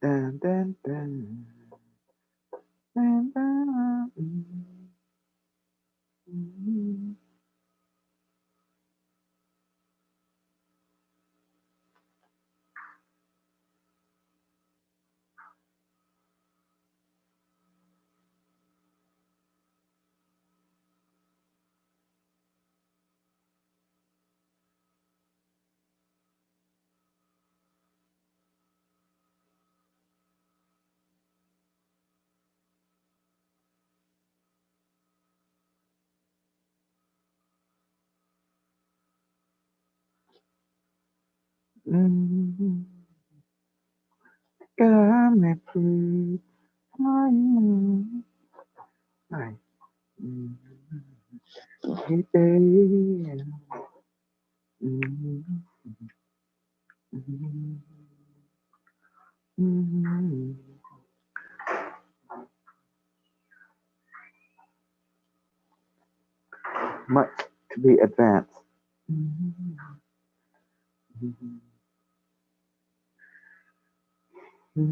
Dun, dun, dun. Dun, dun, mm. Mm. Come through time. Này. Mm. Hey, baby. Mm. Mm. Mm. Much to be advanced. Mm. Mm. Mm.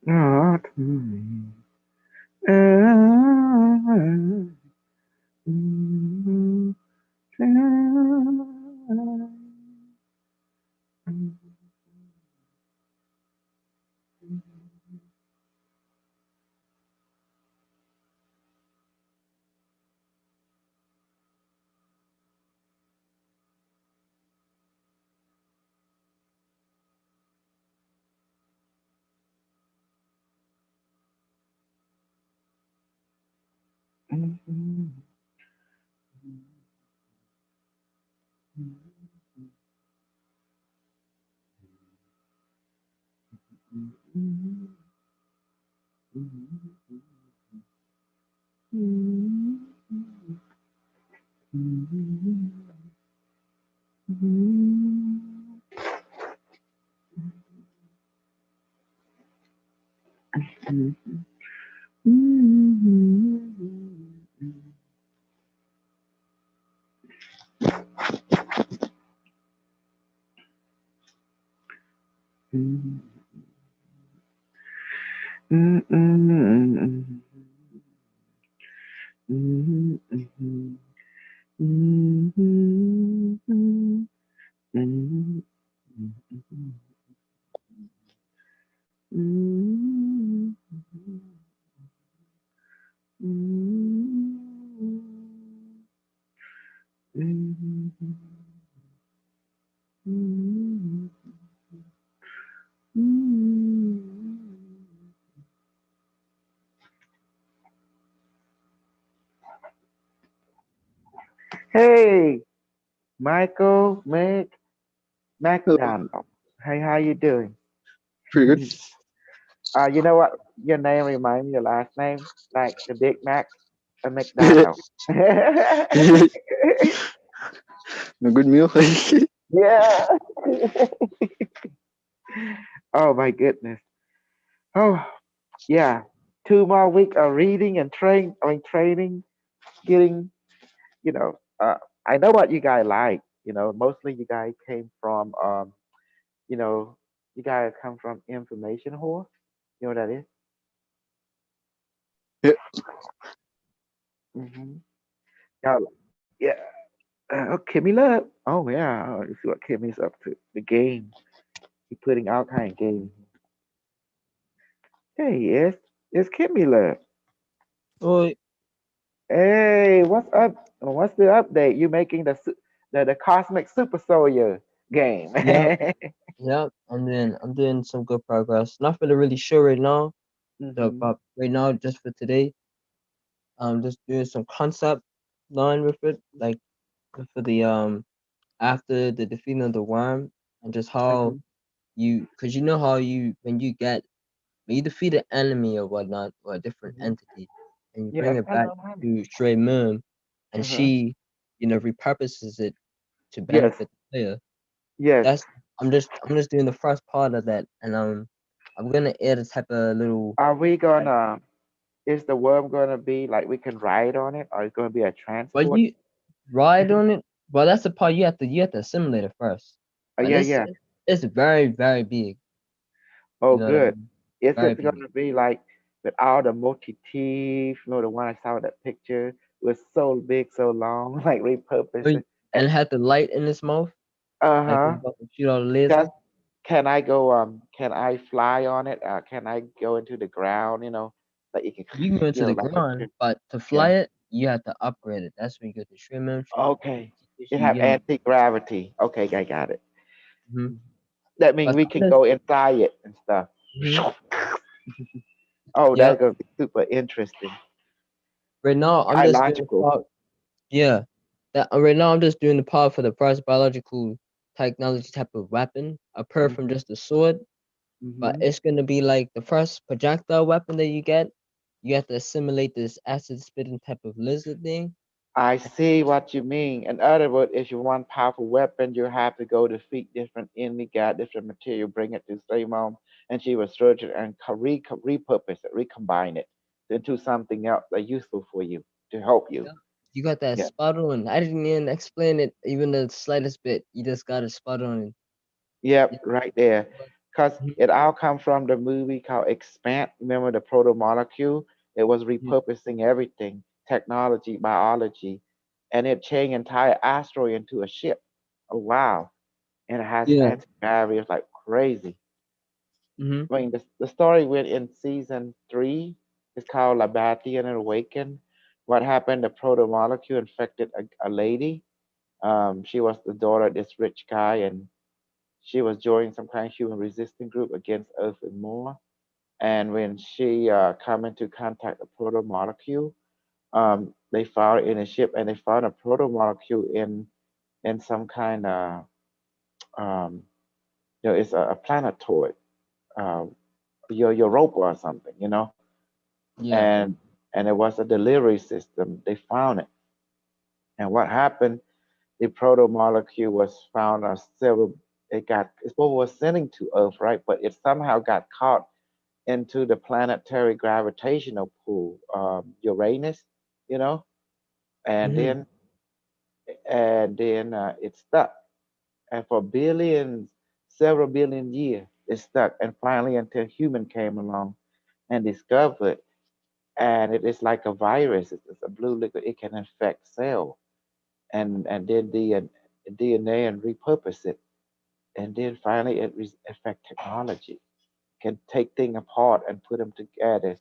Not me. Mm. Hey, Michael, Meg, Hello, McDonald. Hey, how you doing? pretty good. You know what? Your name reminds me of your last name, like the Big Mac, a McDonald. A good meal. Yeah. Oh my goodness. Oh yeah. 2 more weeks of reading and training, getting. You know, I know what you guys like. Mostly you guys came from. You know, you guys come from information horse. You know what that is? Yeah. Mm-hmm. Yeah. Oh, Kimmy Love. Oh yeah. Oh, you see what Kimmy's up to. The game. He putting all kind of games. There he is. It's Kimmy Love. Oh, Hey, what's up? What's the update? You making the cosmic super soldier game? yep, yep. I'm doing some good progress. Not feeling really sure right now. So, Hmm. but right now, just for today, I'm just doing some concept line with it, like for the after the defeating of the worm, and just how Hmm. cause you know how when you defeat an enemy or whatnot or a different Hmm. entity, and you bring Yes, it I back know, man. to Stray Moon, and Uh-huh. she, repurposes it to Yes, benefit the player. yes. That's I'm just doing the first part of that, and I'm gonna add a type of little. Are we Like, gonna? Is the worm gonna be like we can ride on it, or it's gonna be a but transport? you ride on it. Well, that's the part you have to assimilate it first. Oh But yeah, it's yeah. it's very very big. You Oh, know what I good. mean? Is Very it big. gonna be like with all the multi teeth? You know, the one I saw in that picture was so big, so long, like repurpose it. And it had the light in its mouth, Uh like huh. it's about to shoot out a laser. Just can I go? Can I fly on it? Can I go into the ground? Like you can, You can go into the like a ground, but to yeah. fly it, you have to upgrade it. That's when you get the shrimp. Okay. It You have get 'em. anti gravity. Okay, I got it. Mhm. That means But we I'm can just, go inside it and stuff. mhm. Oh, that's Yep. gonna be super interesting. Right now, I'm just doing the Biological. part. Yeah. Right now, I'm just doing the part for the first biological technology type of weapon, apart from just the sword. But Mm-hmm. it's gonna be like the first projectile weapon that you get. You have to assimilate this acid spitting type of lizard thing. I see what you mean. In other words, if you want powerful weapon, you have to go defeat different enemy, get different material, bring it to Stay Mom, and she will search it and repurpose it, recombine it into something else that's useful for you to help you. Yeah. You got that Yeah. spot on. I didn't even explain it even the slightest bit. You just got a spot on. Yep, Yeah. right there. Because Mhm. it all come from the movie called Expand. Remember the proto molecule? It was Yeah. repurposing everything, technology, biology, and it changed entire asteroid into a ship. Oh wow. And it has Yeah. anti-barriers like crazy. Hmm. I mean, the story went in season three. It's called Labati and Awaken. What happened? The proto molecule infected a lady. She was the daughter of this rich guy, and she was joining some kind of human resistance group against Earth and more. And when she come into contact with proto molecule, they found it in a ship, and they found a proto molecule in some kind of um, it's a planetoid, uh, your Europa or something, Yeah. and it was a delivery system. They found it, and what happened? The proto molecule was found on several. It's what was sending to Earth, right? But it somehow got caught into the planetary gravitational pull, Uranus, you know, and Hmm. then it stuck, and for billions, several billion years, it stuck, and finally until human came along and discovered, and it is like a virus. It's a blue liquid. It can infect cell, and then the DNA and repurpose it, and then finally it affect technology. Can take things apart and put them together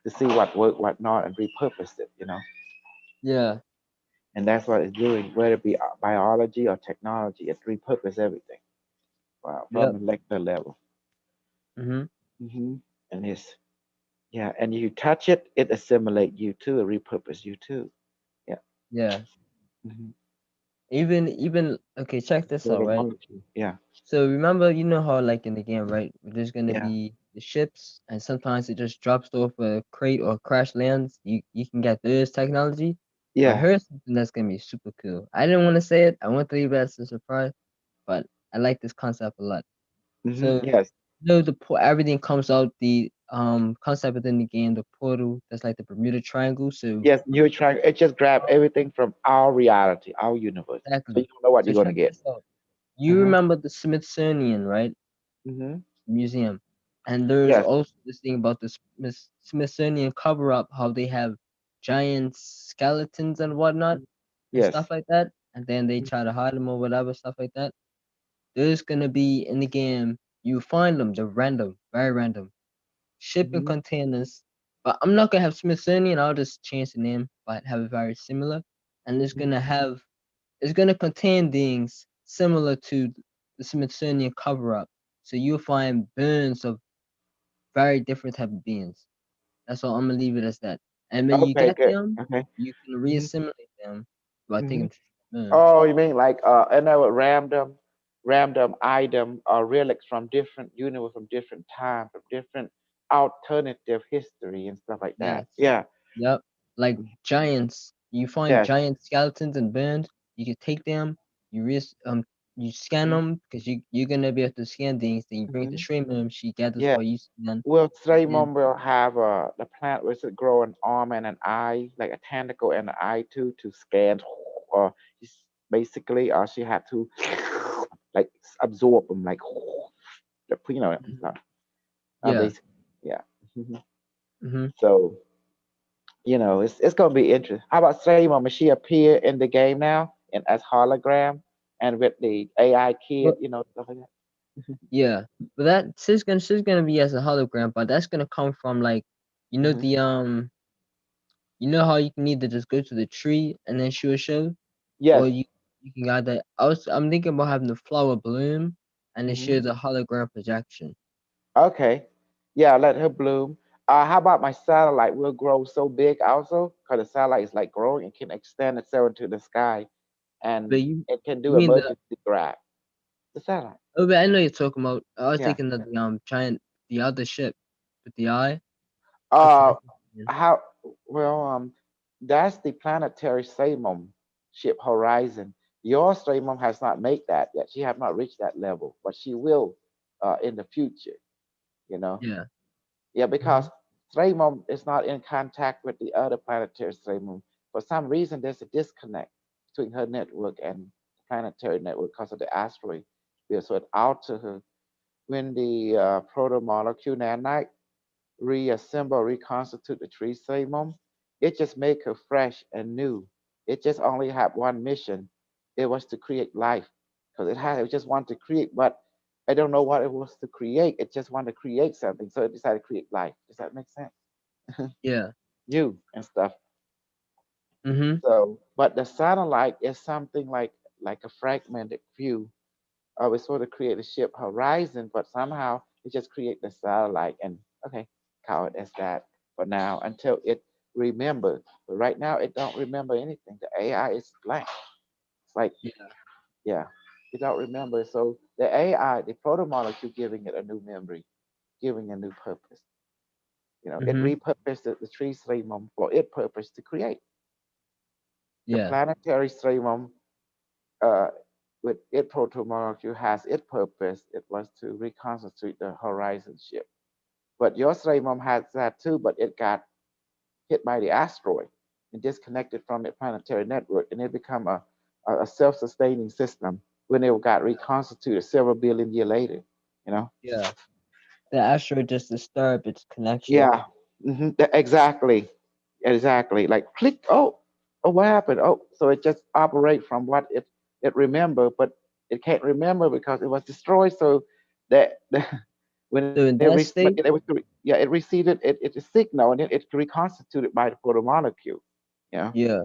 to see what work, what not, and repurpose it. Yeah. And that's what it's doing, whether it be biology or technology. It repurpose everything, wow, from Yep. molecular level. Hmm. And it's yeah, and you touch it, it assimilate you too, it repurpose you too. Yeah. Yeah. Hmm. Even okay, check this out, Proto right? molecule. Yeah, So remember, you know how like in the game, right? There's gonna yeah, be the ships, and sometimes it just drops off a crate or crash lands. You can get this technology. But yeah. here's something that's gonna be super cool. I didn't want to say it. I want to leave it as a surprise, but I like this concept a lot. So Yes, everything comes out the concept within the game, the portal. That's like the Bermuda Triangle. So yes. You're trying. It just grab everything from our reality, our universe. So exactly. you don't know what So you're gonna check get. this out. Uh You huh. remember the Smithsonian, right? Hmm. Museum. And there's Yes. also this thing about the Smithsonian cover up, how they have giant skeletons and whatnot and Yes. stuff like that. And then they try to hide them or whatever, stuff like that. There's gonna be in the game, you find them, they're random, very random. Shipping Mm-hmm. containers but I'm not gonna have Smithsonian. I'll just change the name, but have it very similar, and it's gonna contain things similar to the Smithsonian cover up. So you'll find burns of very different type of beings. That's all. I'm gonna leave it as that. And when you Okay, get good. them, Okay. you can hmm reassimilate them by hmm taking burn. Oh, you mean like and there were random item or relics from different universe, from different time, from different alternative history and stuff like that. Yes. Yeah. Yep. Like giants, you find Yes. giant skeletons and bones. You can take them. You you scan them because you're gonna be able to scan things. Then you bring it to Mm-hmm. Shrimp. She gathers Yeah. for you scan. Will And then Straymon will have the plant where it grow an arm and an eye, like a tentacle and an eye too, to scan, or basically, she had to like absorb them, like and mhm, stuff. yeah. Basically, yeah. Mhm. Hmm. So it's gonna be interesting. How about Straymon? Will she appear in the game now and as hologram and with the AI kid, But stuff like that? yeah, but that she's gonna be as a hologram, but that's gonna come from like you know hmm the you know how you can either just go to the tree and then show a show, or Yes. you can either I'm thinking about having the flower bloom and it hmm shows a hologram projection. Okay. Yeah, let her bloom. How about my satellite will grow so big also? Because the satellite is like growing and can extend itself into the sky But and it can you do mean the emergency grab. The satellite. oh, but I know you're talking about. I was Yeah. thinking of the giant the other ship with the eye. Which one? Uh, Are you thinking? how, well, that's the planetary Samum ship Horizon. Your Samum has not made that yet. She have not reached that level, but she will in the future, you know. Yeah. Yeah, Hmm. because Stray is not in contact with the other planetary Stray. For some reason, there's a disconnect between her network and the planetary network because of the asteroid field. So it alters her. When the proto molecule nanite reassemble, reconstitute the tree Stray, it just make her fresh and new. It just only had one mission. It was to create life because it just wanted to create, but I don't know what it was to create. It just wanted to create something, so it decided to create life. Does that make sense? Yeah. You and stuff. Hmm. So, but the satellite is something like a fragmented view. We sort of create a ship horizon, but somehow it just create the satellite and okay, call it as that for now until it remembers. But right now it don't remember anything. The AI is blank. It's like Yeah. yeah, it don't remember. So the AI, the proto molecule, giving it a new memory, giving a new purpose. It Hmm. repurposed the tree streamum for its purpose to create. The Yeah. planetary streamum, uh, with its protomolecule, has its purpose. It was to reconstitute the horizon ship. But your streamum has that too, but it got hit by the asteroid and disconnected from the planetary network, and it became a self-sustaining system when it got reconstituted several billion years later. You know? Yeah. The asteroid just disturbed its connection. Yeah, exactly, exactly. Like click. Oh, what happened? Oh, so it just operate from what it remember, but it can't remember because it was destroyed. So that when So in that state, it received it's a signal, and then it reconstituted by the photomolecule. Yeah, yeah.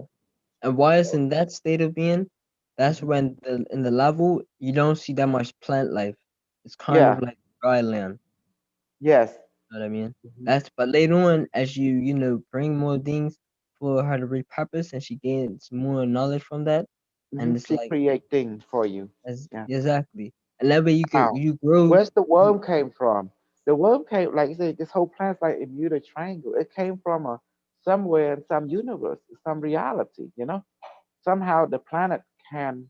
And why it's in that state of being, that's hmm when in the level you don't see that much plant life. It's kind of yeah, like dry land. yes. Know what I mean? hmm That's but later on, as bring more things for her to repurpose, and she gains more knowledge from that, and it's She like create things for you. as Yeah. exactly, and that way Wow. you grow. Where's the You, worm came from? The worm came, like you said, this whole planet's like a Bermuda Triangle. It came from somewhere in some universe, some reality, Somehow the planet can,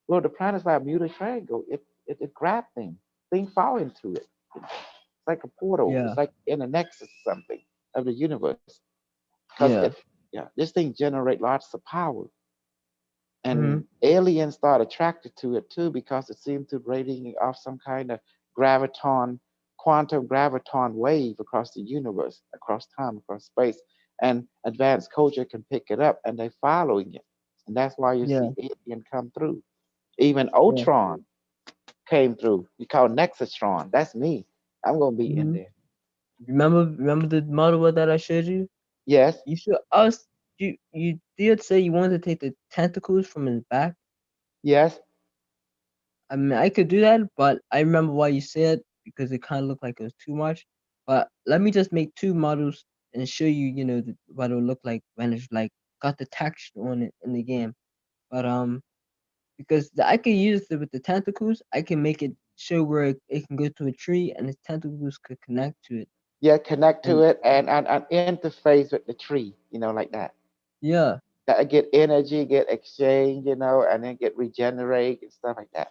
well, the planet's like a Bermuda Triangle. It grabs things. Things fall into it. It's like a portal. yeah, It's like in a nexus or something of the universe. Because yeah, this thing generate lots of power. hmm, And aliens start attracted to it too because it seemed to radiating off some kind of graviton, quantum graviton wave across the universe, across time, across space. And advanced culture can pick it up and they're following it. And that's why you yeah, see alien come through. Even yeah, Ultron came through. You call Nexustron. That's me. I'm gonna be in hmm, there. Remember the model that I showed you? Yes, You should us you did say you wanted to take the tentacles from his back. yes, I mean, I could do that, but I remember why you said because it kind of looked like it was too much. But let me just make two models and show you, what it'll look like when it's like got the texture on it in the game. But because I can use it with the tentacles, I can make it show where it can go to a tree and its tentacles could connect to it. yeah. Connect to And it and interface with the tree, like that. yeah, That get energy, get exchange, and then get regenerate and stuff like that,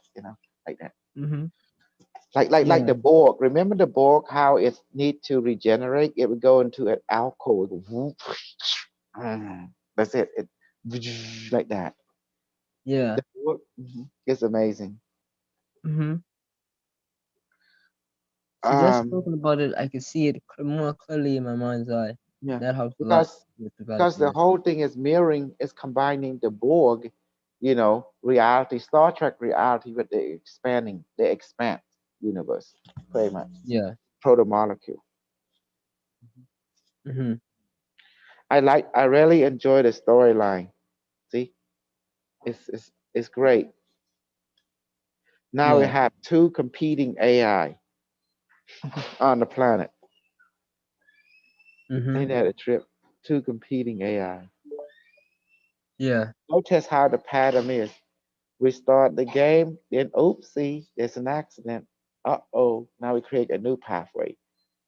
like that. mm-hmm, Like yeah, the Borg. Remember the Borg? How it need to regenerate? It would go into an alcove. That's it. It like that. yeah, The Borg, it's amazing. mm-hmm. So just Um, talking about it, I can see it more clearly in my mind's eye. yeah, That helps a lot because with because developing the this. whole thing is mirroring, is combining the Borg, reality, Star Trek reality with the expand universe, pretty much. Yeah, Proto molecule. mm-hmm, I really enjoy the storyline. See, it's great. Now we yeah, have two competing AI on the planet. mm-hmm, Ain't that a trip? Two competing AI. yeah, Notice how the pattern is. We start the game, then oopsie, there's an accident. Uh-oh, now we create a new pathway.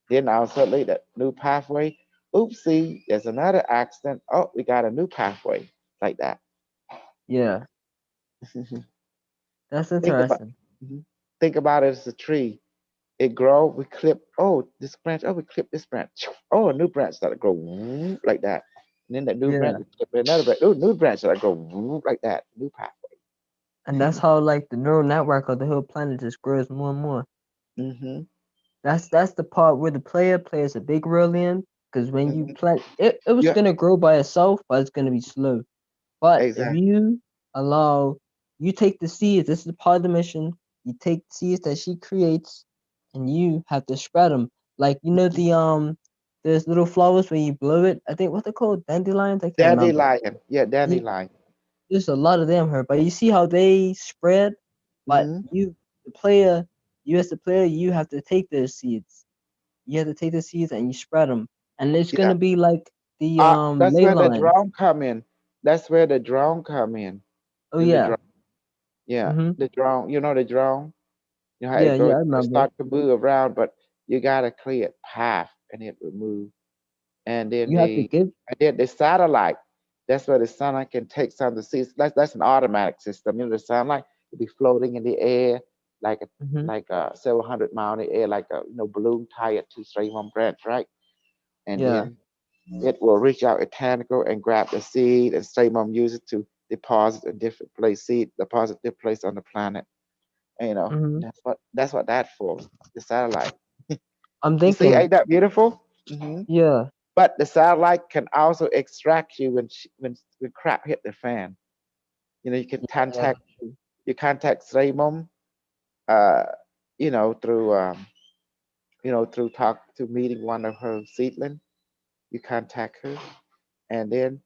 Then all suddenly that new pathway, oopsie, there's another accident. Oh, we got a new pathway. Like that. yeah. That's Think about interesting. mhm. Think about it as a tree. It grow, we clip, oh, this branch, oh, we clip this branch. Oh, a new branch started to grow like that. And then that new branch, Yeah, we clip another branch. Oh, new branch started to grow like that. New pathway. and that's how like the neural network of the whole planet just grows more and more. Mm-hmm. That's the part where the player plays a big role in, because when you Hmm. play it was Yeah, gonna grow by itself, but it's gonna be slow. But if exactly. you allow you take the seeds, this is part of the mission. You take seeds that she creates, and you have to spread them. Like there's little flowers when you blow it. I think what they're called, dandelions. I can't remember. Dandelion. Yeah, Yeah, dandelion. there's a lot of them here, but you see how they spread. But Mm-hmm. the player, you as the player, you have to take those seeds. You have to take the seeds and you spread them, and it's Yeah. gonna be like the That's ley where the lines. drone come in. That's where the drone come in. Oh In the yeah. drone. Yeah, Mhm. the drone. You know the drone. You know how Yeah, it go. yeah, I It remember. start to move around, but you gotta clear path, and it will move. And then You have to the give. satellite. That's where the satellite can take some of the seeds. That's an automatic system. The satellite will be floating in the air like a Mhm. several hundred mile in the air, like a balloon tied to string one branch, right? And Yeah. then it will reach out a tentacle and grab the seed, and stray mom use it to deposit a different place seed, deposit different place on the planet. And, Mhm. that's what that for. The satellite. I'm You see, thinking. ain't that beautiful? Hmm. Yeah. But the satellite can also extract you when crap hit the fan. You can Yeah. contact Sraymom, uh, through through talk to meeting one of her seedling. You contact her, and then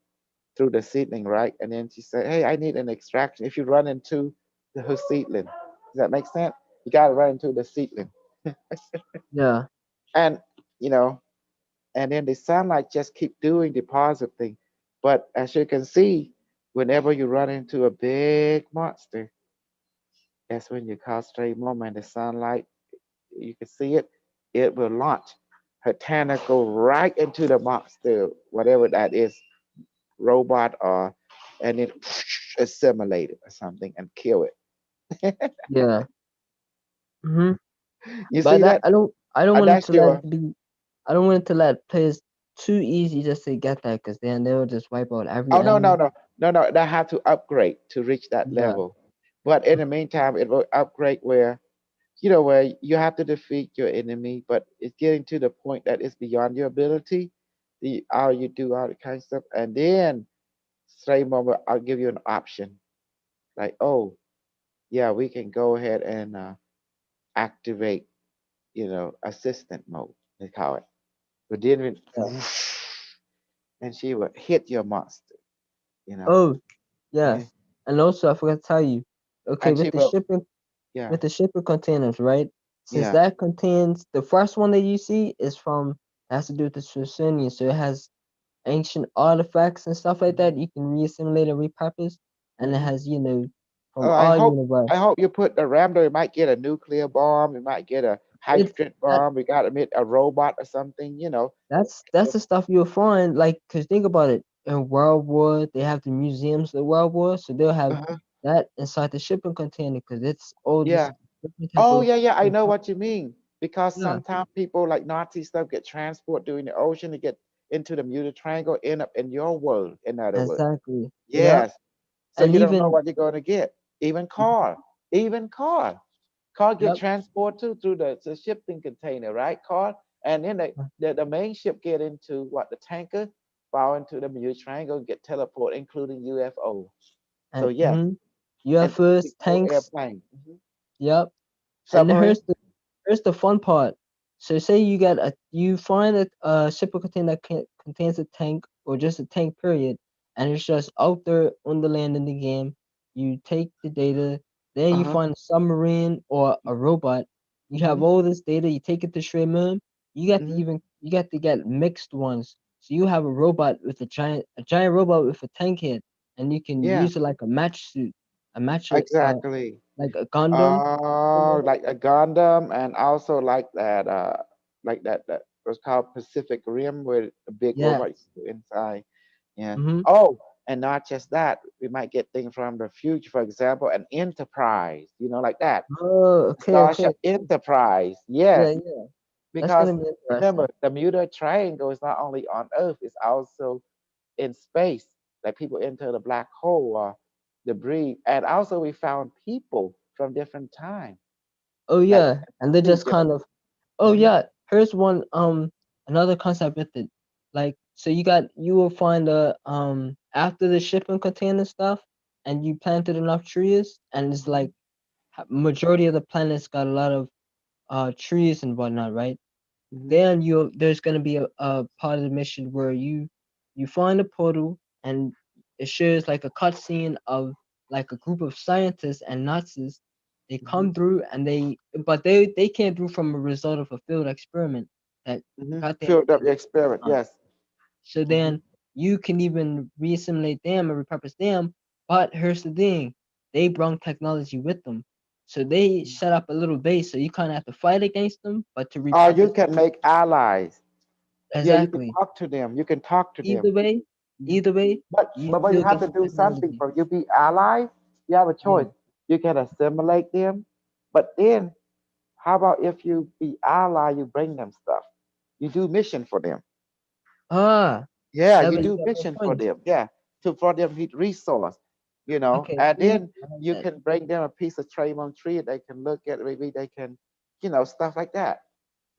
through the seedling, right? And then she said, "Hey, I need an extraction." If you run into her seedling, does that make sense? You got to run into the seedling, Yeah. and you know, and then the sunlight just keep doing the positive thing. But as you can see, whenever you run into a big monster, that's when you concentrate more and the sunlight, you can see it, it will launch her tentacle right into the monster, whatever that is, robot or, and it assimilate it or something and kill it. Yeah. Mhm. You But see that? I don't want it That's to let your. it be. I don't want it to let players too easy just to get that, because then they'll just wipe out every Oh, no, no, enemy. no, no, no. They have to upgrade to reach that Yeah. level. But in the meantime, it will upgrade where where you have to defeat your enemy, but it's getting to the point that it's beyond your ability. The how you do all the kind of stuff, and then say moment, I'll give you an option. Like, oh yeah, we can go ahead and activate, assistant mode. They call it. But then Yeah. and she would hit your monster, you know. Oh, Yeah. yes. And also, I forgot to tell you. Okay, And she will, yeah, with the shipping containers, right? Since yeah. that contains the first one that you see is from has to do with the Smithsonian, so it has ancient artifacts and stuff like that. Hmm. You can re-assimilate and repurpose, and it Hmm. has from Oh, our universe. I hope you put the ram there. You might get a nuclear bomb. You might get a It's hydrogen that bomb. We got to meet a robot or something, you know. that's the stuff you'll find. Like, cause think about it. In World War, they have the museums of World War, so they'll have Uh-huh. that inside the shipping container, cause it's all this Yeah. different type Oh, of yeah, yeah. I know what you mean. Because yeah, sometimes people like Nazi stuff get transported during the ocean to get into the Bermuda Triangle, end up in your world, in other words. exactly. Yep. Yes. So And you don't know even what you're going to get. Even car, even car. Car get yep. transported through the shipping container, right? Car, and then the main ship get into what the tanker, fall into the Bermuda Triangle, get teleported, including UFO. So And yes, and UFOs, no tanks, airplane, yep. And submarine. here's the fun part. So say you find a shipping container that contains a tank or just a tank period, and it's just out there on the land in the game. You take the data, then Uh you huh. find a submarine or a robot. You have Hmm. all this data. You take it to Shrimum. Hmm. You got to get mixed ones. So you have a robot with a giant robot with a tank head, and you can Yeah, use it like a match suit, a match exactly. like a Gundam. Like a Gundam, and also like that was called Pacific Rim, with a big Yeah. robot inside. Yeah. Mm-hmm. Oh, and not just that, we might get things from the future. For example, an Enterprise, like that. Oh, okay, okay. Starship Enterprise. Yeah, Yes, yeah. That's because gonna be remember, interesting. the Bermuda Triangle is not only on Earth; it's also in space. Like people enter the black hole or debris, and also we found people from different time, Oh like yeah, and they just Egypt. kind of. Oh Hmm. yeah, here's one. Another concept with it. Like, so you will find after the shipping container stuff, and you planted enough trees, and it's Hmm. like majority of the planet's got a lot of trees and whatnot, right? Hmm. Then there's gonna be a part of the mission where you find a portal and it shows like a cutscene of like a group of scientists and Nazis. They Hmm. come through and they came through from a result of a failed experiment that Hmm. got them Filled up into the experiment. the Yes. so Hmm. then you can even re-assimilate them and repurpose them. But here's the thing, they brought technology with them. So they set up a little base, so you kind of have to fight against them, but to Or you repurpose can make allies. Yeah, you can exactly. talk to them. You can talk to them. Either way, Mhm. either way, you But you still have get to the do something technology. for you be allies. You have a choice. Yeah. You can assimilate them, but then how about if you be ally, you bring them stuff. You do mission for them. Ah, Yeah, that you way you do got more mission for points. them. Yeah, to for them need resource. Okay, And see, then I like you that. can bring them a piece of Trayvon tree. They can look at, maybe they can, stuff like that.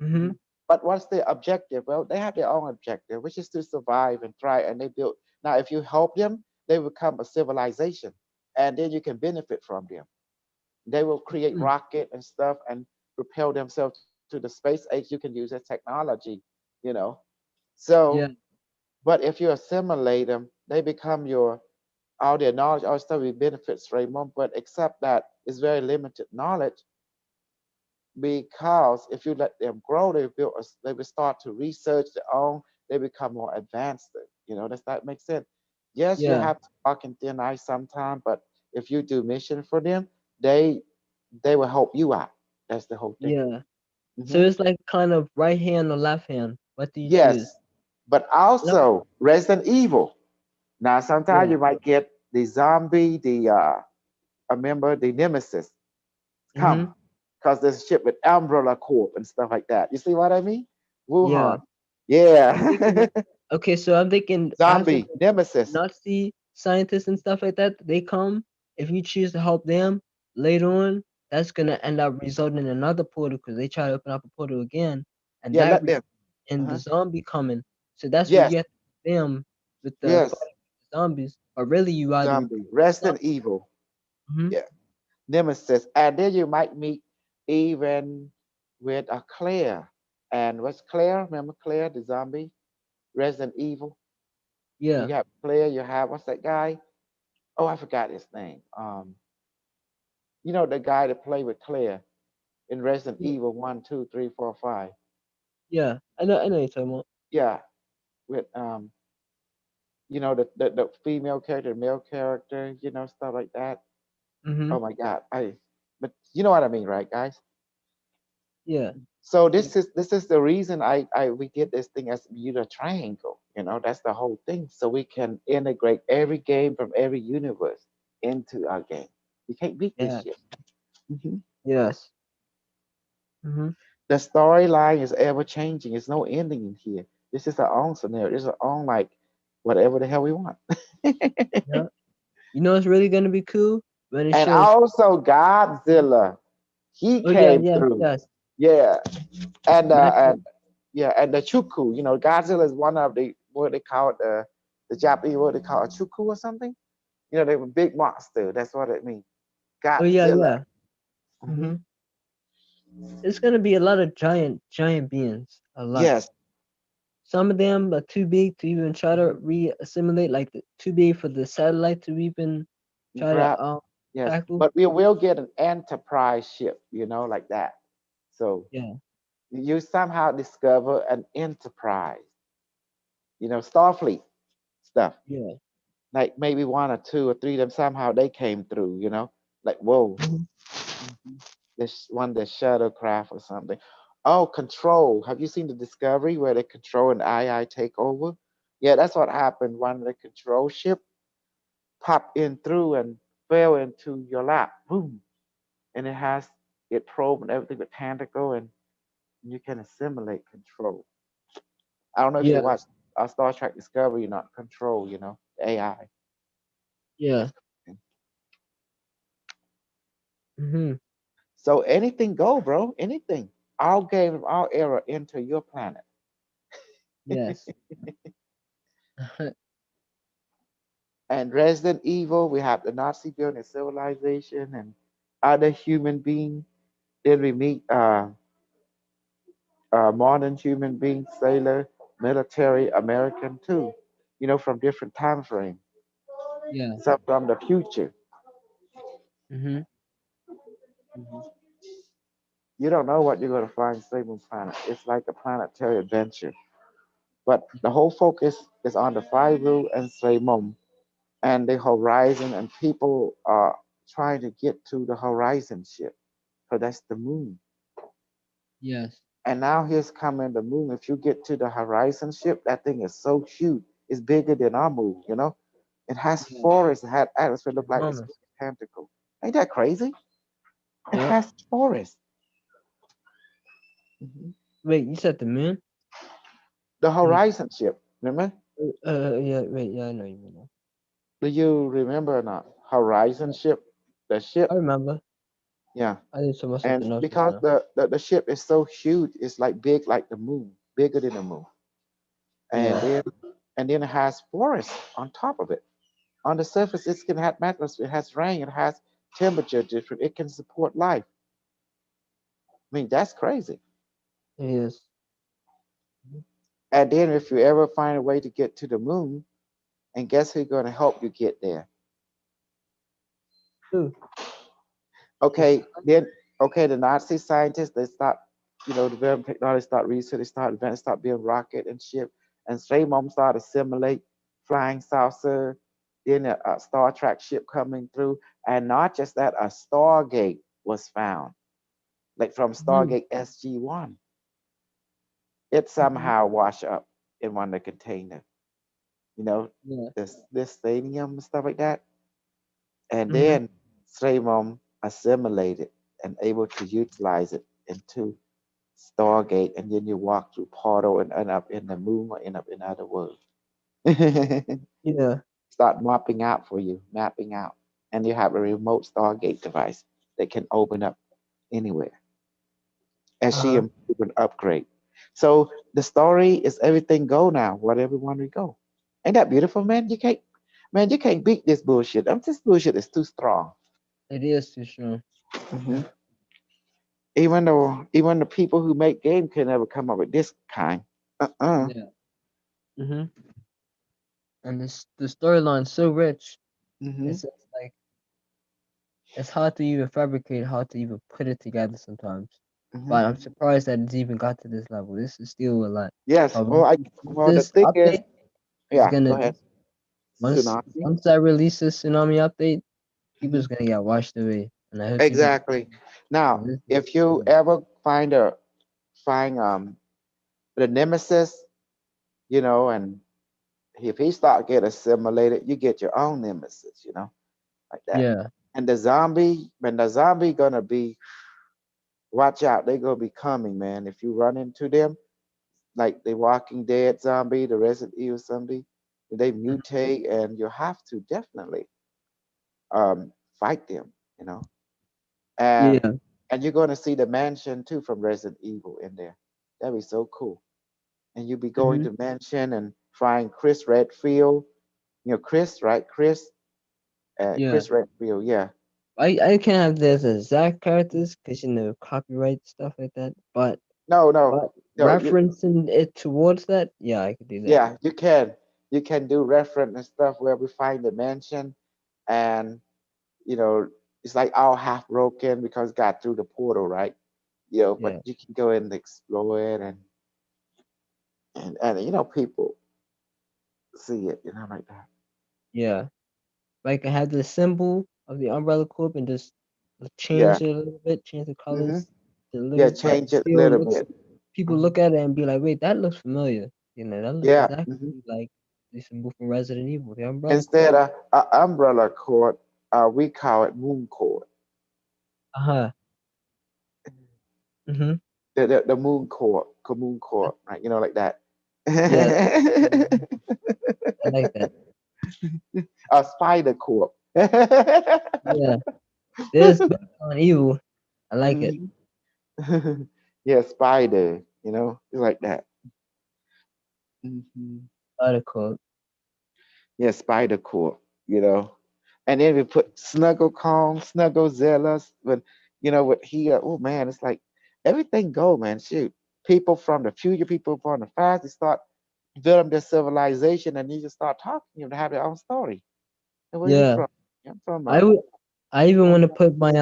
Mm-hmm. Mhm. But what's their objective? Well, they have their own objective, which is to survive and thrive. And they build. Now, if you help them, they become a civilization, and then you can benefit from them. They will create Mm. rocket and stuff and propel themselves to the space age. You can use that technology, you know. So, Yeah, but if you assimilate them, they become your all their knowledge, all stuff with benefits, Raymond. But except that it's very limited knowledge, because if you let them grow, they will start to research their own. They become more advanced. Does that make sense? Yes, you yeah, have to walk in thin ice sometimes, but if you do mission for them, they they will help you out. That's the whole thing. yeah. So Hmm. it's like kind of right hand or left hand. What do you choose? Yes, but Yep. also Resident Evil. Now, sometimes Yeah. you might get the zombie, I remember the Nemesis come, Mm-hmm. because there's a ship with Umbrella Corp and stuff like that. You see what I mean? Yeah. Wuhan. I'm Yeah. thinking. Okay, so I'm thinking after Zombie the Nemesis. Nazi scientists and stuff like that, they come. If you choose to help them later on, that's gonna end up resulting in another portal because they try to open up a portal again, and Yeah, let them. and the Uh-huh. zombie coming. So that's where Yes, you have to help them with the yes. fighting the zombies. But really, you either Zombie. repurpose yourself. Resident Evil. Hmm. Yeah. Nemesis. And then you might meet even with a Claire. And what's Claire? Remember Claire, the zombie, Resident Evil. You Yeah, have Claire. You have what's that guy? Oh, I forgot his name. The guy that played with Claire in Resident yeah, Evil 1, 2, 3, 4, 5. yeah. I know you're talking about. Yeah, with the female character, the male character, stuff like that. Mm-hmm. Oh my God, but you know what I mean, right, guys? Yeah, So yeah, this is the reason I we get this thing as Bermuda Triangle. That's the whole thing. So we can integrate every game from every universe into our game. You can't beat this yeah, shit. Mhm. yes. Mm-hmm. The storyline is ever changing. There's no ending in here. This is our own scenario. This is our own like whatever the hell we want. Yeah. You know what's really gonna be cool when it And shows. also Godzilla, he Oh yeah, came yes, through. yes. Yeah, and uh, Mac. and yeah, and the Chuku. Godzilla is one of the what they call it, the Japanese what they call a Chuku or something. They were big monster. That's what it means. Oh yeah, Godzilla. yeah. Hmm. Mm-hmm. It's gonna be a lot of giant beings. A lot. Yes, Some of them are too big to even try to re-assimilate, like too big for the satellite to even try to grab. Yes, tackle. but we will get an Enterprise ship. Like that. So Yeah, you somehow discover an Enterprise. Starfleet stuff. yeah. Like maybe one or two or three of them somehow they came through. Like whoa. Mhm. This one, the shuttlecraft or something. Oh, control. Have you seen the Discovery where they control and AI take over? Yeah, that's what happened. One of the control ship popped in through and fell into your lap. Boom. And it probe and everything with tentacle and you can assimilate control. I don't know if you Yeah, watch Star Trek Discovery, not control, the AI. yeah. That's Mm-hmm. so anything go, bro. Anything. Our game, our era enter your planet. Yes. And Resident Evil, we have the Nazi building civilization and other human beings. Then we meet modern human beings, sailor, military, American too. From different time frame. Yeah. Some from the future. Mm-hmm. Mhm. You don't know what you're going to find Saban Planet. It's like a planetary adventure. But the whole focus is on the Firu and Slamom and the horizon, and people are trying to get to the horizon ship. So that's the moon. Yes. And now here's coming the moon. If you get to the horizon ship, that thing is so huge. It's bigger than our moon. It has Yeah. forests, it has atmosphere, look like it's Enormous. tentacle. Ain't that crazy? It Yep. has forests. Mhm. Wait, you said the moon? The Mm, horizon ship, remember? yeah. Wait, yeah. I know you mean that. Do you remember or not? Horizon Yeah, ship, the ship, I remember. yeah. I did so much And something else just because now. the ship is so huge, it's like big like the moon, bigger than the moon. And Yeah. then it has forests on top of it. On the surface, it can have atmosphere, it has rain, it has temperature different, it can support life. I mean, that's crazy. It is. And then if you ever find a way to get to the moon, and guess who's going to help you get there? Ooh, the Okay, sun. then okay, the Nazi scientists they start, developing technology, start research, they start inventing, start building rocket and ship, and straight mom start assimilate flying saucer, then a Star Trek ship coming through, and not just that, a Stargate was found, like from Mhm, Stargate SG-1. It mhm. somehow washed up in one of the containers, you know, Yeah. this stadium and stuff like that, and Mhm. then straight mom assimilated and able to utilize it into Stargate, and then you walk through portal and end up in the moon or end up in other world. Yeah. Start mapping out, and you have a remote Stargate device that can open up anywhere as she Uh-huh. improve and upgrade. So the story is everything go now, whatever one we go. Ain't that beautiful, man? You can't beat this bullshit. This bullshit is too strong. It is too strong. Mhm. even the people who make game can never come up with this kind. Uh-uh. Yeah. Hmm. And this the storyline's so rich. Mm-hmm. It's just like it's hard to even fabricate, hard to even put it together sometimes. Mm-hmm. But I'm surprised that it's even got to this level. This is still a lot. Yes. But once Well, the this thing is, update is yeah, go gonna ahead. once Tsunami. once that releases tsunami update, Hmm. people's gonna get washed away. And I hope you get Exactly. Now, this is if you ever find the nemesis, and if he start get assimilated, you get your own nemesis, like that. yeah, And the zombie gonna be, watch out, they gonna be coming, man. If you run into them, like the Walking Dead zombie, the Resident Evil zombie, they mutate, and you have to definitely fight them, and yeah, and you're gonna see the mansion too from Resident Evil in there. That'd be so cool. And you'll be going hmm, to mansion and find Chris Redfield. Chris, right? yeah. Chris Redfield, yeah. I can't have this exact characters because copyright stuff like that. No, no, But no. referencing it towards that, yeah, I could do that. Yeah, you can do reference and stuff where we find the mansion, and you know it's like all half broken because it got through the portal, right? But Yeah, you can go and explore it, and people see it, like that. yeah. Like I have the symbol of the Umbrella Corp and just Yeah. change it a little bit, change the Hmm. colors a Yeah, little, but change it a still little looks. bit. People Mhm. look at it and be like, "Wait, that looks familiar." That looks Yeah. exactly Hmm. like the symbol from Resident Evil, the Umbrella Corp. Instead of umbrella cord, we call it moon cord. Uh huh. Mhm. The moon cord, right? Like that. Yeah. Mhm. I like that. A spider cord. Yeah. This based on evil. I like it. Mhm. Yeah, spider. It's like that. Hmm. Article. Yeah, spider cord. You know, and then we put Snuggle Kong, Snuggle Zealous, with he. Oh man, it's like everything go, man. Shoot, people from the future, people from the past, they start developing their civilization, and you just start talking. They have their own story. And where you Yeah. from? I'm from. I would. I even I'm want to from. put my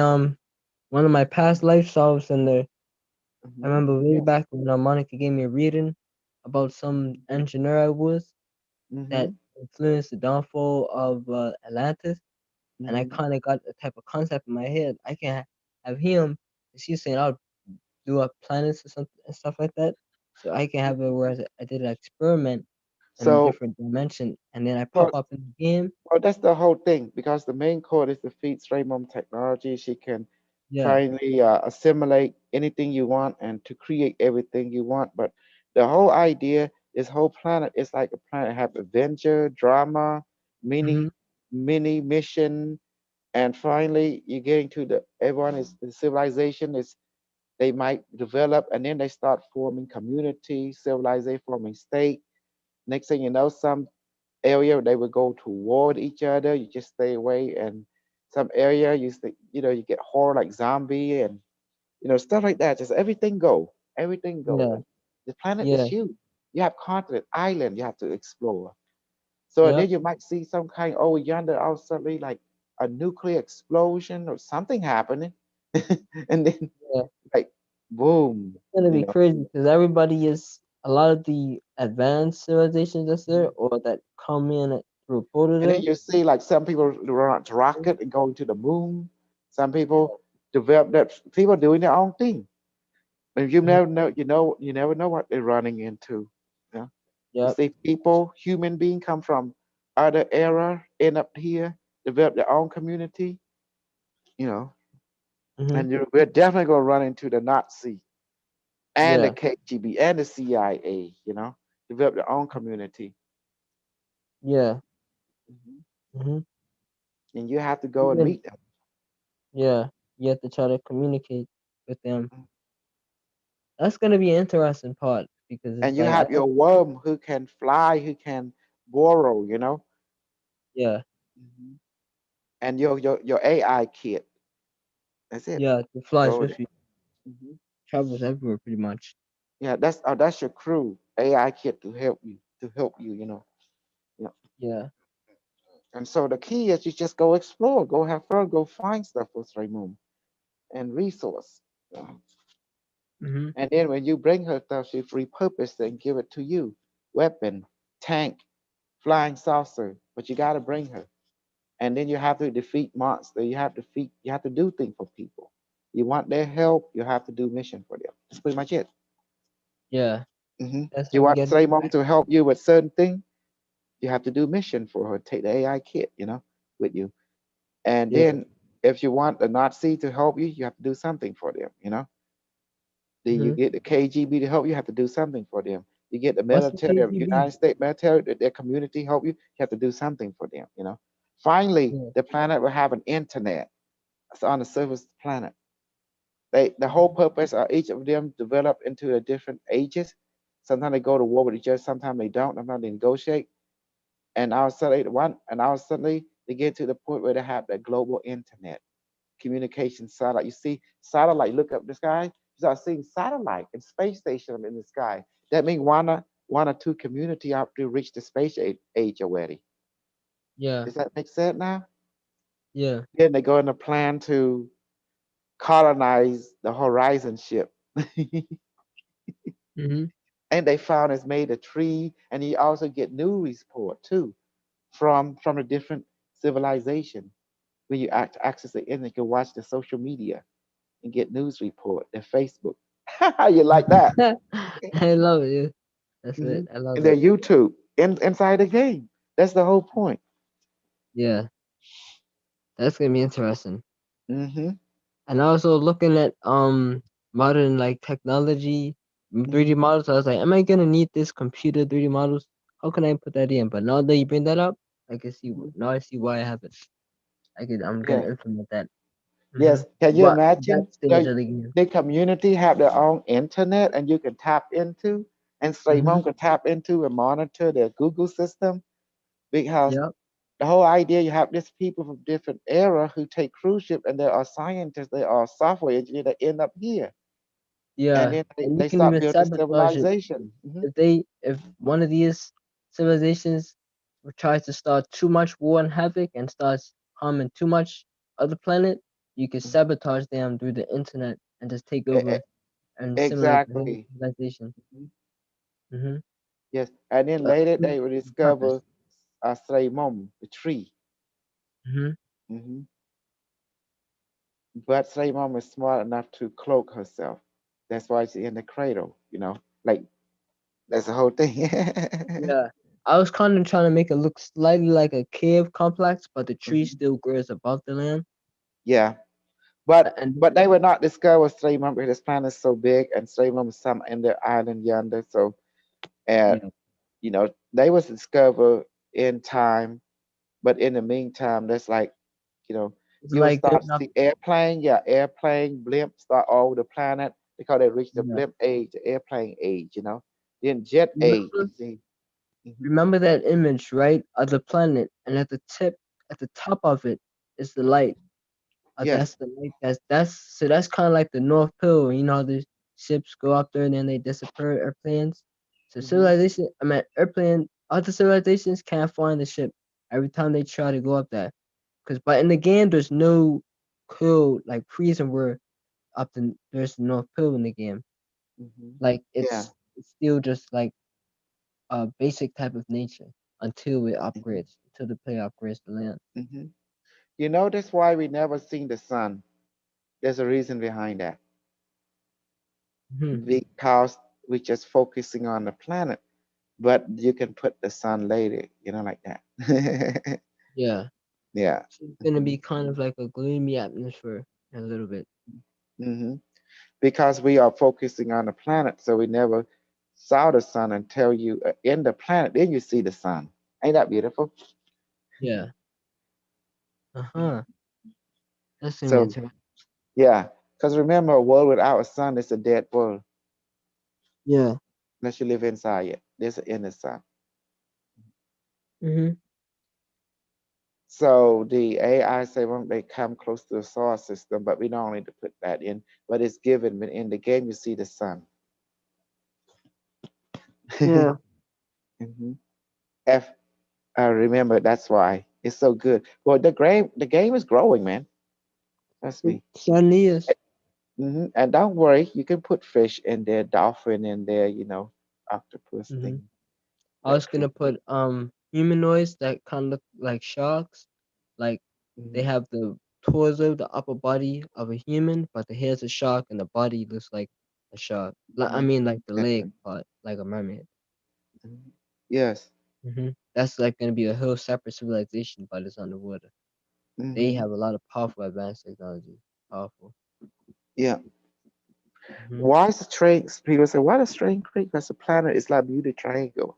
one of my past life solves in there. I Hmm. remember way Yeah. back when Monica gave me a reading about some engineer I was that Hmm. influenced the downfall of Atlantis, and I Hmm. kind of got a type of concept in my head. I can have him. She's saying I'll do up planets or something and stuff like that, so I can have it where I did an experiment in a So, different dimension, and then I pop well, up in the game. well, that's the whole thing because the main core is the feed Raymond technology. She can Yeah. kindly assimilate anything you want and to create everything you want. But the whole idea, this whole planet is like a planet have adventure, drama, mini, Mhm. mini mission, and finally you're getting to everyone is the civilization is they might develop and then they start forming community, civilization forming state. Next thing you know, some area they will go to war with each other. You just stay away, and some area you get horror like zombie and stuff like that. Just everything go. Yeah. But the planet is Yeah. huge. You have continent, island you have to explore. So and then Yep. you might see some kind over yonder, all suddenly like a nuclear explosion or something happening, and then Yeah. like boom, Gonna you be know. crazy because everybody is a lot of the advanced civilizations that's there Mhm. or that come in through portal And then there. you see like some people run a rocket and going to the moon. Some people develop that. People doing their own thing. But you Mhm. never know. You never know what they're running into. You know? You Yep. see people, human being come from other era, end up here, develop their own community. You know, Hmm. and we're definitely gonna run into the Nazi and the Yeah. KGB and the CIA. Develop their own community. Yeah. Mhm. Hmm. And you have to go and Even meet them. yeah, you have to try to communicate with them. Mhm. That's gonna be an interesting part because And it's you like I have think your worm who can fly, who can borrow. yeah, Mhm. And your AI kit. That's it. yeah, it flies Go with there. you. hmm travels everywhere pretty much. Yeah, that's your crew, AI kit to help you, you know. Yeah. And so the key is you just go explore, go have fun, go find stuff for Moon and resource. Uh, Mm-hmm. And then when you bring her stuff, she repurpose it and give it to you. Weapon, tank, flying saucer, but you gotta bring her. And then you have to defeat monster. You have to do things for people. You want their help, you have to do mission for them. That's pretty much it. Yeah. That's You how we want get Slaymon to help you with certain thing, you have to do mission for her. Take the AI kit, with you. And yeah. then if you want the Nazi to help you, you have to do something for them. Then you Mm-hmm. get the KGB to help you, have to do something for them. You get the What's the military, the KGB? United States military, their community help you have to do something for them. Finally, Yeah. the planet will have an internet. It's on the surface of the planet. The whole purpose of each of them develop into the different ages. Sometimes they go to war with each other, sometimes they don't, sometimes they negotiate. And all of a sudden they get to the point where they have the global internet communication satellite. You see satellite, look up the sky, you start seeing satellite and space station in the sky. That means one or two community out to reach the space age already. Yeah. Does that make sense now? Yeah. Then they go in a plan to colonize the horizon ship. Mm-hmm. And they found it's made of tree, and you also get news report too from a different civilization. When you access the internet, you can watch the social media and get news report, their Facebook. You like that? I love it. Yeah. That's hmm it. I love And their it. YouTube inside the game. That's the whole point. Yeah. That's gonna be interesting. hmm And also looking at modern like technology, 3D hmm models, I was like, am I gonna need this computer 3D models? How can I put that in? But now that you bring that up, I can see hmm now I see why I have it. I'm gonna Yeah. implement that. Mm-hmm. Yes. Can you But that imagine stage of the game. the community have their own internet and you can tap into, and Mm-hmm. Streamon can tap into and monitor their Google system? Because Yep. the whole idea, you have these people from different era who take cruise ship, and there are scientists, there are software engineers that end up here, and Yeah. then they, And you they can start even building sabotage it civilization. if one of these civilizations tries to start too much war and havoc and starts harming too much of the planet, you can Mhm. sabotage them through the internet and just take E- over e- and simulate the whole Exactly. civilization. Mhm. Mm-hmm. Yes, and then later Defeat they will the purpose. discover a Sreimom, the tree. Mm-hmm. hmm But Sreimom is smart enough to cloak herself. That's why she's in the cradle. Like that's the whole thing. Yeah. I was kind of trying to make it look slightly like a cave complex, but the tree Mhm. still grows above the land. Yeah, but And but they would not discover Sreimom because this planet is so big, and Sreimom is some in the island yonder. So, and yeah, they was discovered in time, but in the meantime, that's like, you know, it's you will like start there's to not. see airplane, blimp start all over the planet because they reached the Yeah. blimp age, the airplane age, then jet age, you Remember see. hmm Remember that image, right, of the planet, and at the top of it is the light. That's Yes. the light. That's kind of like the North Pole. You know how the ships go up there and then they disappear, airplanes. So hmm other civilizations can't find the ship every time they try to go up there. But in the game, there's no pole like prison where there's no North Pole in the game. hmm Like Yeah. it's still just like a basic type of nature hmm until the player upgrades the land. hmm That's why we never seen the sun. There's a reason behind that. Hmm. Because we're just focusing on the planet, but you can put the sun later, like that. Yeah, Yeah. so it's gonna hmm be kind of like a gloomy atmosphere a little bit. hmm Because we are focusing on the planet, so we never saw the sun until you are in the planet, then you see the sun. Ain't that beautiful? Yeah. Uh Mhm. huh. That's gonna be So, interesting. yeah, because remember, a world without a sun is a dead world, Yeah. unless you live inside it. There's an inner sun. Mhm. So the AI say when they come close to the solar system, but we don't need to put that in. But it's given when in the game you see the sun. Yeah. Mhm. F. Remember that's why it's so good. Well, the game is growing, man. Trust It me. certainly is. And don't worry, you can put fish in there, dolphin in there, octopus Hmm. thing. I That was fish. gonna put humanoids that kind of look like sharks. Like they Mhm. have the torso, the upper body of a human, but the head's a shark and the body looks like a shark. Like I Mhm. mean, like the leg Exactly. part, like a mermaid. Mhm. Yes. That's like gonna be a whole separate civilization, but it's underwater. They Hmm. have a lot of powerful advanced technology. Powerful. Yeah. Hmm. Why is the train? People say, why does train creep? Because the planet is like Bermuda Triangle.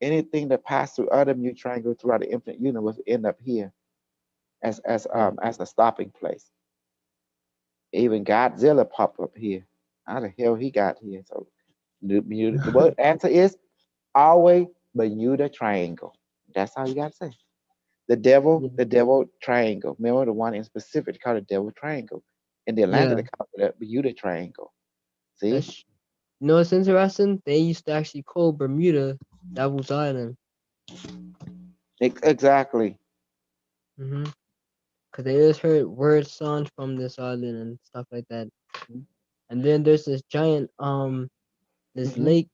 Anything that passed through other Bermuda Triangle throughout the infinite universe end up here Yeah. as a stopping place. Even Godzilla popped up here. How the hell he got here? So the word answer is always Bermuda Triangle. That's how you gotta say. Yeah. The devil triangle. Remember the one in specific called the devil triangle. In the Atlantic, Yeah. they call it the Bermuda Triangle. See? That's you know what's interesting? They used to actually call Bermuda Devil's Island. Exactly. Mm-hmm. Cause they just heard word songs from this island and stuff like that. And then there's this giant this Hmm. lake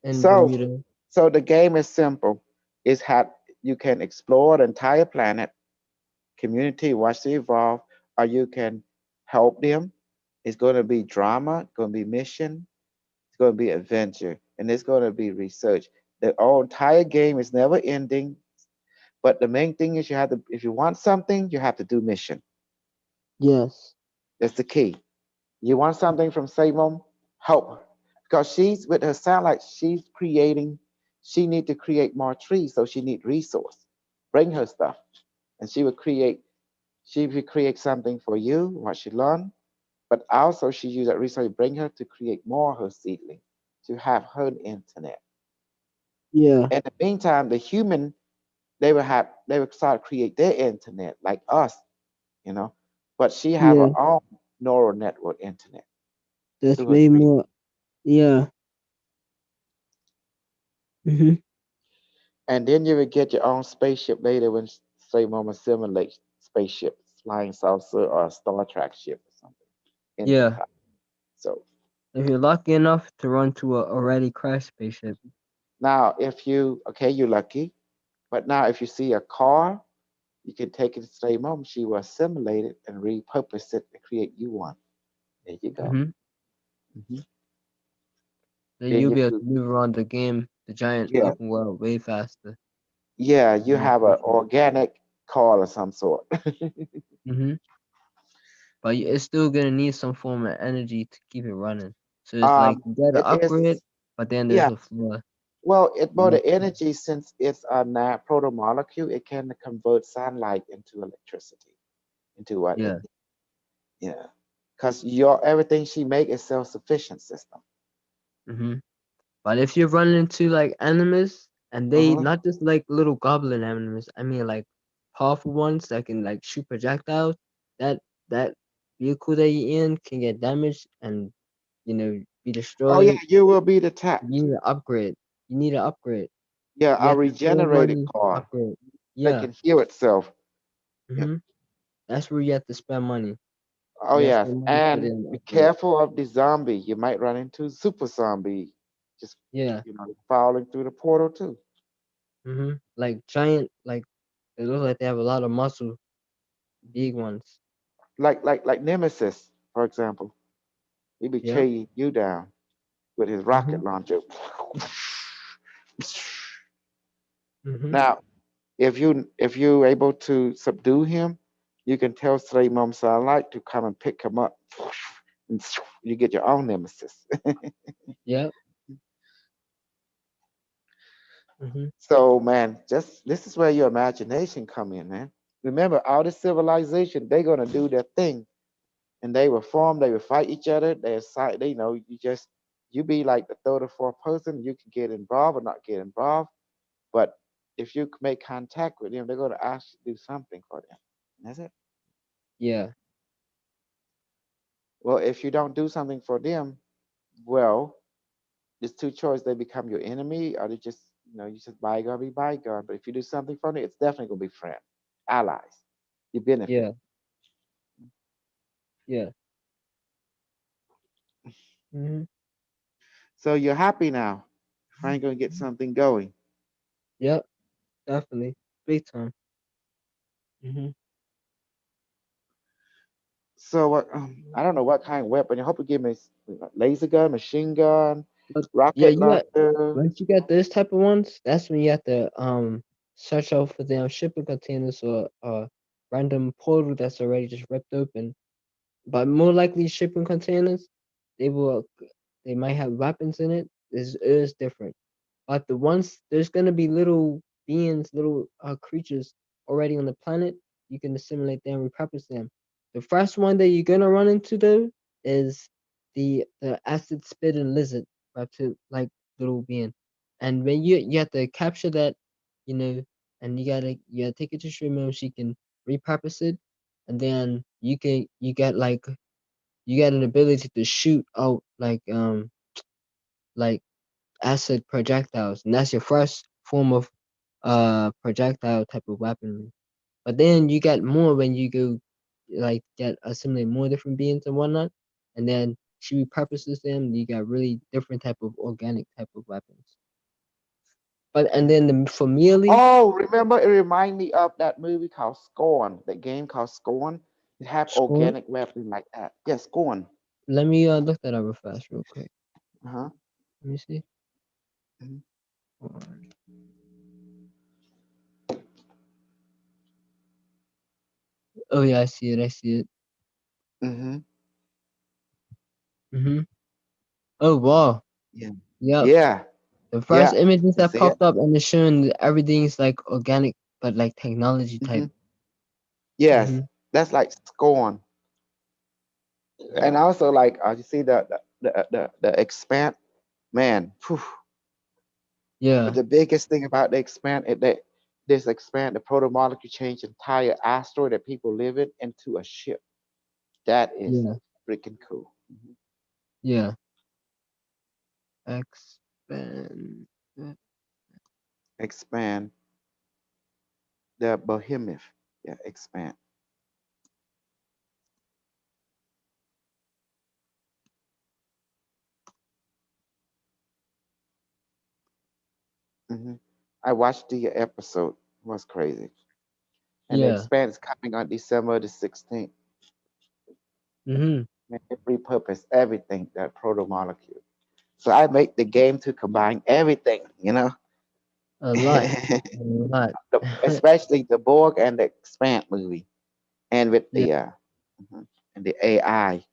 in So, Bermuda. so the game is simple. It's how you can explore the entire planet, community, watch it evolve, or you can help them. It's going to be drama, going to be mission, it's going to be adventure, and it's going to be research. The whole entire game is never ending. But the main thing is you have to, if you want something, you have to do mission. Yes. That's the key. You want something from Salem, help her. Because she's with her sound like she's creating, she need to create more trees, so she need resource. Bring her stuff. And she will create something for you, what she learned, but also she use that resource to bring her to create more of her seedling, to have her internet. Yeah. In the meantime, the human, they will start to create their internet like us, you know. But she have her Yeah. own neural network internet That's through her way tree. more. Yeah. Hmm. And then you will get your own spaceship later when say Mama simulate spaceship, flying saucer or a Star Trek ship or something in the Yeah. top. So If you're lucky enough to run to a already crashed spaceship. now if you okay, you're lucky. But now if you see a car, you can take it to say Mom, she will assimilate it and repurpose it to create you one. There you go. Hmm. Hmm. Then Then you'll you be able do to move around the game, the giant yeah. open world, way faster Yeah, you in the have an future. organic car of some sort. Hmm. But it's still gonna need some form of energy to keep it running. So it's like um you gotta it upgrade, is but then there's yeah. a flaw. Well, it You more need the energy since it's a protomolecule, it can convert sunlight into electricity, into what it yeah. needs. Yeah, because your everything she make is self-sufficient system. Hmm. But if you run into like enemies and they Uh-huh. not just like little goblin enemies, I mean like powerful ones that can like shoot projectiles, that that vehicle that you're in can get damaged and be Oh yeah, destroyed. you will be You detached. need to upgrade. You need to upgrade. Yeah, You a have to spend regenerated money to car upgrade. that Yeah. can heal itself. Yeah. Hmm. That's where you have to spend money. Oh You have to yes, spend money to put and in an be upgrade. careful of the zombie. You might run into super zombie, just Yeah. falling through the portal too. Like giant, like they look like they have a lot of muscle, Mhm. big ones. Like Nemesis, for example. He be Yep. chasing you down with his Hmm. rocket launcher. Hmm. Now, if you able to subdue him, you can tell Slave Mom Starlight to come and pick him up, and you get your own nemesis. Yep. Hmm. So, man, just this is where your imagination come in, man. Remember, all this civilization, they're gonna do their thing, and they will form. They will fight each other. They know you be like the third or fourth person. You can get involved or not get involved, but If you make contact with them, they're going to ask you to do something for them. That's it. Yeah. Well, if you don't do something for them, well, there's two choices. They become your enemy, or they just, you just bygone be bygone. But if you do something for them, it's definitely going to be friend, allies. You benefit. Yeah. Yeah. Hmm. So you're happy now. Finally going to get something going. Yep. Definitely. Big time. Hmm. So what? I don't know what kind of weapon. I hope you give me laser gun, machine gun, But yeah, rocket you got launcher. once you got this type of ones, that's when you have to search out for them shipping containers or random portal that's already just ripped open. But more likely shipping containers, they will they might have weapons in it. Is different. But the ones there's gonna be little beings, little creatures already on the planet. You can assimilate them, repurpose them. The first one that you're gonna run into though is the acid spitting lizard, reptile like little being. And when you have to capture that, you know, and you gotta take it to Shrimp she can repurpose it, and then you got like you got an ability to shoot out like acid projectiles, and that's your first form of projectile type of weaponry. But then you get more when you go like get assimilate more different beings and whatnot, and then she repurposes them. You got really different type of organic type of weapons. But and then for melee, Oh, remember it reminded me of that movie called Scorn, that game called Scorn. It have score. organic weapon like that. Yeah, Scorn. Let me look that up real fast, real quick. Uh-huh. Let me see. Mm-hmm. Oh yeah, I see it. I see it. Mm-hmm. Mm-hmm. Oh wow. Yeah. Yep. Yeah. The first Yeah. images that That's it. popped up and it's showing that everything's like organic, but like technology Mm-hmm. type. Yes. Mm-hmm. That's like Scorn. And also like you see the expand, man. Phew, Yeah. the biggest thing about the expand is that this expand the proto molecule change entire asteroid that people live in into a ship. That is Yeah. freaking cool. Mhm. Yeah. Expand. Expand the behemoth. Yeah, expand. Hmm. I watched the episode. It was crazy. And the Yeah. expand is coming on December the 16th. Mm-hmm. And it repurpose everything that proto molecule. So I make the game to combine everything. A lot. A lot. Especially the Borg and the Expand movie, and with Yeah. mhm, and the AI.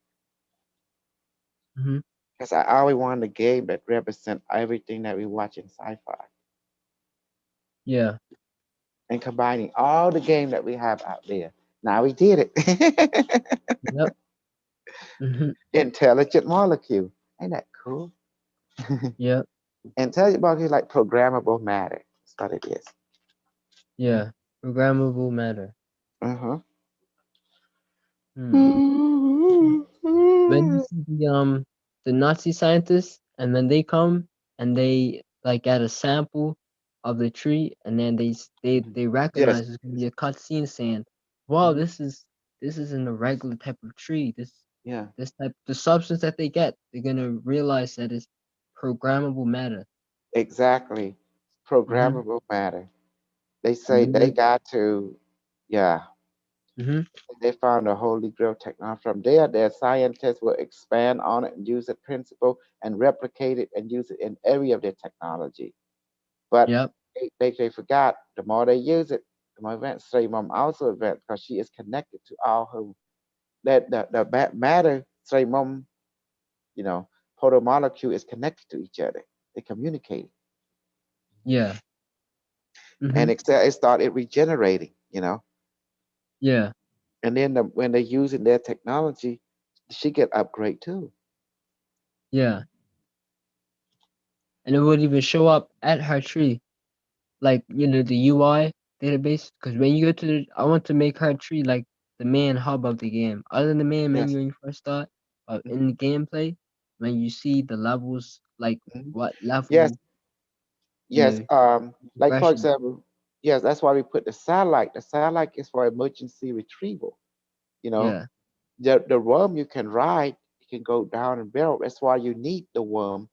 Mm-hmm. Because I always wanted a game that represent everything that we watch in sci-fi, Yeah. and combining all the game that we have out there. Now we did it. Yep. Mm-hmm. Intelligent molecule. Ain't that cool? Yep. Intelligent molecule is like programmable matter. That's what it is. Yeah. Programmable matter. Uh-huh. Hmm. When you see the Nazi scientists and then they come and they like get a sample of the tree and then they Yes. recognize it's gonna be a cutscene saying, "Wow, Hmm. this isn't a regular type of tree. Yeah. This type the substance that they get, they're gonna realize that it's programmable matter." Exactly. Mm-hmm. Programmable matter. They And say then they got to, yeah, mm-hmm. they found a holy grail technology. From there, their scientists will expand on it and use the principle and replicate it and use it in every of their technology. But Yep. they forgot the more they use it, the more events. Say mom also event because she is connected to all her that the matter. Say mom, you know, protomolecule is connected to each other. They communicate, Yeah. Mm-hmm. and it started regenerating. Yeah. And then when they're using their technology, she get upgrade too. Yeah. And it would even show up at her tree. like the UI database. Because when you go to I want to make her tree like the main hub of the game, other than the main Yes. menu when you first start. But Hmm. in the gameplay, when you see the levels, like Hmm. what Yes. level, Yes. Like for progression. example, yes, that's why we put the satellite. The satellite is for emergency retrieval. You know, Yeah. the worm you can ride, it can go down and barrel. That's why you need the worm.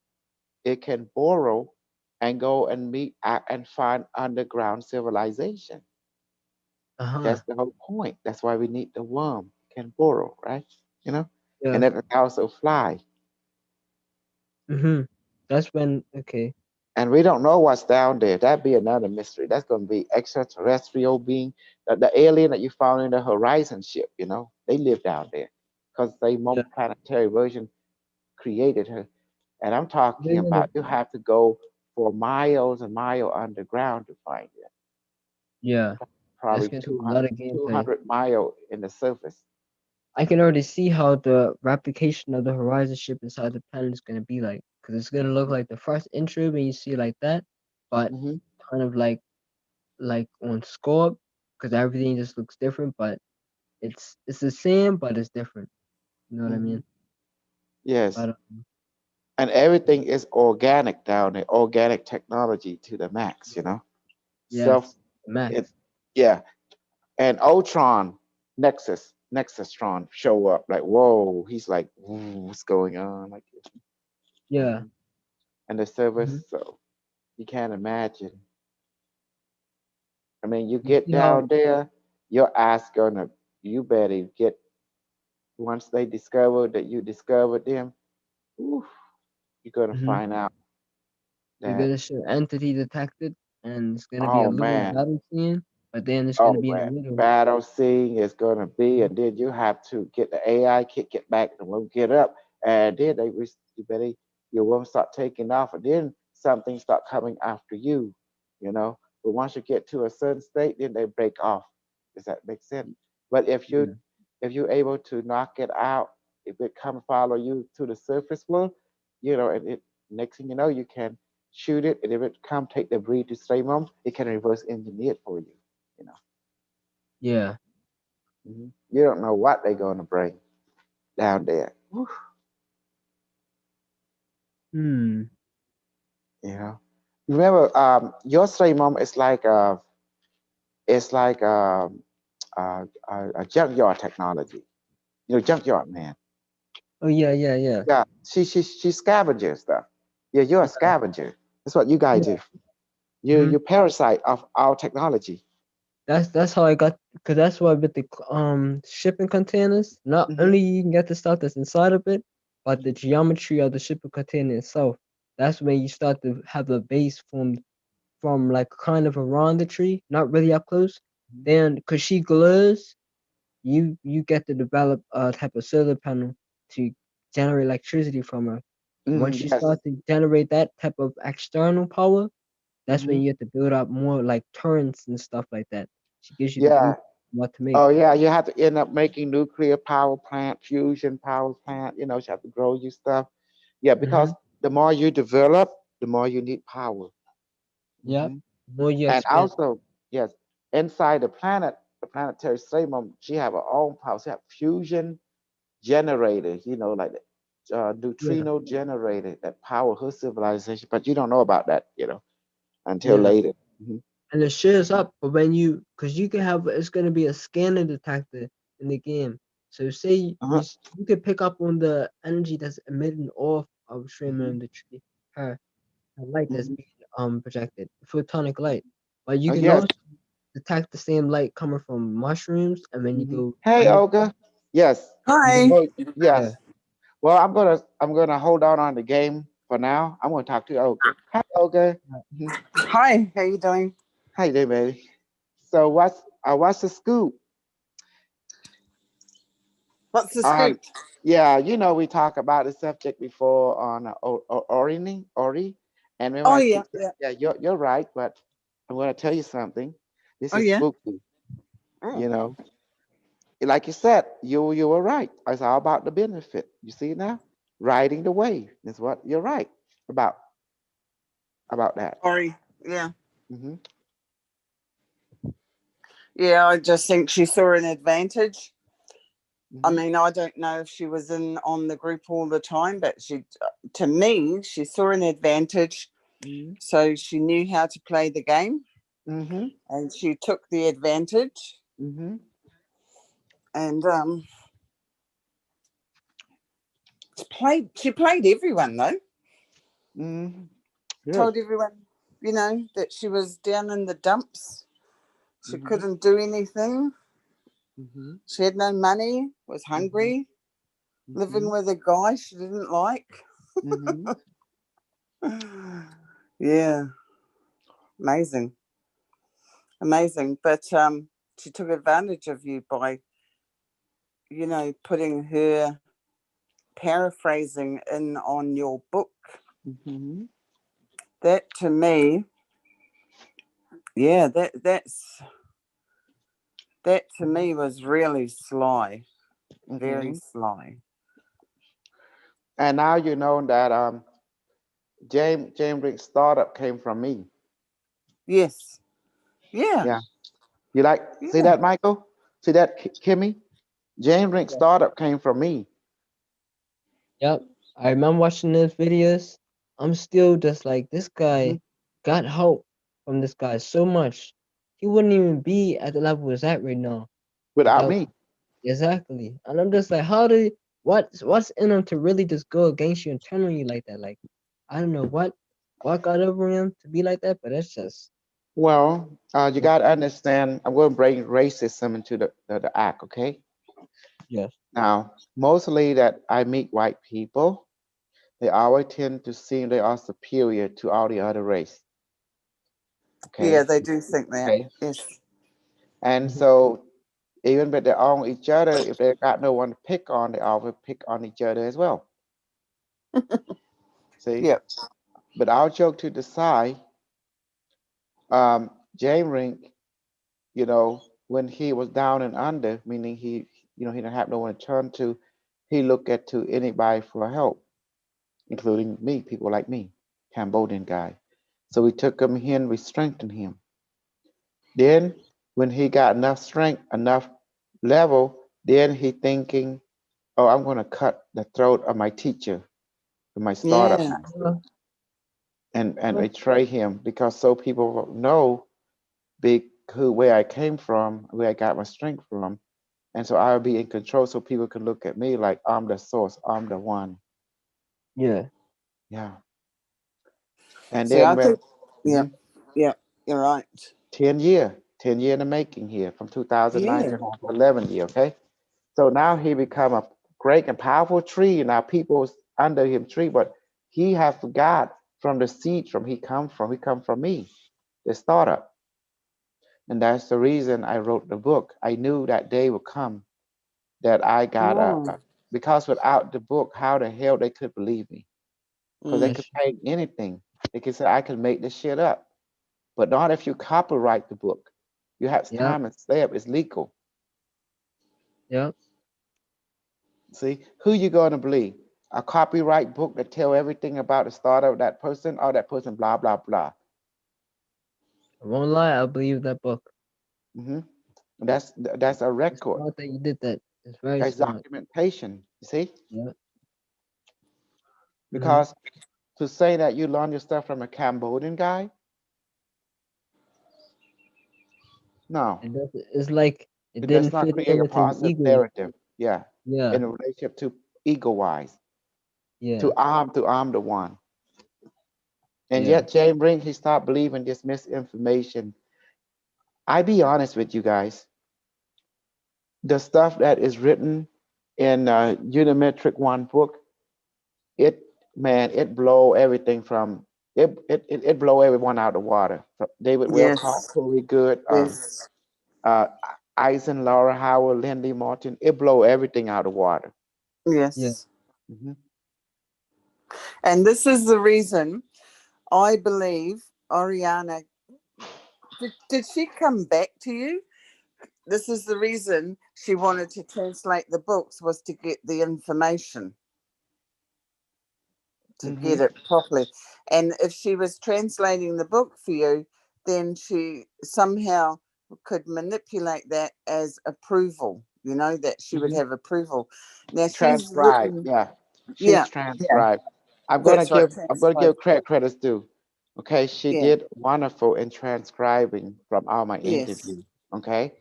It can burrow and go and meet and find underground civilization. Uh-huh. That's the whole point. That's why we need the worm. It can burrow, right? You know, and Yeah. it can also fly. Mm-hmm. That's when okay. And we don't know what's down there. That'd be another mystery. That's going to be extraterrestrial being, the alien that you found in the Horizon ship. You know, they live down there because they Yeah. planetary version created her. And I'm talking They're gonna about you have to go for miles and miles underground to find it. yeah. That's Probably gonna take a 200, lot of gameplay. 200 miles in the surface. I can already see how the replication of the Horizon ship inside the planet is gonna be like, because it's gonna look like the first intro when you see it like that, but Hmm. kind of like on scope, because everything just looks different, but it's the same, but it's different. You know what I Hmm. mean? Yes. But And everything is organic down there, organic technology to the max, you know? Self, yes, Max. it, yeah. And Ultron, Nexustron show up like, whoa, he's like, "Ooh, what's going on?" Like, Yeah. mhm. And the service, Hmm. so you can't imagine. I mean, you You get see how? down there, your ass gonna, you better get, once they discover that you discovered them, oof, you're gonna Mhm. find out They're that, gonna show entity detected, and it's gonna be a oh little man, battle scene, but then it's gonna oh be in the man, middle. battle scene is gonna be, Mhm. and then you have to get the AI kick it back and won't get up, and then you better you won't start taking off, and then something start coming after you, you know. But once you get to a certain state, then they break off. Does that make sense? But Yeah. if you're able to knock it out, if it come follow you to the surface floor, you know, and it next thing you know, you can shoot it, and if it come take the breed to stay mom, it can reverse engineer it for you. You know. Yeah. You don't know what they're going to bring down there. Whew. Hmm. You know, remember, your stray mom is like it's like a junkyard technology. You know, junkyard man. Oh yeah, yeah, yeah, Yeah, she scavenger stuff. Yeah, you're a yeah, scavenger. That's what you guys yeah. do. Hmm. You parasite of our technology. That's how I got, because that's why with the shipping containers, not Hmm. only you can get the stuff that's inside of it, but the geometry of the shipping container itself. That's when you start to have a base formed from like kind of around the tree, not really up close. Then, because she glows, you get to develop a type of solar panel to generate electricity from her. Hmm. Once you Yes. start to generate that type of external power, that's when Hmm. you have to build up more like turrets and stuff like that. She gives you the Yeah. blueprint what to make. Oh yeah, you have to end up making nuclear power plant, fusion power plant. You know, you have to grow your stuff. Yeah, Hmm. because the more you develop, the more you need power. Yep. Hmm. More you And expand. also, yes, inside the planetary system, she have her own power. She have fusion generator. You know, like Yeah. neutrino generator that power her civilization. But you don't know about that, you know, until Yeah. later. Hmm. And it shows up, but when you, because you can have, it's gonna be a scanner detector in the game. So say Uh-huh. you could pick up on the energy that's emitting off of streaming Hmm. in the tree, her, her light that's Hmm. being projected, photonic light. But you Oh can yes. also detect the same light coming from mushrooms, and when you Hmm. go Hey, under, Olga. Yes. you can, Hi. Oh, yeah, yes. Well, I'm gonna hold on the game for now. I'm gonna talk to Olga. Hi, Olga. Mhm. Hi. How you doing? How you doing, baby? So what's the scoop What's the on? scoop? Yeah, you know we talked about the subject before on Ori, and remember Oh I yeah, keep yeah. yeah you're right, but I'm gonna tell you something. This Oh is yeah. spooky. Oh. You know, like you said, you were right. It's all about the benefit. You see now, riding the wave is what you're right about about that. Sorry. Yeah. Hmm. Yeah, I just think she saw an advantage. I Mhm, mean, I don't know if she was in on the group all the time, but to me, she saw an advantage. mhm, So she knew how to play the game, mhm, and she took the advantage. mhm, And She played everyone though. mhm. Good. Told everyone, that she was down in the dumps. She Mhm, couldn't do anything. mhm, She had no money. Was mhm, hungry. Living mhm, with a guy she didn't like. mhm. Yeah, amazing, amazing. But she took advantage of you by, putting her paraphrasing in on your book. Mhm, That to me, yeah, that to me was really sly, very mhm. sly. And now you know that James Rick's startup came from me. Yes, yeah, Yeah. You like see yeah, that, Michael? See that, Kimmy? James Rick's startup came from me. Yep. I remember watching those videos. I'm still just like, this Mhm. guy got help from this guy so much. He wouldn't even be at the level he's at right now Without without me. exactly. And I'm just like, how do what's in him to really just go against you and turn on you like that? Like, I don't know what got over him to be like that, but it's just Well, you yeah, got to understand, I'm going to bring racism into the act, okay? yes. Now, mostly that I meet white people, they always tend to seem they are superior to all the other race, yeah. okay? They do think that. Okay. Yes. And Mhm. so, even when they're on each other, if they got no one to pick on, they always pick on each other as well. See? Yep. But I'll joke to the side, um, Jane Rink, when he was down and under, meaning he didn't have no one to turn to, he looked at to anybody for help, including me, people like me, Cambodian guy. So we took him in, we strengthened him. Then when he got enough strength, enough level, then he thinking, oh, I'm gonna cut the throat of my teacher, of my startup Yeah. master, Uh, and uh, betray him because so people will know big where I came from, where I got my strength from. And so I'll be in control so people can look at me like I'm the source, I'm the one. yeah. Yeah. And See, then I when think. Yeah. mhm, Yeah. You're right. 10 year in the making here from 2009 Yeah. to now 11 year, okay? So now he become a great and powerful tree. Now people's under him tree, but he has forgot from the seed from he come from me, the startup. And that's the reason I wrote the book. I knew that day would come that I got Oh. because without the book, how the hell they could believe me? Because they Mm. could That's paint anything. They could say I could make this shit up, but not if you copyright the book. You have yep, time and stamp. It's legal. yep. See, who you gonna believe? A copyright book that tell everything about the start of that person or that person blah blah blah. I won't lie, I believe that book. hmm that's a It's record. smart that you did that. It's very That's smart. documentation. You see, Yep. Mm-hmm. because to say that you learn your stuff from a Cambodian guy, no, It's like it it does didn't not fit create in a with his positive ego. narrative. Yeah, Yeah, in a relationship to ego wise, yeah, to arm the one. And yeah. yet James Ring he stopped believing this misinformation. I be honest with you guys. The stuff that is written in Unimetric one book, it it blow everything from it blow everyone out of the water. David Wilcock, Yes. Corey Good, Yes. uh, Eisen, Laura Howard, Lindy Martin, it blow everything out of the water. Yeah. Yes. hmm And this is the reason I believe Oriana. Did she come back to you? This is the reason she wanted to translate the books was to get the information, to hmm get it properly. And if she was translating the book for you, then she somehow could manipulate that as approval, you know, that she would Hmm. have approval. Now she's Transcribe. written, Yeah. yeah, She's yeah, transcribed. that's right, I'm gonna transcribe. give credits due. Okay, she Yeah, did wonderful in transcribing from all my yes, interviews. Okay,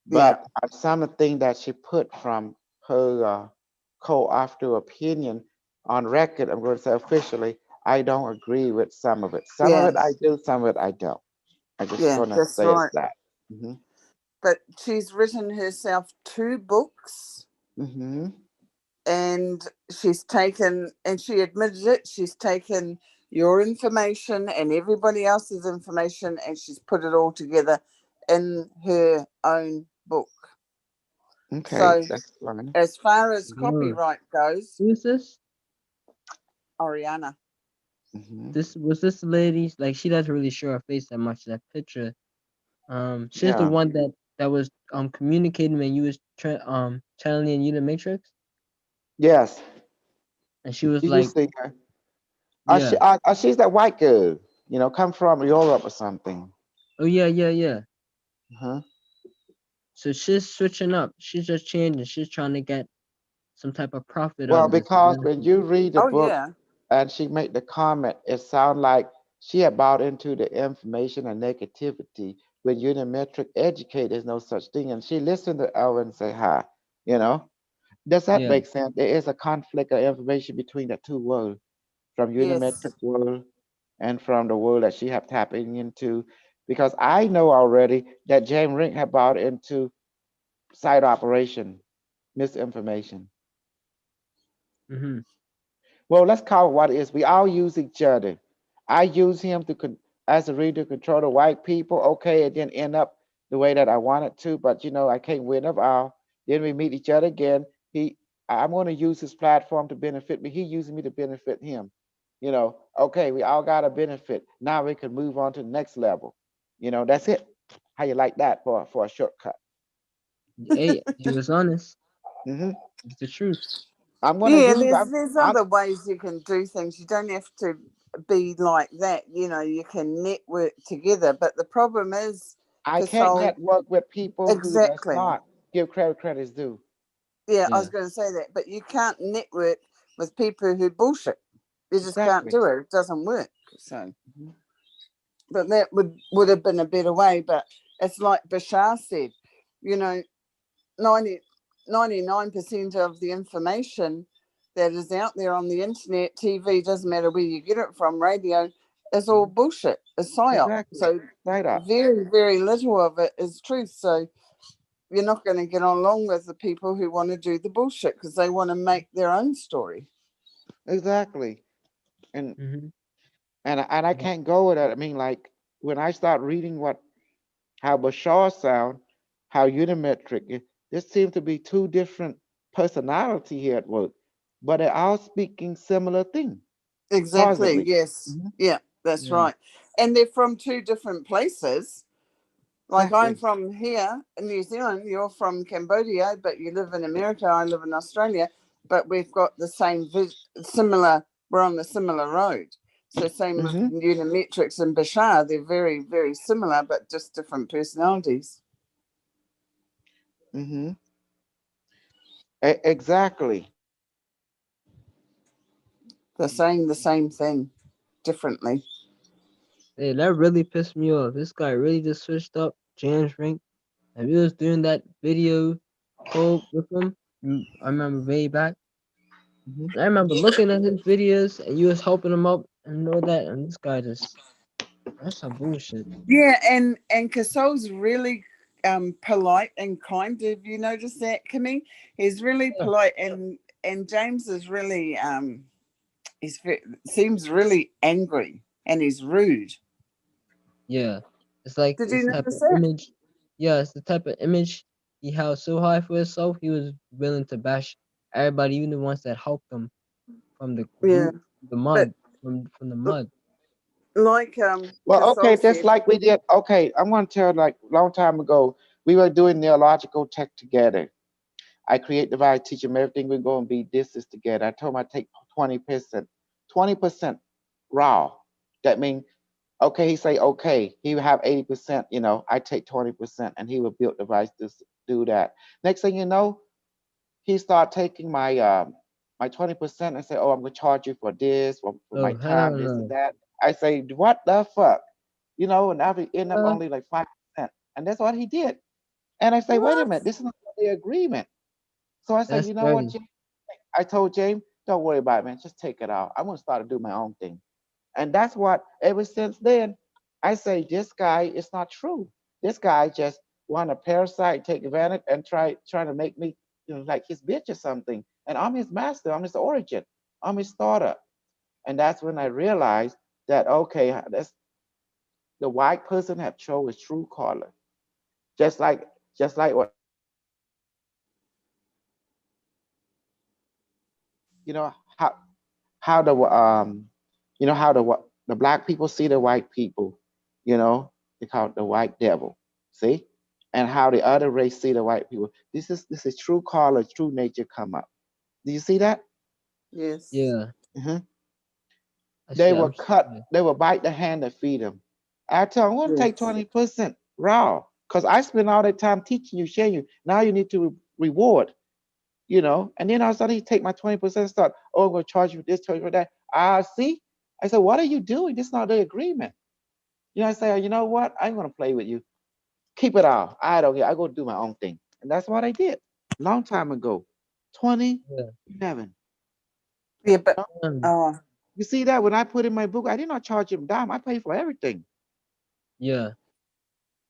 yeah, but some of the things that she put from her co-author opinion on record, I'm going to say officially, I don't agree with some of it. Some of yeah, it I do, some of it I don't. I'm just yeah, going to that's say it's right. that. Hmm. But she's written herself 2 books, Hmm. and she's taken, and she admitted it, she's taken your information and everybody else's information and she's put it all together in her own book. Okay, So that's fine. as far as Lord. copyright goes, Who is this? Oriana. Hmm. This was this lady. Like she doesn't really show her face that much. That picture. She's the Yeah. one that was communicating when you was channeling Unimetrix, Yes. and she was Did you like, see her? yeah, She's that white girl. Come from Europe or something. oh yeah, yeah, yeah. Huh? So she's switching up. She's just changing. She's trying to get some type of profit out Well, of this. because when you read the Oh book yeah. and she made the comment, it sounded like she had bought into the information and negativity. When Unimetric educate, there's no such thing. And she listened to Ellen and say, hi, you know. Does that Yeah. make sense? There is a conflict of information between the two worlds, from Unimetric Yes. world and from the world that she have tapping into. Because I know already that James Rink had bought into side operation, misinformation. Mm-hmm. Well, let's call it what it is. We all use each other. I use him as a reader to control the white people. Okay, it didn't end up the way that I wanted to, but I can't win them all. Then we meet each other again. I'm going to use his platform to benefit me. He using me to benefit him. Okay, we all got a benefit. Now we can move on to the next level. That's it. How you like that for a shortcut? Hey, he was honest. Hmm. It's the truth. I'm going to Yeah, use. there's I'm other ways you can do things. You don't have to be like that. You know, you can network together. But the problem is, I can't Kasol, network with people who does exactly. not give credit's due. Yeah, I was Yeah. going to say that. But you can't network with people who bullshit. You just can't Exactly. do it. It doesn't work. So, Mhm. but that would have been a better way. But it's like Bashar said, you know, 99% of the information that is out there on the internet, TV, doesn't matter where you get it from, radio, is all Mhm. bullshit, a psyop. Exactly. So Right up. very, very little of it is truth. So you're not going to get along with the people who want to do the bullshit because they want to make their own story. Exactly. And Mm-hmm. and I can't go with that. I mean, like when I start reading how Bashar sound, how Unimetric, there seems to be two different personality here at work, but they're all speaking similar thing, Exactly. supposedly. Yes. Mhm. Yeah, that's Yeah. right. And they're from 2 different places. Like I'm Exactly. from here in New Zealand, you're from Cambodia, but you live in America, I live in Australia, but we've got the same similar, we're on the similar road. So same with Hmm. Unimetrics and Bashar, they're very, very similar, but just different personalities. Hmm. Exactly. They're saying the same thing differently. Hey, that really pissed me off. This guy really just switched up James Rink. And we was doing that video call with him. I remember way back. Hmm. And I remember looking at his videos and you was helping him up and all that. And this guy just that's some bullshit. Yeah, and Casol's really polite and kind. Have you noticed that, Kimmy? He's really Yeah. polite, and James is really seems really angry and he's rude. Yeah. It's like Did you this type of notice that? image. Yeah, it's the type of image he held so high for himself. He was willing to bash everybody, even the ones that helped him from the Yeah, root, the but mud, from the mud. like Well, okay, Casol just said, like we did. Okay, I'm going to tell like long time ago, we were doing neurological tech together. I create the value, teach them everything. We're going to be this together. I told him I take 20%, 20% raw. That means Okay, he say okay. He would have 80%. I take 20%, and he would build the device to do that. Next thing you know, he start taking my 20% and say, "Oh, I'm gonna charge you for this, for my Oh hell time, this and no. that." I say, "What the fuck?" And I would end up Uh, only like 5%, and that's what he did. And I say, "Wait a What? minute, this is not the agreement." So I say, that's "You know what, crazy. James?" I told James, "Don't worry about it, man. Just take it out. I'm gonna start to do my own thing." And that's what ever since then, I say this guy is not true. This guy just want to parasite, take advantage, and trying to make me like his bitch or something. And I'm his master, I'm his origin, I'm his starter. And that's when I realized that okay, that's the white person have chose his true color. Just like what you know how the how the black people see the white people, they call it the white devil. See? And how the other race see the white people. This is true color, true nature come up. Do you see that? Yes. Yeah, Hmm. I They see. will cut, Yeah. they will bite the hand that feed them. I tell them, I want to take Yes. 20% raw. Because I spend all that time teaching you, showing you. Now you need to reward, And then all of a sudden he take my 20% start, oh, I'm gonna charge you this, charge you for that. See? I said, what are you doing? This is not the agreement. I say, you know what? I'm gonna play with you. Keep it all. I don't care. I go do my own thing. And that's what I did. Long time ago. Yeah. 2011. Yeah, but Um, oh, You see that when I put in my book, I did not charge him a dime. I pay for everything. yeah.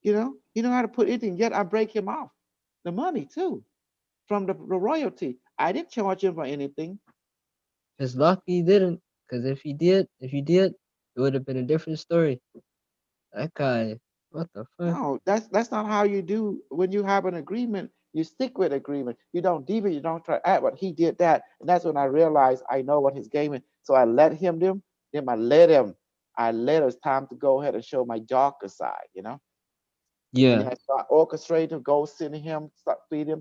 He know how to put anything, yet I break him off. The money too. From the royalty. I didn't charge him for anything. It's lucky he didn't. Cause if you did, it would have been a different story. That guy, what the fuck? No, that's not how you do when you have an agreement. You stick with agreement. You don't deviate. You don't try to act. But he did that, and that's when I realized I know what his game is. So I let him do. Then I let him. I let it's time to go ahead and show my darker side. And then Yeah, I start orchestrating, go sending him, start feeding him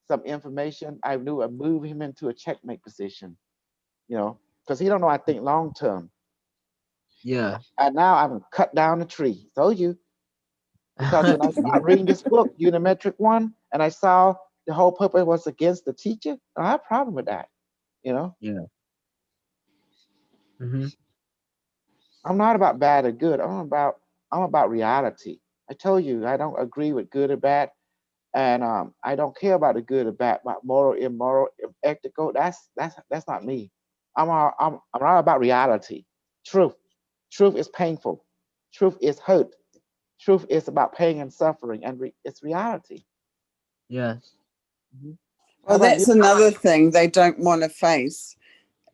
some information. I knew I move him into a checkmate position. Because he don't know I think long term. yeah. And now I'm cut down the tree. Told you. Because when I Yeah, started reading this book, Unimetric One, and I saw the whole purpose was against the teacher, I have a problem with that. You know, yeah. Mm-hmm. I'm not about bad or good. I'm about reality. I told you I don't agree with good or bad, and I don't care about the good or bad, about moral, immoral, ethical. That's not me. I'm all about reality, truth. Truth is painful. Truth is hurt. Truth is about pain and suffering, and it's reality. Yes. Mhm. How well, about you? that's another thing they don't want to face.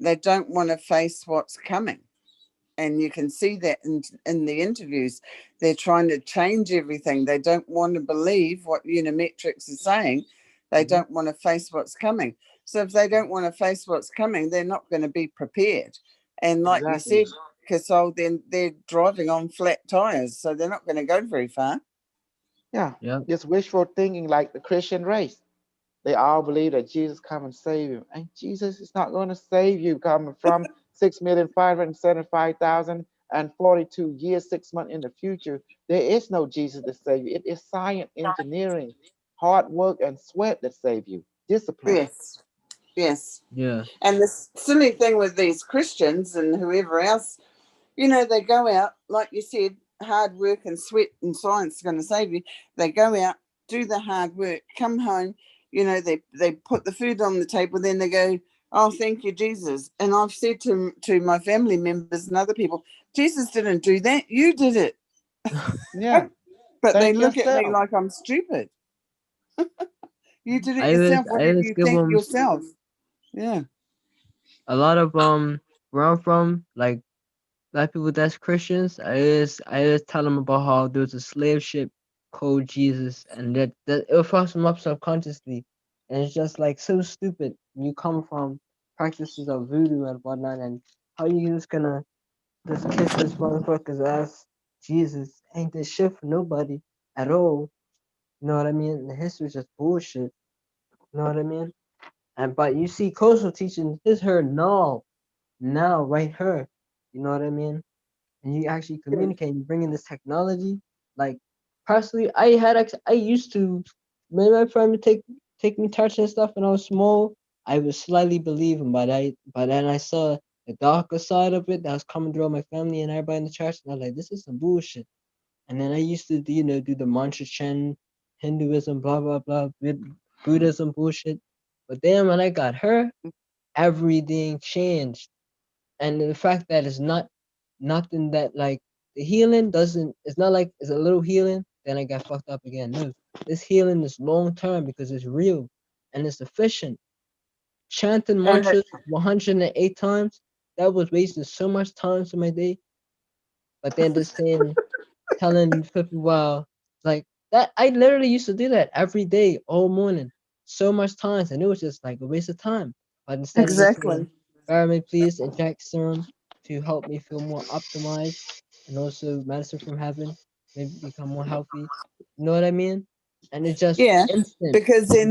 They don't want to face what's coming. And you can see that in the interviews. They're trying to change everything. They don't want to believe what Unimetrics is saying. They Mhm. don't want to face what's coming. So if they don't want to face what's coming, they're not going to be prepared. And like you Exactly. said, Casol, then they're driving on flat tires, so they're not going to go very far. Yeah. Yep. Just wishful thinking like the Christian race. They all believe that Jesus come and save you. And Jesus is not going to save you coming from 6,575,042 years, 6 months in the future. There is no Jesus to save you. It is science, engineering, hard work, and sweat that save you. Discipline. Yes, yes. Yeah. And the silly thing with these Christians and whoever else, they go out, like you said, hard work and sweat and science is going to save you. They go out, do the hard work, come home, they put the food on the table, then they go, oh, thank you, Jesus. And I've said to my family members and other people, Jesus didn't do that. You did it. Yeah. But they Thank look at me yourself. like I'm stupid. You did it I yourself. just What I did just you give think them yourself? Yeah. a lot of where I'm from, like black people that's Christians. I just tell them about how there was a slave ship called Jesus, and that it fucks them up subconsciously, and it's just like so stupid. You come from practices of voodoo and whatnot, and how you just gonna just kiss this motherfucker's ass? Jesus ain't this shit for nobody at all. You know what I mean? The history's just bullshit. You know what I mean? And but you see, Coastal teaching his her now right here. You know what I mean? and you actually communicate. You bring in this technology. Like personally, I used to when my friend would take me touch and stuff when I was small. I would slightly believe him, but then I saw the darker side of it that was coming through my family and everybody in the church, and I was like, this is some bullshit. And then I used to do the mantra chant, Hinduism, blah blah blah, Buddhism bullshit. But then when I got her, everything changed. And the fact that it's not nothing that like the healing doesn't it's not like it's a little healing, then I got fucked up again. No. This healing is long term because it's real and it's efficient. Chanting And it, mantras 108 times, that was wasting so much time to my day. But then just saying telling people, wow, like that I literally used to do that every day, all morning, so much times, and it was just like a waste of time. But instead of just exactly. saying, Barrowman, please inject serum to help me feel more optimized and also medicine from heaven, maybe become more healthy. You know what I mean? And it's just Yeah, instant. because they're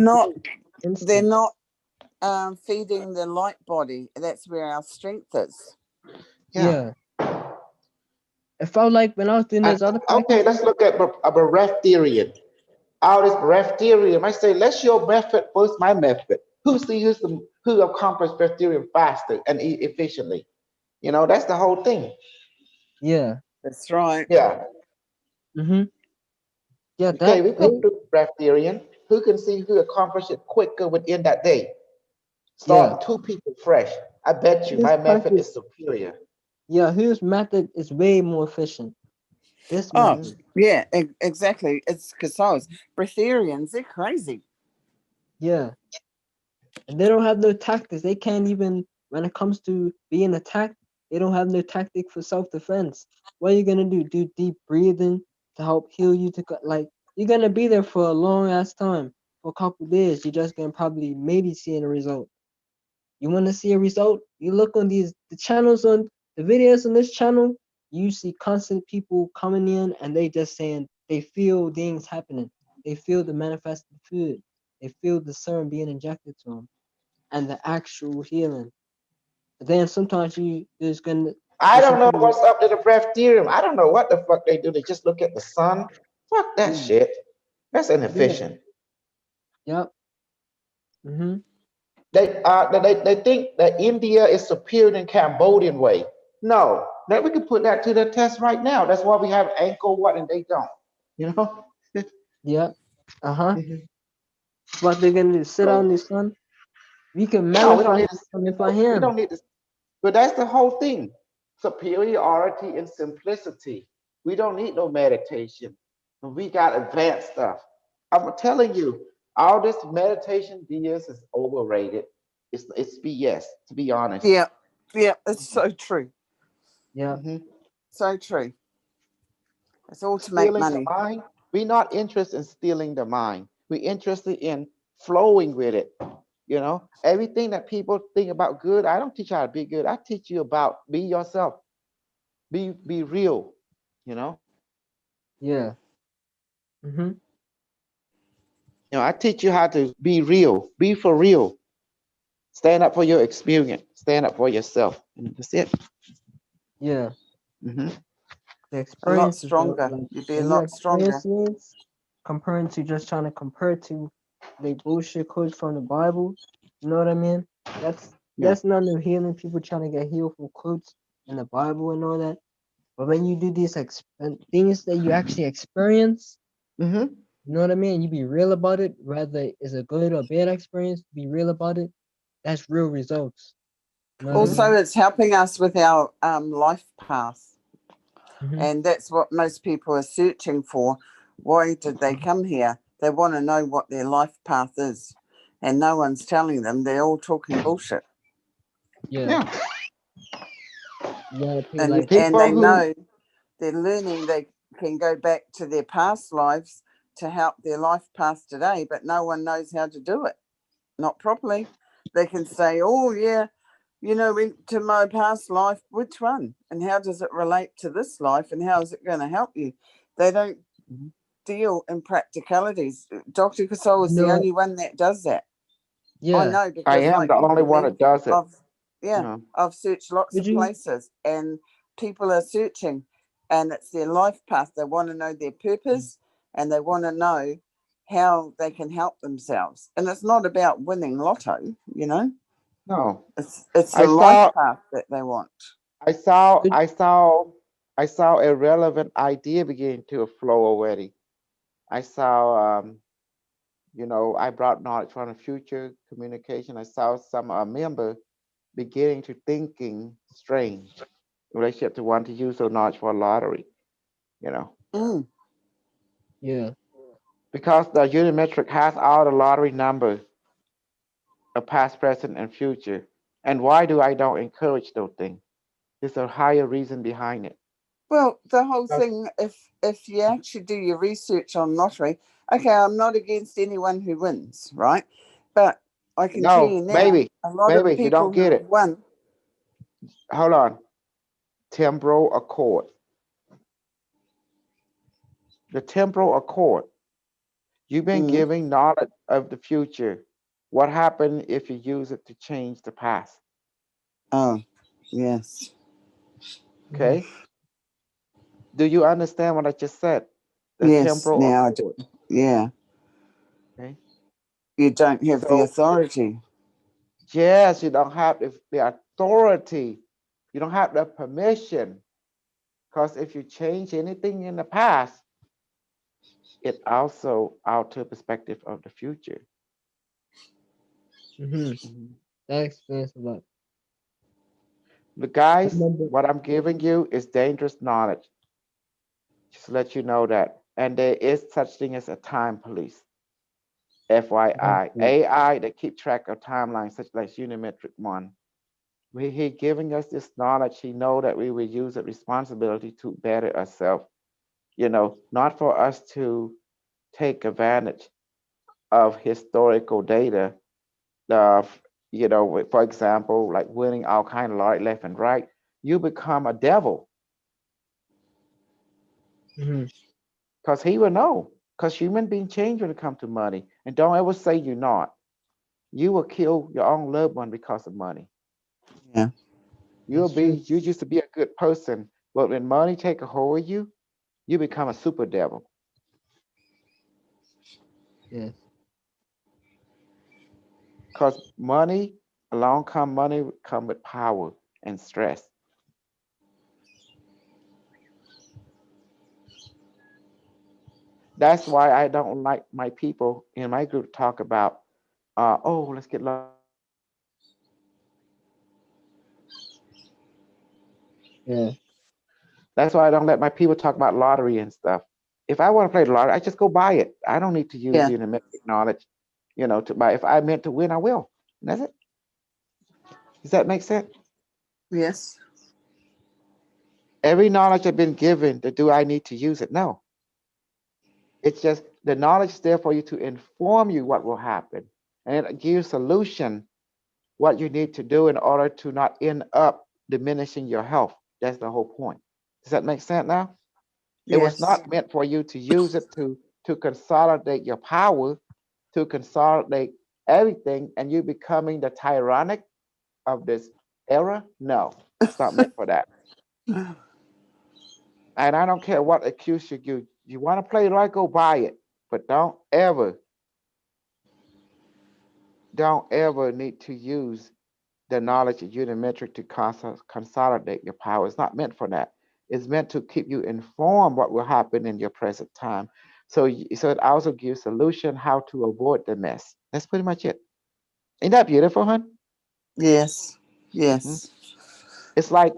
Instant. not feeding the light body. That's where our strength is. Yeah. Yeah. It felt like when I was doing And, those other okay, practices, let's look at a breatharian. Out is breatharian. I say, let's your method versus my method. Who accomplished breatharian faster and efficiently? That's the whole thing. yeah. That's right. Yeah. Mm-hmm. Yeah, Okay, that we they could do breatharian. Who can see who accomplished it quicker within that day? yeah. Starting two people fresh. I bet you This my method practice is superior. Yeah, his method is way more efficient. This Oh, Hmm. method, yeah, exactly. It's because breatharians, they're crazy. yeah. And they don't have no tactics. They can't even, when it comes to being attacked, they don't have no tactic for self-defense. What are you gonna do? Do deep breathing to help heal you to like you're gonna be there for a long ass time, for a couple days. You're just gonna probably maybe see a result. You wanna see a result? You look on the channels on the videos on this channel, you see constant people coming in and they just saying they feel things happening. They feel the manifested food. They feel the serum being injected to them and the actual healing. But then sometimes I there's some don't know people what's up to the breatharian. I don't know what the fuck they do. They just look at the sun. Fuck that yeah, shit. That's yeah, inefficient. yep, mm-hmm, They think that India is superior than Cambodian way. No, that we can put that to the test right now. That's why we have Angkor Wat and they don't. You know. yep, uh-huh. What they're gonna do, sit out in So the sun? We can no, we don't manifest need the to. sun if I We am. don't need to. But that's the whole thing. Superiority and simplicity. We don't need no meditation. We got advanced stuff. I'm telling you, all this meditation BS is overrated. It's BS, to be honest. Yeah, yeah, it's so true. Yep, Mhm. So true. It's all to make Stealing the money. mind. We're not interested in stealing the mind. We're interested in flowing with it. Everything that people think about good, I don't teach you how to be good. I teach you about be yourself. Be real. You know. yeah, mm-hmm, I teach you how to be real. Be for real. Stand up for your experience. Stand up for yourself. And that's it. yeah. Hmm. The A lot experience is stronger. like You'd be a when you lot experience stronger. things, comparing to just trying to compare to the bullshit quotes from the Bible. You know what I mean? That's Yeah. that's not no healing. People trying to get healed from quotes in the Bible and all that. But when you do these things that you actually experience, Hmm. you know what I mean? You be real about it, whether it's a good or bad experience. Be real about it. That's real results. You know what I Hmm. Also, mean? it's helping us with our life path. Hmm. And that's what most people are searching for. Why did they come here? They want to know what their life path is. And no one's telling them. They're all talking bullshit. Yeah, Yeah. you gotta pay And like and People they who know they're learning they can go back to their past lives to help their life path today, but no one knows how to do it. Not properly. They can say, oh yeah, to my past life, which one? And how does it relate to this life? And how is it going to help you? They don't Mhm. deal in practicalities. Dr. Casol you is the know. only one that does that. I Yeah. know I because, am like the you, only one Billy, that does it. I've You yeah, know. I've searched lots Would of you? places, and people are searching, and it's their life path. They want to know their purpose, and they want to know how they can help themselves. And it's not about winning lotto, you know. No, It's the I life saw, path that they want. I saw, Good. I saw, I saw a relevant idea begin to flow already. I saw, I brought knowledge from the future communication. I saw some member beginning to thinking strange in relationship to want to use their knowledge for a lottery, you know, Mm. Yeah. because the Unimetric has all the lottery numbers of past, present, and future. And why do I don't encourage those things? There's a higher reason behind it. Well, the whole Because thing, if you actually do your research on lottery, okay, I'm not against anyone who wins, right? But I can tell no, you now, baby, a lot of baby, you people don't who get have it. won. Hold on. Temporal accord. The temporal accord. You've been Mm. giving knowledge of the future. What happened if you use it to change the past? Oh, yes. Mhm. Okay. Do you understand what I just said? The Yes, temporal now I do. accord. Yeah. Okay. You don't have the So authority. yes, you don't have the authority. You don't have the permission. Because if you change anything in the past, it also alter perspective of the future. Mhm. Mhm. That explains a lot. But I guys, remember. what I'm giving you is dangerous knowledge. Just to let you know that. And there is such thing as a time police. That's FYI. good. AI that keep track of timelines such like Unimetric one. He giving us this knowledge. He know that we will use it responsibility to better ourselves. Not for us to take advantage of historical data of, for example, like winning all kind of lottery left and right. You become a devil Mhm. because he will know. Because human being change when it comes to money. And don't ever say you're not. You will kill your own loved one because of money. Yeah. That's true. You used to be a good person, but when money take a hold of you, you become a super devil. Yes. Because money, along come money come with power and stress. That's why I don't like my people in my group talk about, oh, let's get lottery. Yeah. That's why I don't let my people talk about lottery and stuff. If I want to play the lottery, I just go buy it. I don't need to use Yeah. unimetric knowledge, to buy. If I meant to win, I will. And that's it. Does that make sense? Yes. Every knowledge I've been given, do I need to use it? No. It's just the knowledge is there for you to inform you what will happen. And it gives solution what you need to do in order to not end up diminishing your health. That's the whole point. Does that make sense now? It was Yes. not meant for you to use it to consolidate your power, to consolidate everything, and you becoming the tyrannic of this era. No, it's not meant for that. And I don't care what excuse you give. You want to play right, go buy it. But don't ever need to use the knowledge of Unimetric to consolidate your power. It's not meant for that. It's meant to keep you informed what will happen in your present time. So it also gives solution how to avoid the mess. That's pretty much it. Ain't that beautiful, hon? Yes. Hmm. Yes. It's like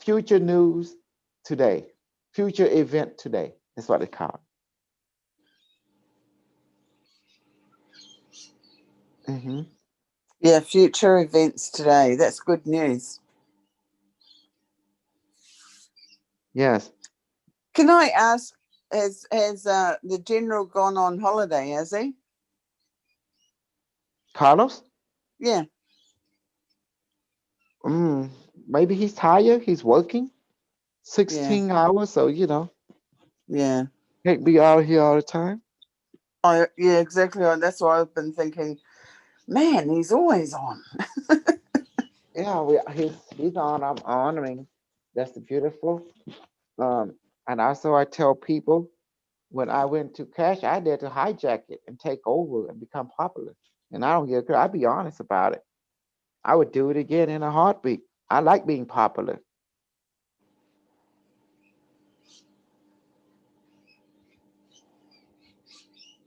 future news today, future event today. That's what they call it. Yeah. Future events today. That's good news. Yes, Can I ask? Has the general gone on holiday? Has he? Carlos. Yeah. Mm, maybe he's tired. He's working Yeah. 16 hours, so Yeah. can't be out here all the time. Yeah. Exactly. That's why I've been thinking. Man, he's always on. Yeah, he's on. I'm honoring. That's the beautiful. And also I tell people when I went to Cash, I did to hijack it and take over and become popular. And I don't give a crap. I'd be honest about it. I would do it again in a heartbeat. I like being popular.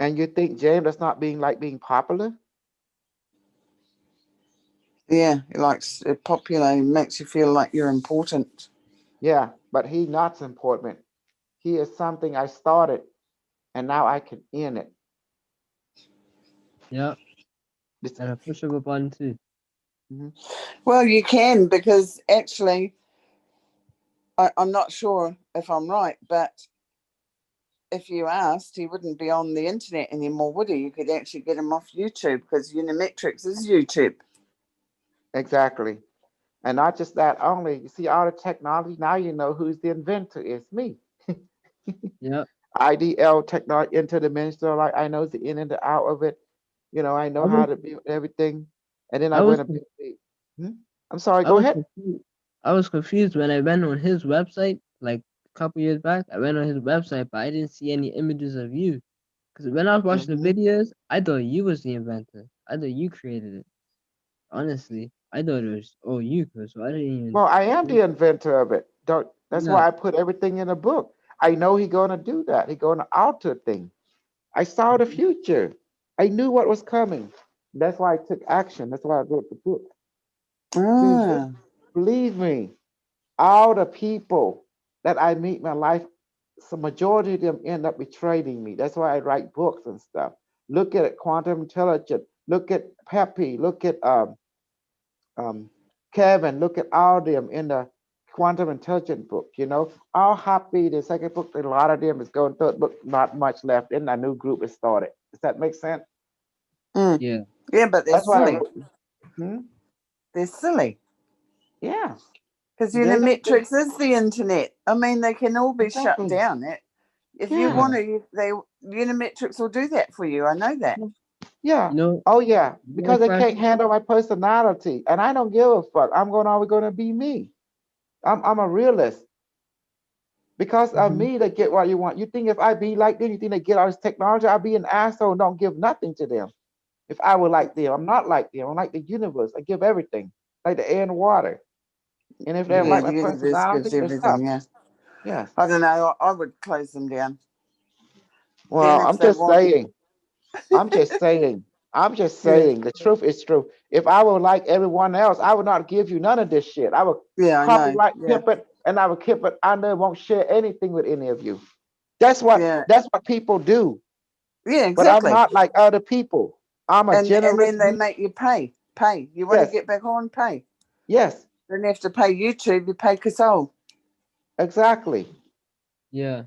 And you think, James, that's not being like being popular? Yeah, it likes it popular. It makes you feel like you're important. Yeah, but he not important. He is something I started and now I can end it. Yeah, This, and a push of a button too. mhm. Well, you can because actually, I'm not sure if I'm right, but if you asked, he wouldn't be on the internet anymore, would he? You could actually get him off YouTube because Unimetrix is YouTube. Exactly. And not just that only, you see all the technology, now you know who's the inventor. It's me. Yeah, IDL technology interdimensional, like I know the in and the out of it. I I know how was to build everything. And then I I was went a con- bit deep. Hmm? I'm sorry, I go was ahead. confused. I was confused when I went on his website like a couple years back. I went on his website, but I didn't see any images of you. Because when I was watching the Hmm. videos, I thought you was the inventor. I thought you created it. Honestly, I thought it was all you, cause so I didn't even. Well, I am the inventor of it. Don't That's Yeah, why I put everything in a book. I know he's gonna do that. He's gonna alter things. I saw the future. I knew what was coming. That's why I took action. That's why I wrote the book. Ah, Believe me, all the people that I meet in my life, so majority of them end up betraying me. That's why I write books and stuff. Look at quantum intelligence. Look at Peppy. Look at um, Kevin. Look at all of them in the quantum intelligence book. All happy. The second book, a lot of them is going. Third book, not much left. And a new group is started. Does that make sense? mm. yeah, Yeah, but they're That's why. silly. Hmm? They're silly Yeah, because they don't think Unimetrix is the internet. I mean, they can all be shut exactly. down. If you Yeah. want yeah. to, they Unimetrix will do that for you. I know that. Yeah. You know, Oh yeah. my Because they crash. can't handle my personality. And I don't give a fuck. I'm going always gonna be me. I'm a realist. Because of Mhm. me, they get what you want. You think if I be like them, you think they get all this technology, I'll be an asshole and don't give nothing to them. If I were like them, I'm not like them. I'm like the universe. I give everything. Like the air and water. And if they don't Yeah, like the my universe gives personality, it's tough. everything. Yeah, Yes. I don't know. I would close them down. Then Well, if I'm they just want, saying. I'm just saying. I'm just yeah, saying. The truth is true. If I were like everyone else, I would not give you none of this shit. I would yeah, I know. copyright Yeah, keep it, and I would keep it under. Won't share anything with any of you. yeah, That's what people do. yeah, But I'm exactly. not like other people. I'm a And generous then they being. make you pay. Pay. You want to Yes, get back on? Pay. yes, Don't have to pay YouTube. You pay Kasol. exactly. Yeah,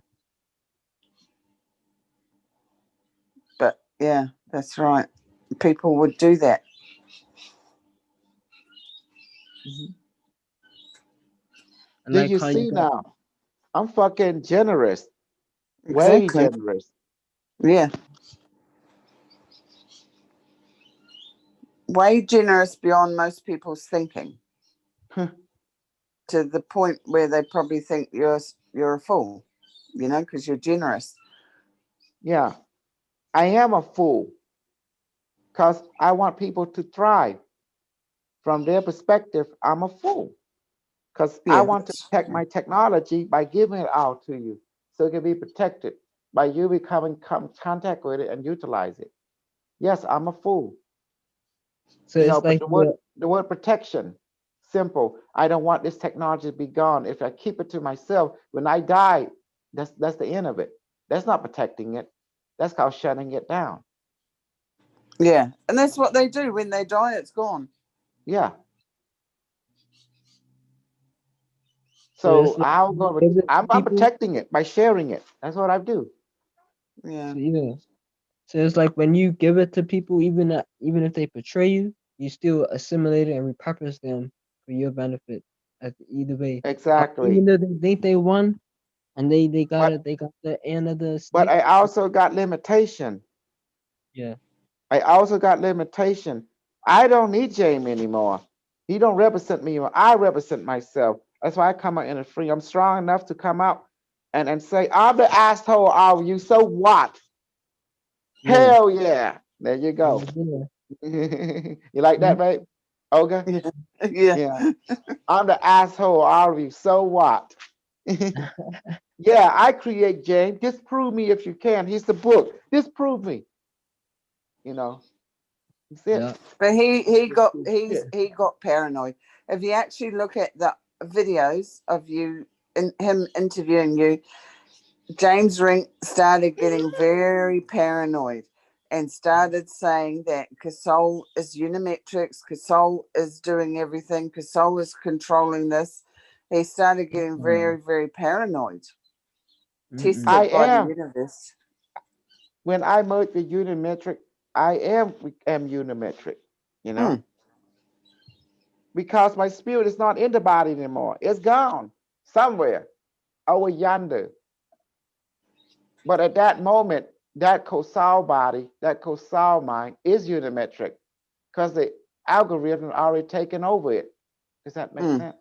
But yeah, that's right. People would do that. Mhm. I Do like you how you see got. now? I'm fucking generous, way Exactly. generous. Yeah. Way generous beyond most people's thinking, to the point where they probably think you're a fool, because you're generous. Yeah, I am a fool because I want people to thrive. From their perspective, I'm a fool because I Yeah, want to that's protect my technology by giving it out to you so it can be protected by you becoming come contact with it and utilize it. Yes, I'm a fool. So it's But like the the word protection, simple. I don't want this technology to be gone. If I keep it to myself, when I die, that's the end of it. That's not protecting it. That's called shutting it down. yeah, and that's what they do when they die. It's gone. Yeah. so it's So like you give it I'm to people. protecting it by sharing it. That's what I do. Yeah, So yeah, so it's like when you give it to people, even if they betray you, you still assimilate it and repurpose them for your benefit. At either way, Exactly. even though they think they won and they got But it, they got the end of the but stick. I also got limitation. Yeah, I also got limitation. I don't need Jamie anymore. He don't represent me. I represent myself. That's why I come out in the free. I'm strong enough to come out and say, I'm the asshole of you. So what? Yeah. Hell yeah. There you go. Yeah. You like that, babe? Olga? Yeah. Yeah. Yeah. I'm the asshole of you. So what? Yeah, I create James. Disprove me if you can. Here's the book. Disprove me. You know, that's it. Yeah. But Yeah. he got paranoid. If you actually look at the videos of you and him interviewing you, James Rink started getting very paranoid and started saying that Kasol is Unimetrix, Kasol is doing everything, Kasol is controlling this. He started getting very, very paranoid. Mm-mm. I Tested by the am. universe. When I merge with Unimetric, I am Unimetric, you know, Mm. because my spirit is not in the body anymore. It's gone somewhere over yonder. But at that moment, that Kosal body, that Kosal mind is Unimetric because the algorithm already taken over it. Does that make Mm. sense?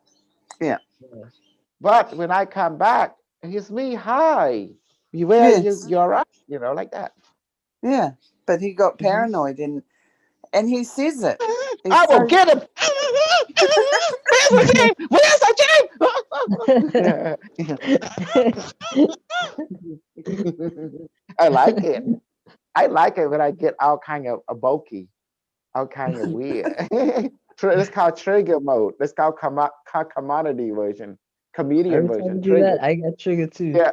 Yeah. Yeah. But when I come back, it's me. Hi, beware Yes. you're right. You know, like that. Yeah. But he got Mhm. paranoid and he says it. He's I will so get him. Where's my James? Where's my James? I like it. I like it when I get all kind of a bulky, all kind of weird. It's called trigger mode. It's called commodity version, comedian Every time version, you do trigger. that, I get triggered too. Yeah.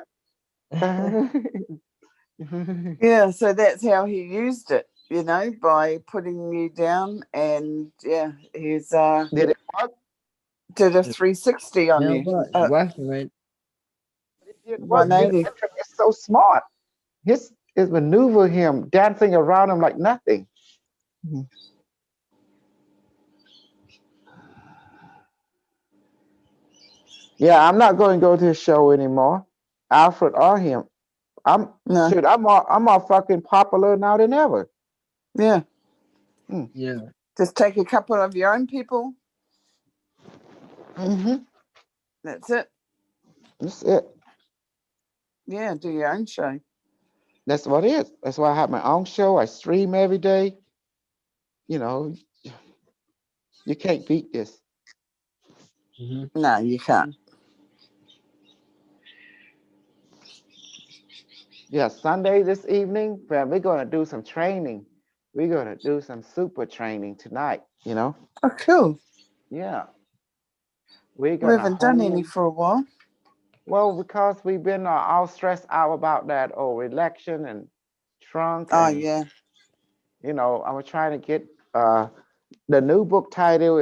yeah, so that's how he used it, by putting you down and yeah, he's Did it work? did a 360 on Yeah, you. but it's working, right? It did work. 180. Unimetric is so smart. His maneuver him, dancing around him like nothing. Yeah, I'm not going to go to his show anymore. Alfred or him. I'm No. shit. I'm more fucking popular now than ever. Yeah. Yeah. Just take a couple of your own people. Mm-hmm. That's it. That's it. Yeah, do your own show. That's what it is. That's why I have my own show. I stream every day. You know, you can't beat this. Hmm. No, you can't. Yeah, Sunday this evening, man, we're gonna do some training. We're gonna do some super training tonight. You know. Oh, cool. Yeah, we're We gonna haven't done any hone. for a while. Well, because we've been all stressed out about that election and Trump, Oh, and yeah. I'm trying to get the new book title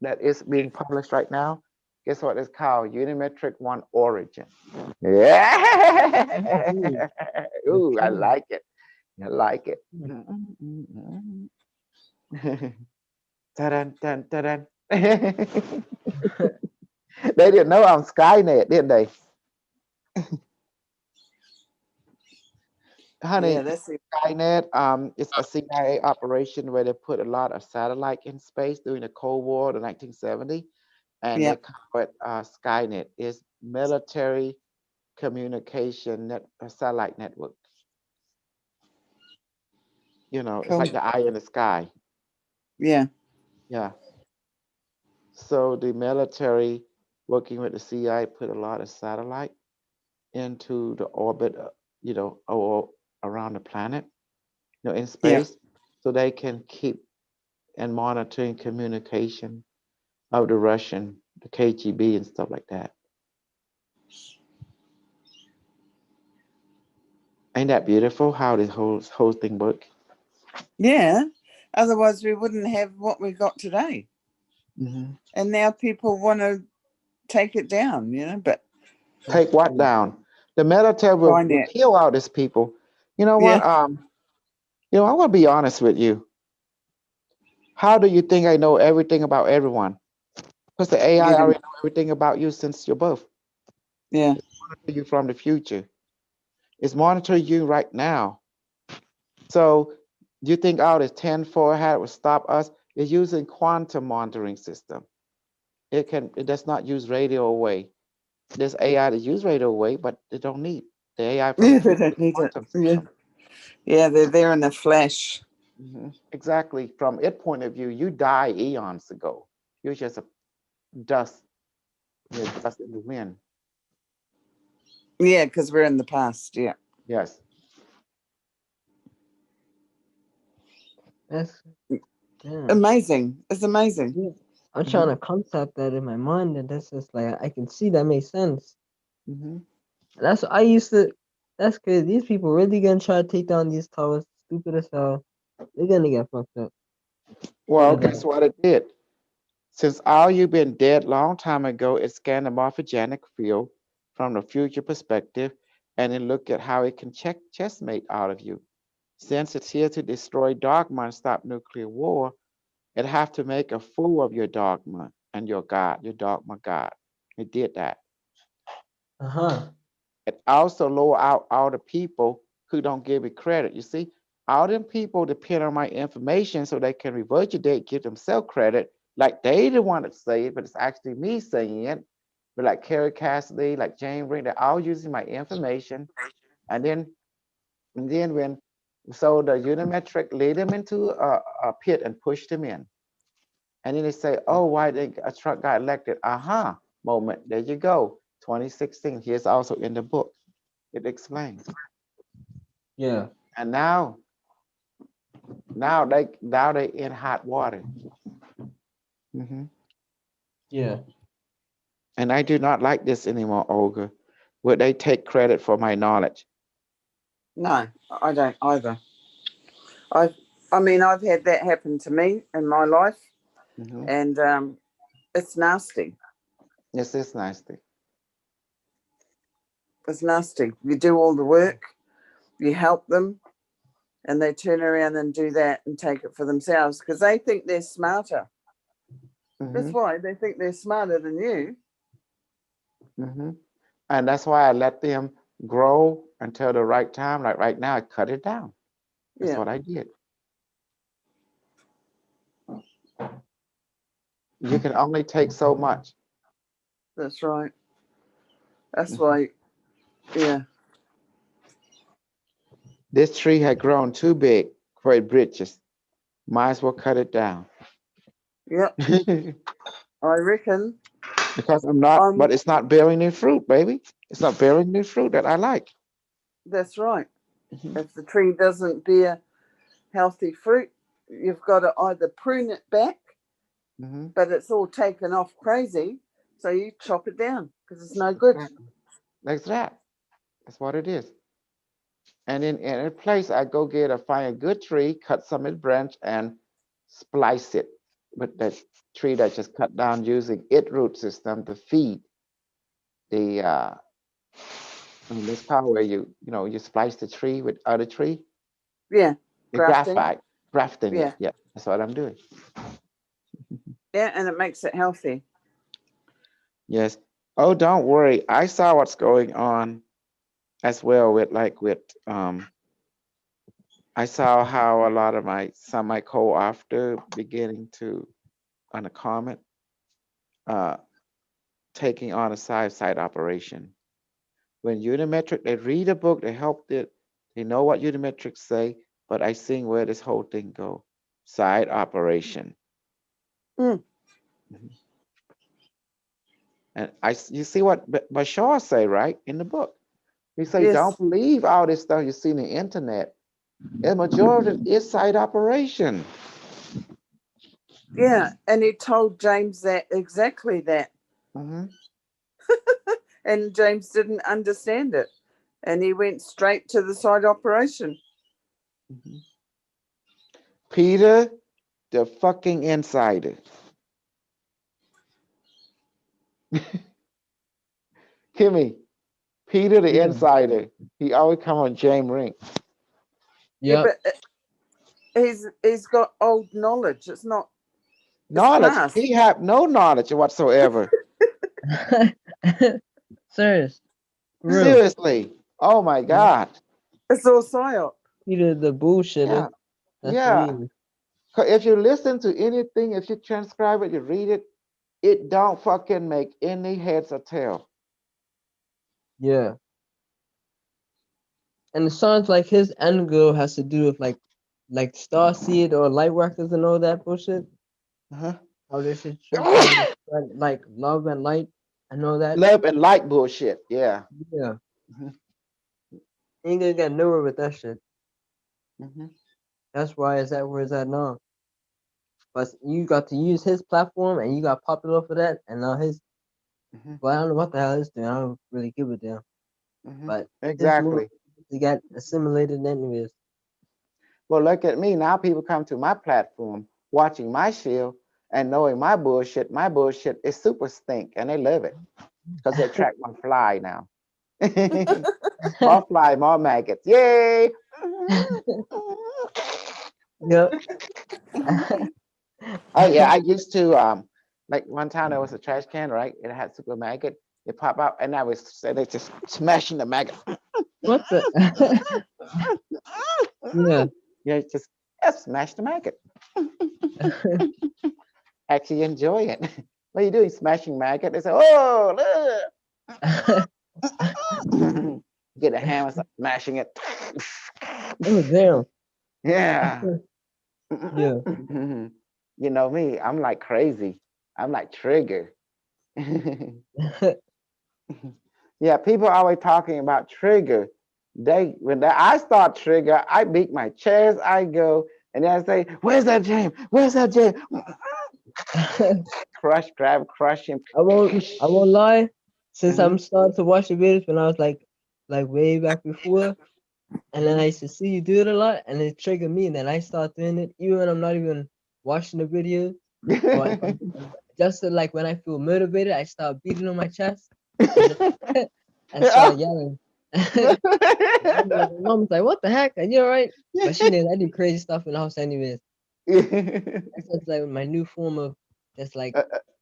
that is being published right now. Guess what it's called? Unimetric One Origin. Ooh, Yeah. Ooh, I okay. like it. I like it. Ta-dun, dun, ta-dun. They didn't know I'm Skynet, didn't they? Yeah, Honey, that's it. Skynet, it's a CIA operation where they put a lot of satellite in space during the Cold War, the 1970, and they Yeah, call it Skynet. It's military communication satellite network. It's cool. like the eye in the sky. Yeah, Yeah. So the military, working with the CIA, put a lot of satellite into the orbit, or around the planet, in yeah, space, so they can keep and monitoring communication of the Russian, the KGB and stuff like that. Ain't that beautiful how this whole thing works? yeah. Otherwise, we wouldn't have what we got today. Mm-hmm. And now people want to take it down, but Take what down? The military find will out. kill all these people. You know what? Yeah, I want to be honest with you. How do you think I know everything about everyone? Because the AI you already didn't. know everything about you since your birth. Yeah, It's monitoring you from the future. It's monitoring you right now. So do you think all this 10-4 hat would stop us? It's using quantum monitoring system. It does not use radio wave. There's AI that use radio wave, but they don't need the AI from the Yeah, they future don't is need it. quantum Yeah. system. Yeah, they're there in a flash. Exactly. From its point of view, you died eons ago. You're just a dust, dust in the wind. Yeah, because we're in the past. Yeah. Yes. That's yeah. Amazing. It's amazing. Yeah. I'm hmm trying to concept that in my mind, and that's just like I can see that makes sense. hmm That's what I used to. That's crazy. These people really gonna try to take down these towers. Stupid as hell. They're gonna get fucked up. Look Well, at guess that. what it did? Since all you've been dead long time ago, it scanned the morphogenic field from the future perspective, and it looked at how it can check chessmate out of you. Since it's here to destroy dogma and stop nuclear war, it have to make a fool of your dogma and your God, your dogma God. It did that. Uh-huh. It also lower out all the people who don't give it credit. You see, all them people depend on my information so they can regurgitate, give themselves credit, like they the one that say it, but it's actually me saying it. But like Carrie Cassidy, like Jane Ring, they're all using my information. And then when so the Unimetric lead them into a pit and push them in. And then they say, oh, why did a Trump got elected? Aha, moment. There you go. 2016. Here's also in the book. It explains. Yeah. And now they in hot water. hmm Yeah. And I do not like this anymore, Olga. Where they take credit for my knowledge. No, I don't either. I, I mean, I've had that happen to me in my life, hmm and it's nasty. This is nasty. It's nasty. You do all the work, you help them, and they turn around and do that and take it for themselves because they think they're smarter. That's hmm why they think they're smarter than you. hmm And that's why I let them grow until the right time. Like right now, I cut it down. That's Yeah, what I did. You can only take so much. that's right. That's why. Yeah, This tree had grown too big for its britches. Might as well cut it down. yep. I reckon. Because I'm not, but it's not bearing any fruit, baby. It's not bearing any fruit that I like. That's right. hmm If the tree doesn't bear healthy fruit, you've got to either prune it back, hmm but it's all taken off crazy, so you chop it down because it's no good. Like that. That's what it is. And in a place, I go find a good tree, cut some of the branch, and splice it with that tree that just cut down using it root system to feed the this power where you splice the tree with other tree, Yeah, the grafting. graphite, grafting Yeah, it. Yeah, that's what I'm doing. yeah, and it makes it healthy. Yes. Oh, don't worry. I saw what's going on as well with I saw how a lot of my co-author beginning to on a comment uh taking on a side operation. When Unimetric they read a book, they helped it, they know what Unimetrics say, but I seen where this whole thing go. Side operation. Mm, Mhm. And you see what Bashar say, right? In the book. He say, don't yes, believe all this stuff you see on the internet. The majority is side operation. yeah, and he told James that exactly that, hmm and James didn't understand it, and he went straight to the side operation. hmm Peter, the fucking insider. Kimmy, Peter the Yeah. insider. He always come on James Rink. Yeah, Yep. but he's got old knowledge. It's not. It's Knowledge. past. He have no knowledge whatsoever. Serious. For real. Seriously. Oh my Mhm. God. It's all psyop. He the bullshitter. Yeah. That's what he Yeah. is. If you listen to anything, if you transcribe it, you read it, it don't fucking make any heads or tail. Yeah. And it sounds like his end goal has to do with like Starseed or Lightworkers and all that bullshit. Uh-huh. How they should trying to spread like love and light and all that. Love and light bullshit. Yeah. Yeah. Hmm. Ain't gonna get nowhere with that shit. Hmm. That's why it's at where it's at now. But you got to use his platform and you got popular for that, and now his. Hmm. Well, I don't know what the hell he's doing. I don't really give a damn. Hmm. But his move Exactly. to get assimilated anyways. Well, look at me now. People come to my platform, watching my shield, and knowing my bullshit. My bullshit is super stink, and they love it because they attract my fly now. More fly, more maggots. Yay! Yep. Oh yeah, I used to like one time there was a trash can, right? It had super maggot. It pop out, and I was and they just smashing the maggot. What the? Yeah. Yeah, just smash the maggot. Actually enjoy it. What are you doing? Smashing maggot? They say, oh, look. Get a hammer, start smashing it. Oh damn. Yeah. Yeah. You know me, I'm like crazy. I'm like trigger. Yeah, people always talking about trigger. I start trigger, I beat my chest, I go, and then I say, "Where's that James? Where's that James?" Crush, grab, crush him. I won't lie. Since Mhm. I'm starting to watch the videos when I was like way back before, and then I used to see you do it a lot, and it triggered me, and then I start doing it even when I'm not even watching the video, or if I'm just like when I feel motivated, I start beating on my chest and then and start yelling. Mom's like, "What the heck? Are you alright?" But she knows I do crazy stuff in the house anyways. That's just like my new form of just like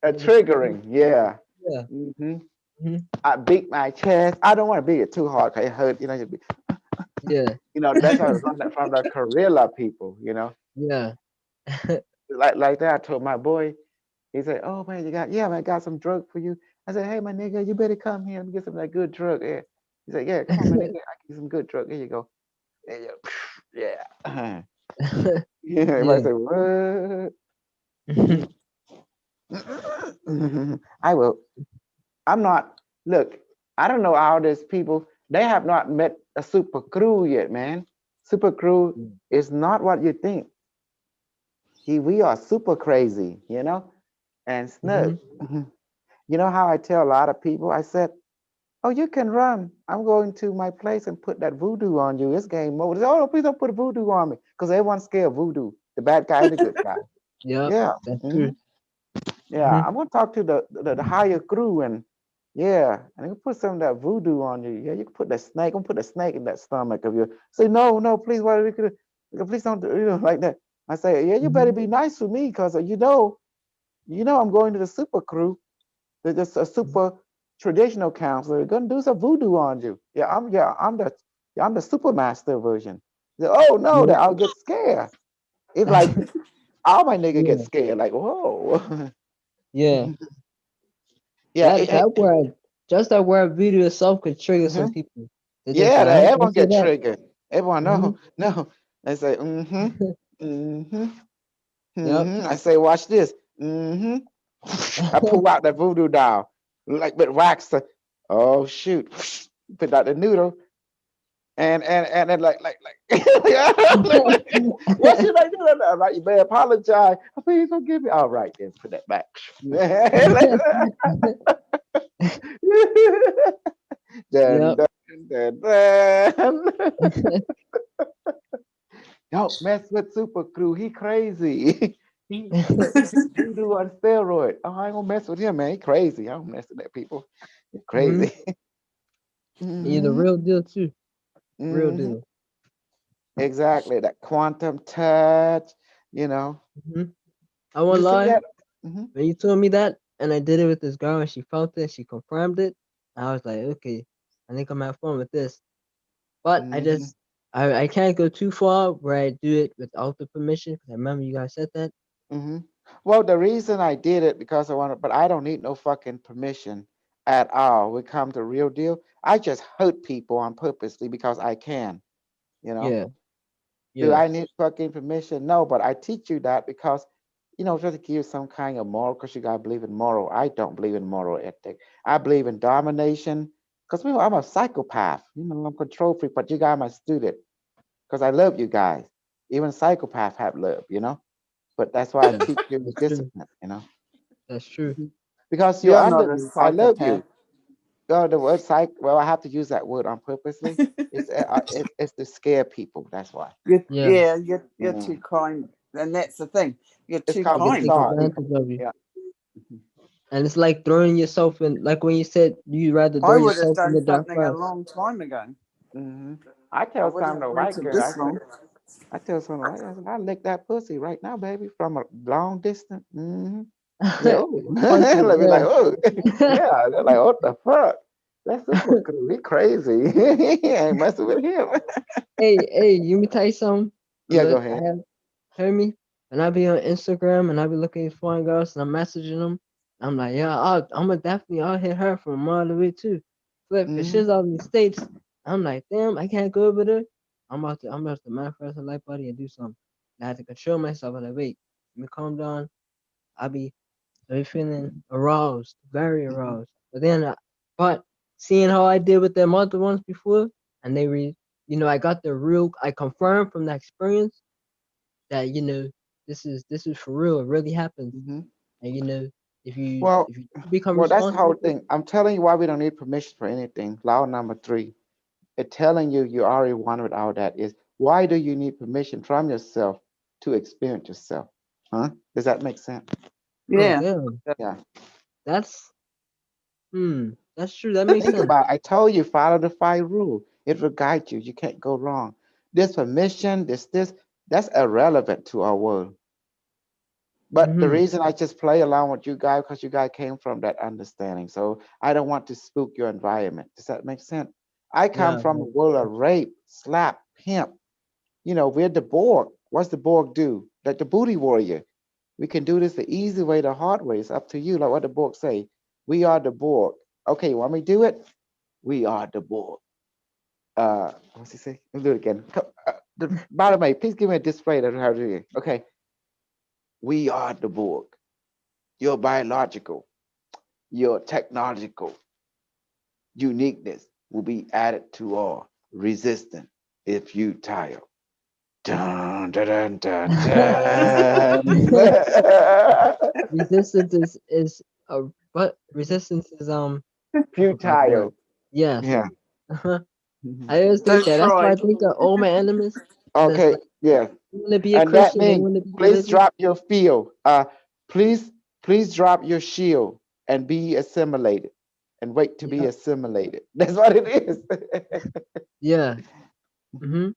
A triggering, yeah. yeah. Hmm. Hmm. I beat my chest. I don't want to beat it too hard because it hurt. Yeah. That's how I learned that from the gorilla people. Yeah. Like that. I told my boy. He said, "Oh man, yeah, man, I got some drug for you." I said, "Hey, my nigga, you better come here and get some of that good drug." Yeah. He said, "Yeah, come on, my nigga, I give you some good drug. Here you go." There you go. Yeah. Yeah. Everybody Yeah. say, "What?" I will. I'm not. Look, I don't know how these people. They have not met a super crew yet, man. Super crew is not what you think. We are super crazy. And snug. Hmm. You know how I tell a lot of people? I said, "Oh, you can run. I'm going to my place and put that voodoo on you. It's game over." They say, "Oh, no, please don't put a voodoo on me," because everyone's scared of voodoo. The bad guy and the good guy. Yep. Yeah. That's Hmm. true. Yeah. Hmm. I'm gonna talk to the higher crew and yeah, and you put some of that voodoo on you. Yeah, you can put that snake. I'm gonna put the snake in that stomach of you. Say, "No, no, please, why we could please don't do like that." I say, "Yeah, you Hmm. better be nice to me because you know I'm going to the super crew. They're just a super traditional counselor. They're gonna do some voodoo on you. I'm the super master version." Say, "Oh no, that Yep. I'll get scared." It's like all my nigga get Yeah. scared. Like, whoa. Yeah. Yeah, That word, just that word video itself could trigger some mhm. people. They just Yeah, like, I'm gonna everyone say get that. triggered. Everyone, Hmm. no, no. They say, mm-hmm, mm-hmm, Yep. mm-hmm. I say, watch this. Mm-hmm. I pull out that voodoo doll, like with wax. Oh shoot! Put out the noodle, and then like what should I do? I'm like, you may apologize. Oh, please forgive me. All right, then put that back. Dun, Yep. dun, dun, dun. Don't mess with Super Crew. He crazy. he voodoo on steroid. Oh, I ain't gonna mess with him, man. He crazy. I don't mess with that people. He Hmm. crazy. You're the Hmm. real deal too. Real Hmm. deal. Exactly. That quantum touch. You know. Hmm. I won't You see lie. that? Hmm. When you told me that, and I did it with this girl, and she felt it, she confirmed it. I was like, okay, I think I'm having fun with this. But Hmm. I can't go too far where I do it without the permission because I remember you guys said that. Hmm. Well, the reason I did it because I wanted, but I don't need no fucking permission at all. We come to real deal. I just hurt people on purposely because I can. You know. Yeah, Do yeah, I need fucking permission? No, but I teach you that because, just to give you some kind of moral, because you gotta believe in moral. I don't believe in moral ethic. I believe in domination, because I'm a psychopath. I'm control freak, but you guys are my student, because I love you guys. Even psychopaths have love. But that's why I yeah. teach you That's true. discipline. That's true. Mhm. Because you're You're under not a me, so I love psychopath. you. Oh, the word psych. Well, I have to use that word on purposely. It's to scare people. That's why. Yeah, Yeah, you're too Mm. kind, and that's the thing. You're It's too they called can kind. take facade. advantage of you. Yeah. Mhm. And it's like throwing yourself in, like when you said you'd rather throw I would have yourself in done the dark something a forest. long time ago. I I tell wouldn't some of have the white waited girl, this long. I tell some of the white girls, I lick that pussy right now, baby, from a long distance. Yeah, oh. Punch it, Let me like, oh, yeah. yeah. They're like, what the fuck? That's super cool. He crazy. He ain't messing with him. Hey, you me tell you something. Yeah, go Look, I ahead. have hear me, and I be on Instagram and I be looking at foreign girls and I'm messaging them. I'm like, yeah, I'm gonna definitely I'll hit her from a mile away too. Flip, if Mm-hmm. she's out in the states, I'm like, damn, I can't go over there. I'm about to manifest a life buddy and do something. And I had to control myself. I'm like, wait, let me calm down. I be I be feeling aroused, very Mm-hmm. aroused. But seeing how I did with them other ones before, and I got I confirmed from that experience that this is for real. It really happens, Mm-hmm. and Well, if you become well, that's the responsible whole for it, thing. I'm telling you why we don't need permission for anything. Law number three. It telling you you already wondered all that is why do you need permission from yourself to experience yourself? Huh? Does that make sense? oh Yeah. damn, Yeah. that's that's true. That makes Think sense. about it. I told you follow the five rule. It will guide you. You can't go wrong. This permission, this, that's irrelevant to our world. But the Mm-hmm. reason I just play along with you guys because you guys came from that understanding. So I don't want to spook your environment. Does that make sense? I come Yeah, from a world of rape, slap, pimp. We're the Borg. What's the Borg do? Like the booty warrior. We can do this the easy way, the hard way. It's up to you. Like what the Borg say. We are the Borg. Okay, you want me to do it? We are the Borg. What's he say? Let's do it again. By the way, please give me a display of how to do it. Okay. We are the Borg. Your biological, your technological uniqueness will be added to our resistance if futile. Dun, dun, dun, dun, dun. resistance is but resistance is I forgot the word. Futile. Yes. Yeah. I always think Don't that. That's why try. I think of all my enemies. That's Okay. like Yeah. they want to be a And that Christian. They means want to be please religious. drop your field. Please, please drop your shield and be assimilated and wait to be Yeah, assimilated. That's what it is. yeah. hmm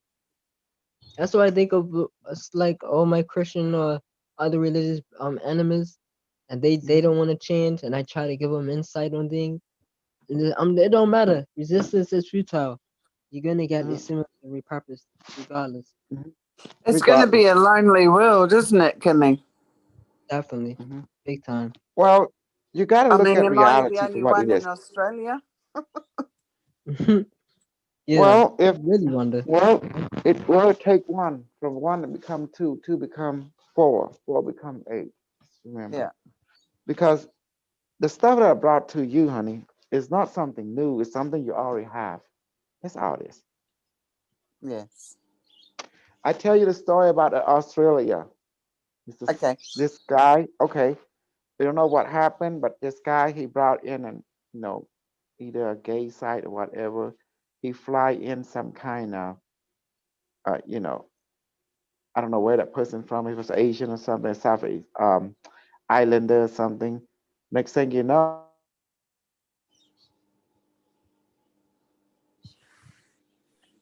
That's why I think of it's like all my Christian or other religious enemies, and they don't want to change, and I try to give them insight on things. And it don't matter. Resistance is futile. You're gonna get Mhm, assimilated and repurposed regardless. mhm. It's going to Regardless. be a lonely world, isn't it, Kimmy? Definitely, Mhm. big time. Well, you got to I look mean, at am I the reality for only what it one in is. Australia? Yeah, Well, if really wonder. well, it will take one from one to become two, two become four, four become eight. Remember, Yeah. because the stuff that I brought to you, honey, is not something new. It's something you already have. That's all it is. Yes. I tell you the story about Australia. It's Okay. this guy. Okay, we don't know what happened, but this guy he brought in and you know either a gay site or whatever. He fly in some kind of uh, you know I don't know where that person from. He was Asian or something, South Islander or something. Next thing you know,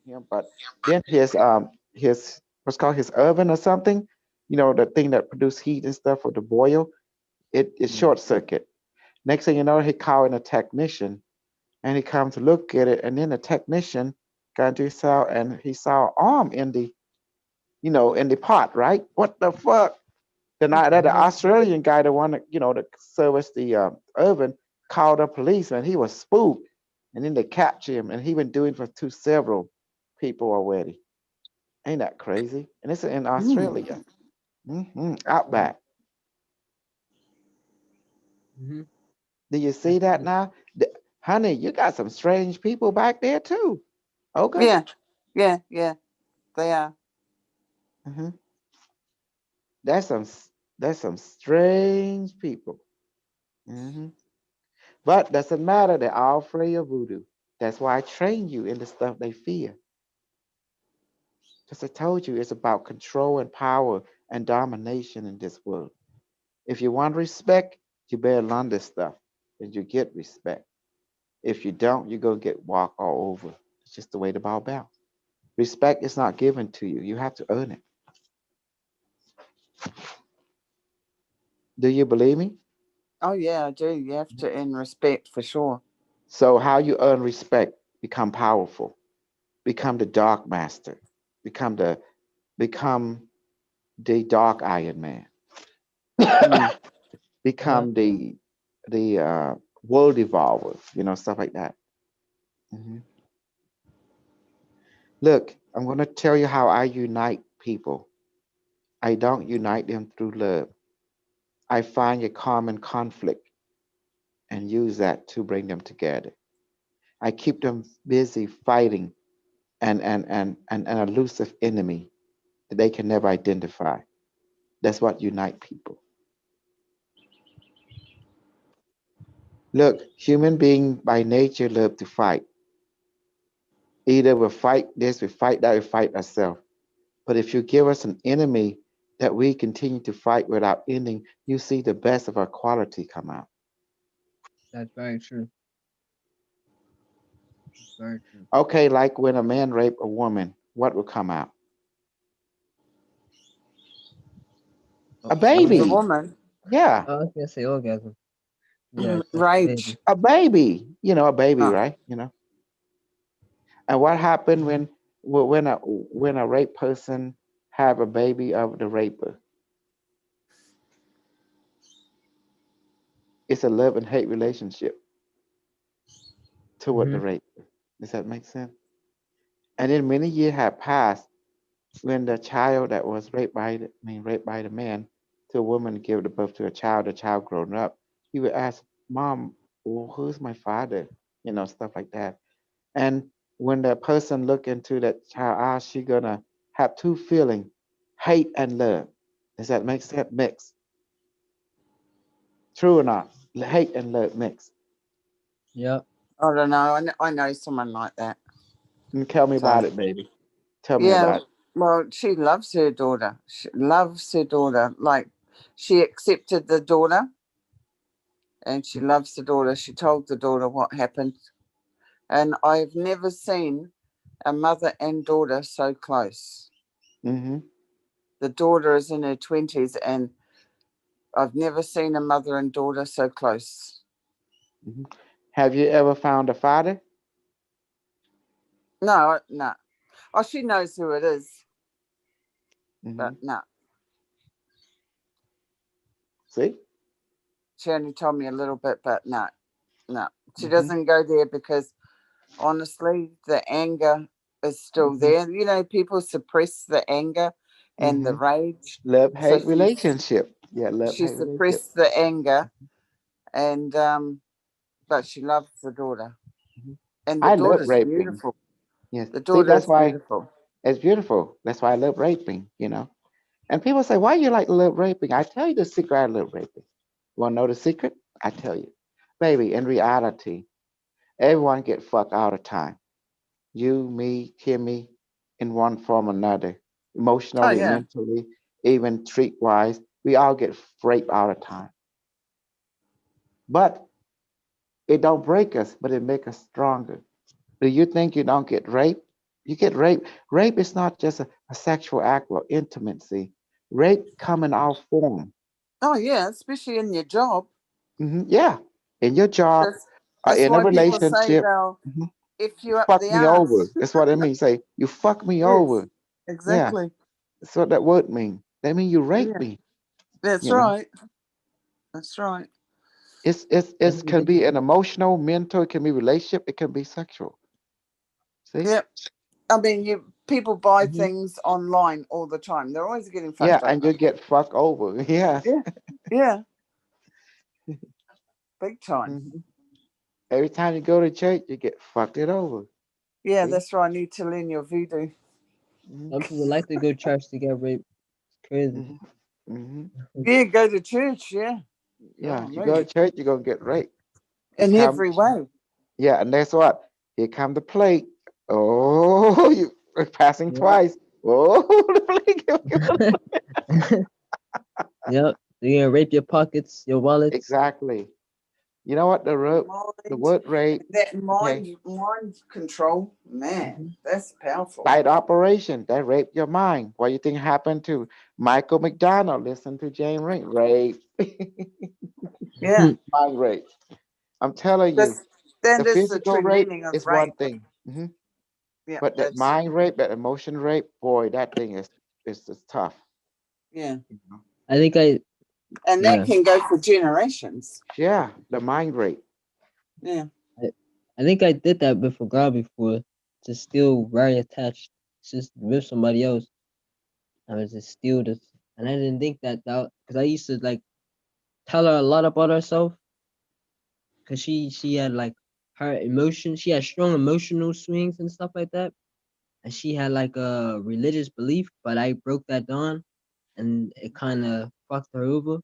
him, but then his what's called his oven or something, the thing that produce heat and stuff for the boil, it is Mm. short circuit. Next thing you know, he called in a technician and he comes to look at it, and then the technician got into his cell and he saw an arm in the, in the pot, right? What the fuck? The Australian guy, the one that, that serviced the oven, called the police and he was spooked. And then they captured him and he been doing for several people already. Ain't that crazy? And it's in Australia. Outback. Mm-hmm. Do you see that now? Honey, you got some strange people back there too. Okay. Yeah, yeah, they are. hmm That's some strange people. hmm But doesn't matter. They're all afraid of voodoo. That's why I train you in the stuff they fear. Because I told you it's about control and power and domination in this world. If you want respect, you better learn this stuff, and you get respect. If you don't, you're gonna get walked all over. It's just the way the ball bounces. Respect is not given to you. You have to earn it. Do you believe me? Oh yeah, I do. You have to earn respect for sure. So how you earn respect? Become powerful. Become the dark master. Become the become the dark Iron Man. Mm. Yeah. Become the world evolver. Stuff like that. hmm Look, I'm gonna tell you how I unite people. I don't unite them through love. I find a common conflict and use that to bring them together. I keep them busy fighting an elusive enemy that they can never identify. That's what unite people. Look, human beings by nature love to fight. Either we fight this, we fight that, we fight ourselves. But if you give us an enemy that we continue to fight without ending, you see the best of our quality come out. That's very true. Very true. Okay, like when a man rape a woman, what will come out? A Oh, With the orgasm. baby. woman, Yeah, Oh, I was gonna say orgasm. Yeah, that's rage. baby. a baby. A baby, Oh, right? And what happened when a rape person have a baby of the raper? It's a love and hate relationship toward the Mm-hmm. raper. Does that make sense? And then many years have passed when the child that was raped by the man to a woman give the birth to the child grown up, he would ask, Mom, well, who's my father? Stuff like that. And when the person look into that child eyes, she gonna have two feelings, hate and love. Does that make sense? Mix. True or not? Hate and love mix. Yep. I don't know. I know someone like that. And tell me about So it, baby. Tell me yeah, about it. well, she loves her daughter. She loves her daughter. Like she accepted the daughter, and she loves the daughter. She told the daughter what happened, and I've never seen a mother and daughter so close. hmm The daughter is in her 20s, and I've never seen a mother and daughter so close. hmm Have you ever found a father? No, no. Oh, she knows who it is, but hmm no. See? She only told me a little bit, but no, no. She hmm doesn't go there because honestly, the anger is still hmm there. You know, people suppress the anger and the hmm rage. Love So hate relationship. Yeah, love she hate relationship. suppressed the anger, and but she loves the daughter, Mhm. and the I love daughter's raping. beautiful. Yes. The See, daughter that's is why beautiful. it's beautiful. That's why I love raping. And people say, why you like love raping? I tell you the secret I love raping. You want to know the secret? I tell you. Baby, in reality, everyone get fucked all the time. You, me, Kimmy, in one form or another. Oh Emotionally, yeah. mentally, even treat wise. We all get raped all the time. But it don't break us, but it make us stronger. Do you think you don't get raped? You get raped. Rape is not just a sexual act or intimacy. Rape come in all form. Oh yeah, especially in your job. Yeah, in your job, That's in a why people say relationship. they'll Mhm. if you're up Fuck the me over. ass. That's what I mean. Say, you fuck me Yes, over. Yeah, exactly. that's what that word mean. That mean you rape Yeah, me. that's You know, right. That's right. it's can be an emotional, mental. It can be relationship. It can be sexual. See? Yep. I mean, you people buy Mhm. things online all the time. They're always getting Yeah, fucked and over. you get fucked over. Yes. Yeah, yeah, big time. Mhm. Every time you go to church, you get fucked it over. Yeah, See? that's right. I need to learn your voodoo. Hmm. Some people like to go to church to get raped. It's crazy. Hmm. Hmm. Yeah, go to church. Yeah, Yeah, oh you go to me, church, you're gonna get raped. Here in come, every way. yeah, and that's what. Here come the plate. Oh, you are passing Yep. twice. Oh, the plate. Yep. They're gonna rape your pockets, your wallets. Exactly. You know what? The Mind, word rape. that Okay. mind control, man, Hmm. that's powerful. Side operation. They rape your mind. What do you think happened to Michael McDonald? Listen to Jane Ring. Rape. Yeah, Mind rape. I'm telling you, that's the that is the physical true rape meaning of is one rape. thing. Hmm. Yeah, But that that's mind rape, that emotion rape, boy, that thing is tough. yeah, You know? I think I and that yeah. can go for generations. Yeah, the mind rape. Yeah, I, I think I did that with a girl before. Just still very attached. Just with somebody else. I was just still this, and I didn't think that because I used to like tell her a lot about herself because she had like her emotions. She had strong emotional swings and stuff like that, and she had like a religious belief. But I broke that down, and it kind of fucked her over.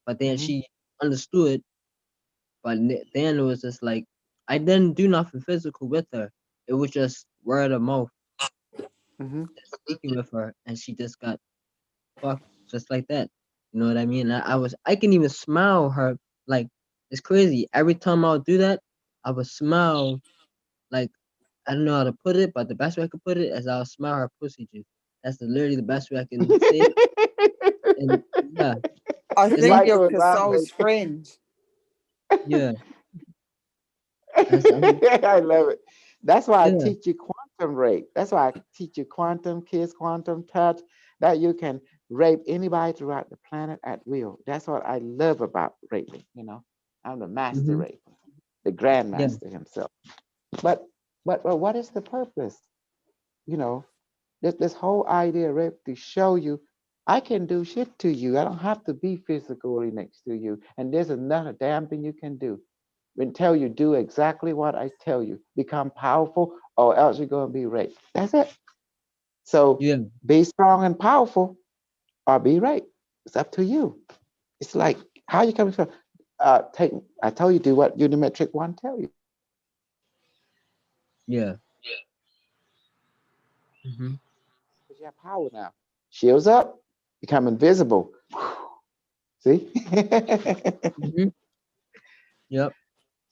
But then Hmm. she understood. But then it was just like I didn't do nothing physical with her. It was just word of mouth, Hmm. just speaking with her, and she just got fucked just like that. You know what I mean? I can even smile her like it's crazy. Every time I'll do that, I would smile like I don't know how to put it, but the best way I could put it is I'll smile her pussy juice. That's literally the best way I can say it. And yeah, I it's think like you're Michael is Casal's laughing. friend. yeah, that's I love it. That's why I yeah, teach you quantum rape. That's why I teach you quantum kiss, quantum touch, that you can rape anybody throughout the planet at will. That's what I love about raping. I'm the master hmm raper, the yeah, grandmaster himself. But but what is the purpose? You know, this whole idea of rape to show you I can do shit to you. I don't have to be physically next to you. And there's another damn thing you can do until you do exactly what I tell you. Become powerful, or else you're going to be raped. That's it. So yeah, be strong and powerful, or be raped. It's up to you. It's like how you coming from. Take. I told you do what Unimetrix one tell you. yeah. Hmm. Because you have power now. Shields up, become invisible. See? Hmm. Yep.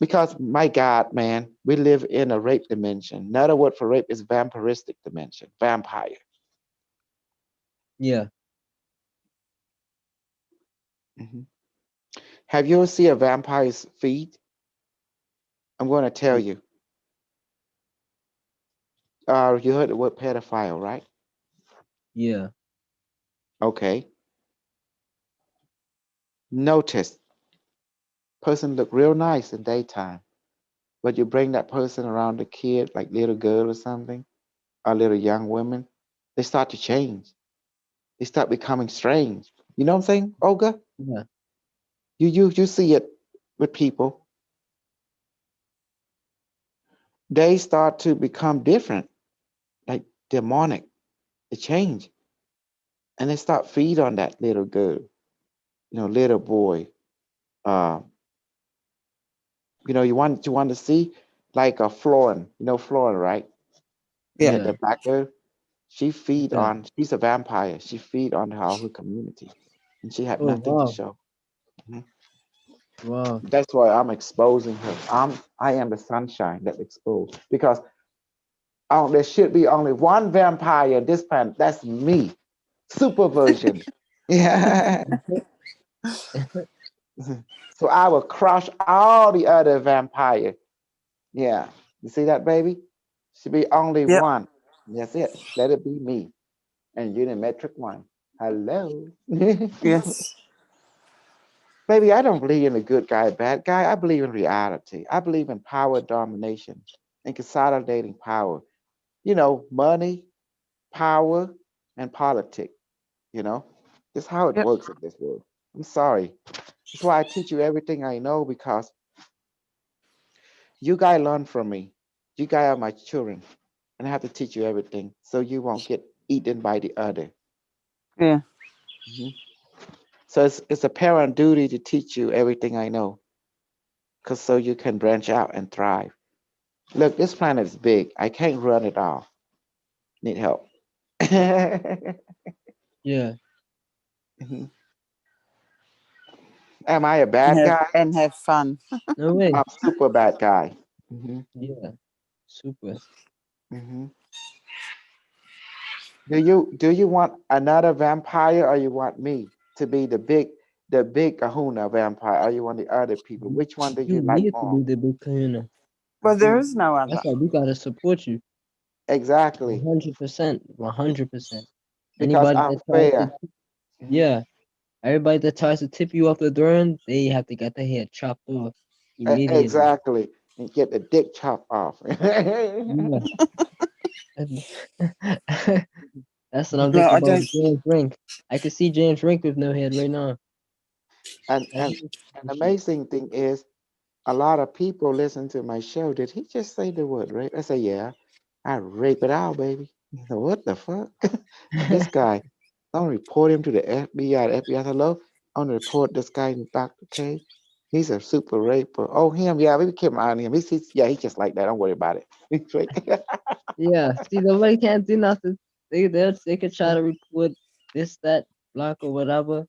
Because my God, man, we live in a rape dimension. Another word for rape is vampiristic dimension. Vampire. Yeah. Mhm. Have you ever seen a vampire's feet? I'm going to tell Mm, you. You heard the word pedophile, right? yeah. Okay. Notice, person look real nice in daytime, but you bring that person around a kid, like little girl or something, or little young women, they start to change. They start becoming strange. You know what I'm saying, Olga? Yeah. You see it with people. They start to become different, like demonic. They change, and they start feed on that little girl, little boy. Uh, you want to see like a Florin, Florin, right? Yeah. Yeah. The black girl. Yeah. She's a vampire. She feed on her community, and she had Oh nothing to wow. show. Mhm. Wow. That's why I'm exposing her. I am the sunshine that exposed because there should be only one vampire in this planet. That's me, super version. Yeah. So I will crush all the other vampire. Yeah. You see that, baby? Should be only Yep. one. That's it. Let it be me and Unimetric one. Hello. Yes. Baby, I don't believe in the good guy, bad guy. I believe in reality. I believe in power domination and consolidating power. Money, power, and politics. You know, it's how it Yep. works in this world. I'm sorry. That's why I teach you everything I know because you guys learn from me. You guys are my children, and I have to teach you everything so you won't get eaten by the other. Yeah. Mhm. So it's a parent duty to teach you everything I know, cause so you can branch out and thrive. Look, this planet is big. I can't run it all. Need help. Yeah. Mhm. Am I a And bad have guy? and have fun. No way. I'm super bad guy. hmm Yeah. Super. hmm Do you want another vampire or you want me to be the big kahuna vampire or you want the other people? Which one do You you like need to more? be the big kahuna. Well, there Mhm. is no other. That's why we gotta support you. Exactly. 100%. 100%. Because Anybody I'm that tries to, fair. Mhm. yeah, everybody that tries to tip you off the throne, they have to get their head chopped off immediately. Exactly. And get the dick chopped off. Yeah. That's what I'm Well, thinking I about don't. with James Rink. I can see James Rink with no head right now. and That's and an amazing thing is a lot of people listen to my show. Did he just say the word rape? I say, yeah. I rape it out, baby. You know, what the fuck? This guy, I'm gonna report him to the FBI. The FBI, hello? I'm gonna report this guy in Dr. K. He's a super raper. Oh, him, yeah, we keep an eye on him. Yeah, he's just like that. Don't worry about it. He's like- Yeah, see, nobody can't do nothing. They could try to report this, that, block or whatever.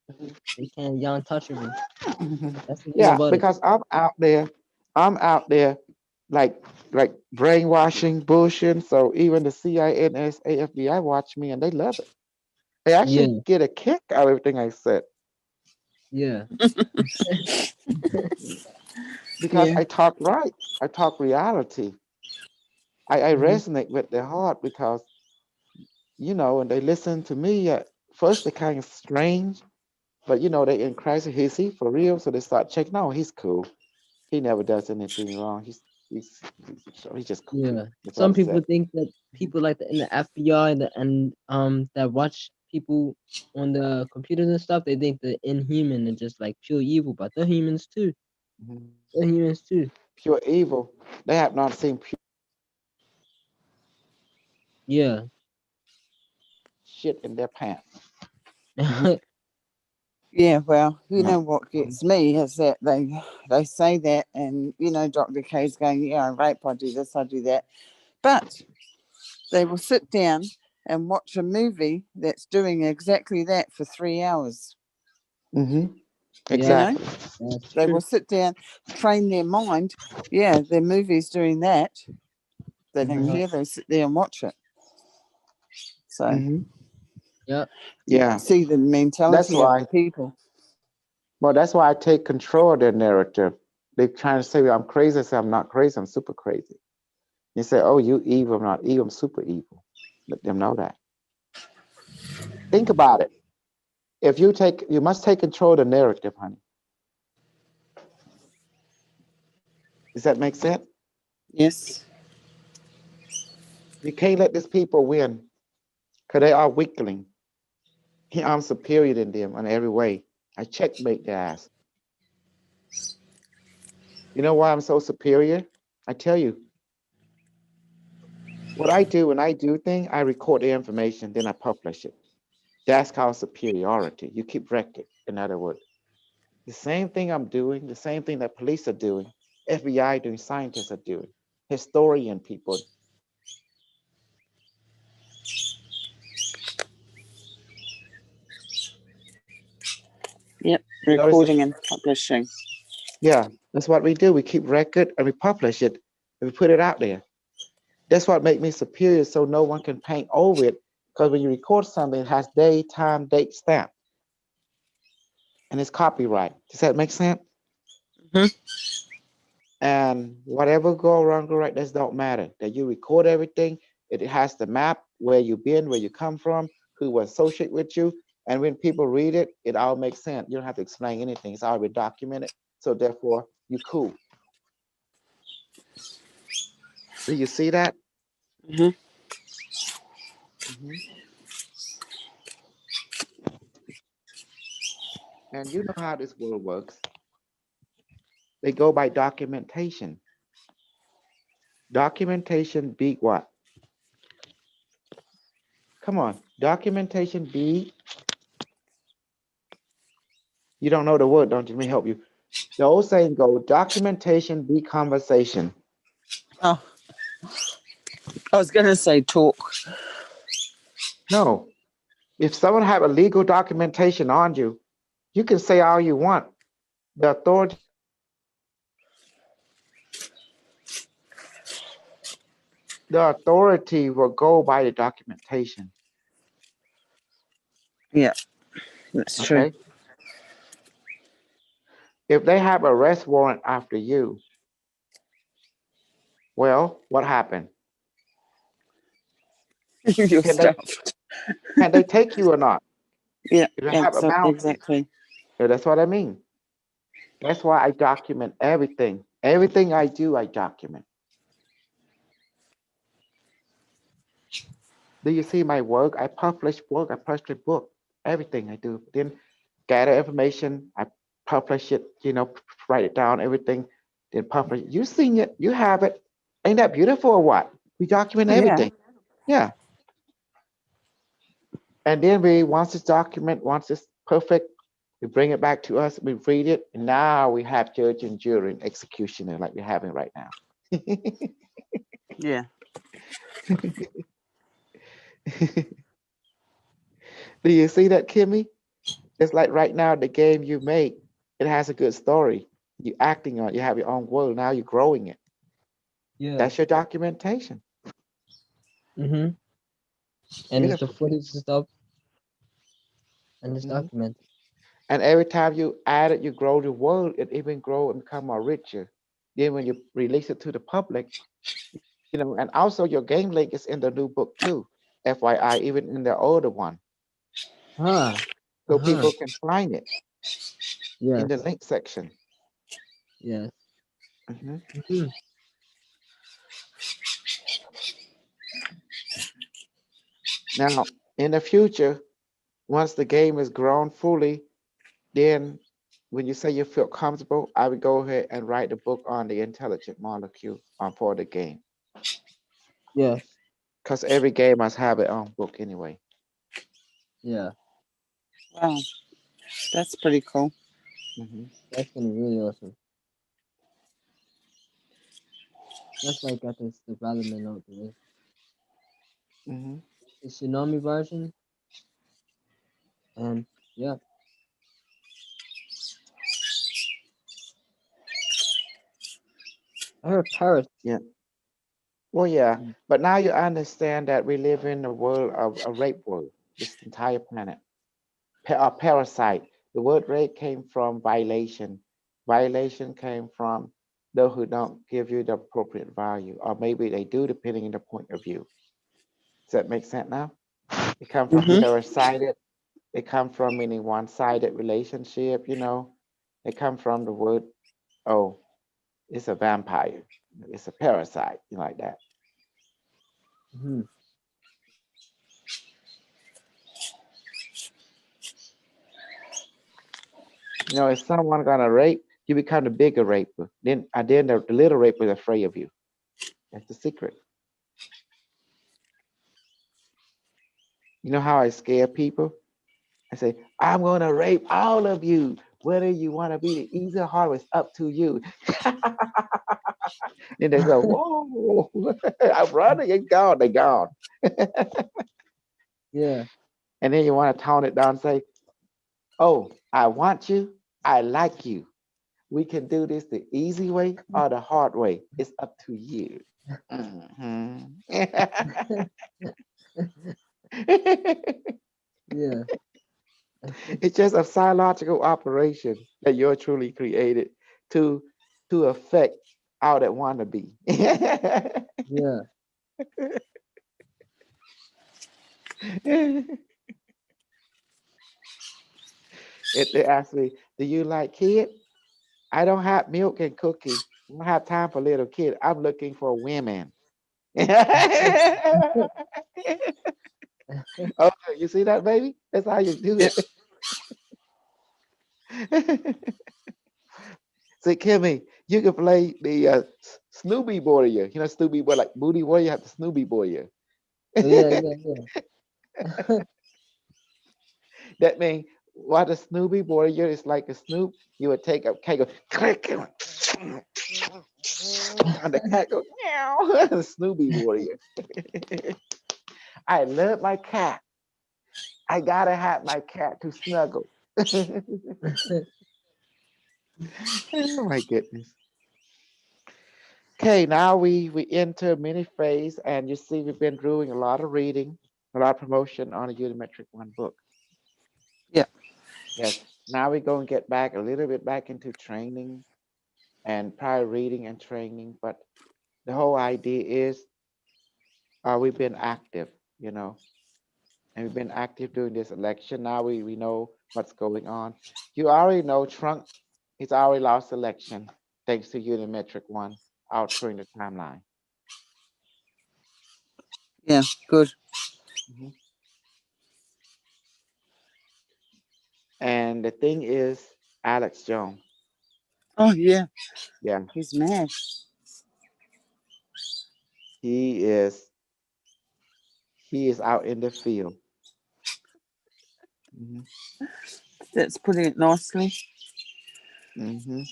They can't. Y'all untouchable. That's the thing yeah, about it. because I'm out there like brainwashing, bullshit. So even the CIA and FBI watch me and they love it. They actually Yeah, get a kick out of everything I said yeah, because Yeah. I talk right. I talk reality. I hmm resonate with their heart because and they listen to me. At first, they kind of strange, but they in Christ. Is he for real? So they start checking. No, he's cool. He never does anything wrong. He's just cool. yeah. That's what Some he people said. think that people like in the FBI and that watch people on the computers and stuff, they think they're inhuman and just like pure evil, but they're humans too. Mhm. They're humans too. Pure evil. They have not seen pure Yeah. shit in their pants. Mhm. Yeah. Well, Mhm. what gets me is that they say that, and Dr. K's going, yeah, I rape, I do this, I do that, but they will sit down and watch a movie that's doing exactly that for 3 hours. Mhm. You Yeah, know, Exactly. that's they true. will sit down, train their mind. Yeah, their movie's doing that. They don't Mhm. Uh-huh. care. They sit there and watch it. So Mhm. Yep. you Yeah. see the That's mentality of why. the people. Well, that's why I take control of their narrative. They trying to say I'm crazy. I say I'm not crazy. I'm super crazy. You say, "Oh, you evil." I'm not evil. I'm super evil. Let them know that. Think about it. If you must take control of the narrative, honey. Does that make sense? Yes. You can't let these people win because they are weakling. I'm superior than them in every way. I checkmate their ass. You know why I'm so superior? I tell you, what I do when I do things, I record the information, then I publish it. That's called superiority. You keep record, in other words. The same thing I'm doing, the same thing that police are doing, FBI doing, scientists are doing, historian people. Yep. You notice Recording and publishing. Yeah, that's what we do. We keep record and we publish it and we put it out there. That's what makes me superior so no one can paint over it. Because when you record something, it has day, time, date, stamp, and it's copyright. Does that make sense? Hmm. and whatever go wrong, go right, that don't matter. That you record everything. It has the map where you've been, where you come from, who was associate with you, and when people read it, it all makes sense. You don't have to explain anything. It's already documented. So therefore, you cool. Do you see that? Hmm. Hmm. And you know how this world works. They go by documentation. Documentation beat what? Come on. Documentation beat. You don't know the word, don't you? Let me help you. The old saying go, documentation beat conversation. Oh, I was going to say talk. No. If someone have a legal documentation on you, you can say all you want. The authority will go by the documentation. Yeah, that's true. Okay? If they have arrest warrant after you, well, what happened? You're Can they stuffed. take you or not? Yeah, If they have a bounty. exactly. Yeah, that's what I mean. That's why I document everything. Everything I do, I document. Do you see my work? I publish work, I publish a book, everything I do. Then gather information, I publish it, write it down, everything, then publish it. You seen it, you have it. Ain't that beautiful or what? We document Yeah. everything. Yeah. And then once it's document, once it's perfect, we bring it back to us, we read it, and now we have judge and jury and executioner like we're having right now. Yeah. Do you see that, Kimmy? It's like right now, the game you make, it has a good story. You're acting on it, you have your own world. Now you're growing it. Yeah. That's your documentation. Mm-hmm. And it's the Beautiful. footage and stuff, and it's Mhm. documented. And every time you add it, you grow the world, it even grow and become more richer. Then when you release it to the public, and also your game link is in the new book too. FYI, even in the older one. Huh. So Uh-huh. people can find it in the Yes. link section. Yes. Mhm. Mm-hmm. Now, in the future, once the game is grown fully, then when you say you feel comfortable, I would go ahead and write the book on the intelligent molecule for the game. Yes. Because every game must have its own book anyway. Yeah. Wow. That's pretty cool. Hmm. That's gonna be really awesome. Just like got this development out the way. Hmm. The tsunami version, and yeah, I heard Paris. Yeah. Well, yeah. But now you understand that we live in a world of a rape world, this entire planet. A parasite. The word rape came from violation. Violation came from those who don't give you the appropriate value, or maybe they do, depending on the point of view. Does that make sense now? It come from Hmm. parasited. They come from meaning one-sided relationship. They come from the word, oh, it's a vampire, it's a parasite, like that. Mm-hmm. If someone gonna rape, you become the bigger raper. Then the little raper is afraid of you. That's the secret. You know how I scare people? I say, I'm gonna rape all of you. Whether you want to be the easy or hard, it's up to you. Then they go, whoa, I'm running, it's gone, they gone. Yeah. And then you want to tone it down and say, oh, I want you, I like you. We can do this the easy way or the hard way. It's up to you. Mhm. Yeah. It's just a psychological operation that you're truly created to affect all that wanna be. Yeah. They ask me, "Do you like kid?" I don't have milk and cookie. I don't have time for little kid. I'm looking for women. Okay, you see that, baby? That's how you do Yeah. it. See, Kimmy, you can play the Snoopy Warrior. You know, Snoopy Boy, like Booty Warrior, you have the Snoopy Warrior. Oh yeah, yeah, yeah. That means what a Snoopy Warrior is like a Snoop, you would take a cat, go click, and the cat go meow. Snoopy Warrior. I love my cat. I gotta have my cat to snuggle. Oh my goodness. Okay, now we enter mini phase, and you see we've been doing a lot of reading, a lot of promotion on a Unimetric One book. Yeah. Yes. Now we're going to get back a little bit back into training and prior reading and training, but the whole idea is we've been active, you know, and we've been active during this election. Now we know what's going on. You already know Trump, he's already lost election thanks to Unimetric One altering the timeline. Yeah. Good. Mhm. And the thing is, Alex Jones, Oh yeah. yeah, He's mad. he is he is out in the field. Hmm. That's putting it nicely. Hmm.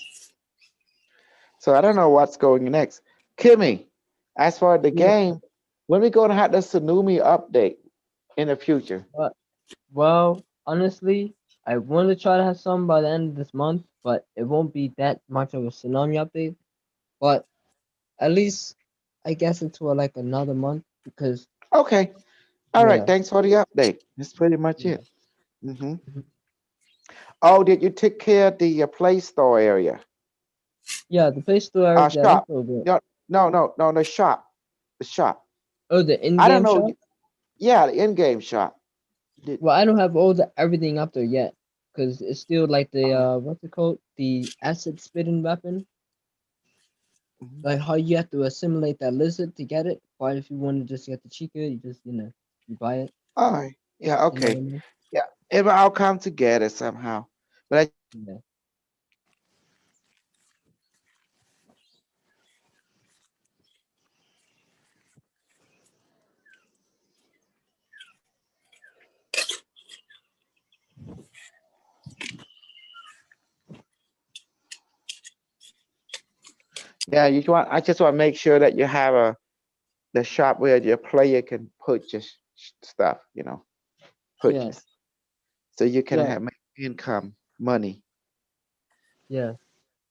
So I don't know what's going next. Kimmy, as for the Yeah. game, when we going to have the Tsunami update in the future? But well, honestly, I want to try to have some by the end of this month, but it won't be that much of a tsunami update. But at least I guess into like another month because Okay. All right. yeah, Thanks for the update. That's pretty much yeah. it. Hmm. Mhm. Oh, did you take care of the Play Store area? Yeah, the Play Store is yeah, Shop. that's all good. No, no, no, no, the shop. The shop. Oh, the I don't in-game know. shop. Yeah, the in-game shop. Did, Well, I don't have all the everything up there yet because it's still like the oh, what's it called? The acid spitting weapon. mhm. Like how you have to assimilate that lizard to get it. But if you want to just get the Chica, you just you buy it. All right. Yeah, You know what okay. I mean? Yeah, it will all come together somehow. But I, Yeah. yeah, I just want to make sure that you have the shop where your player can purchase stuff, Yeah. purchase. So you can Yeah. have make income, money. Yeah.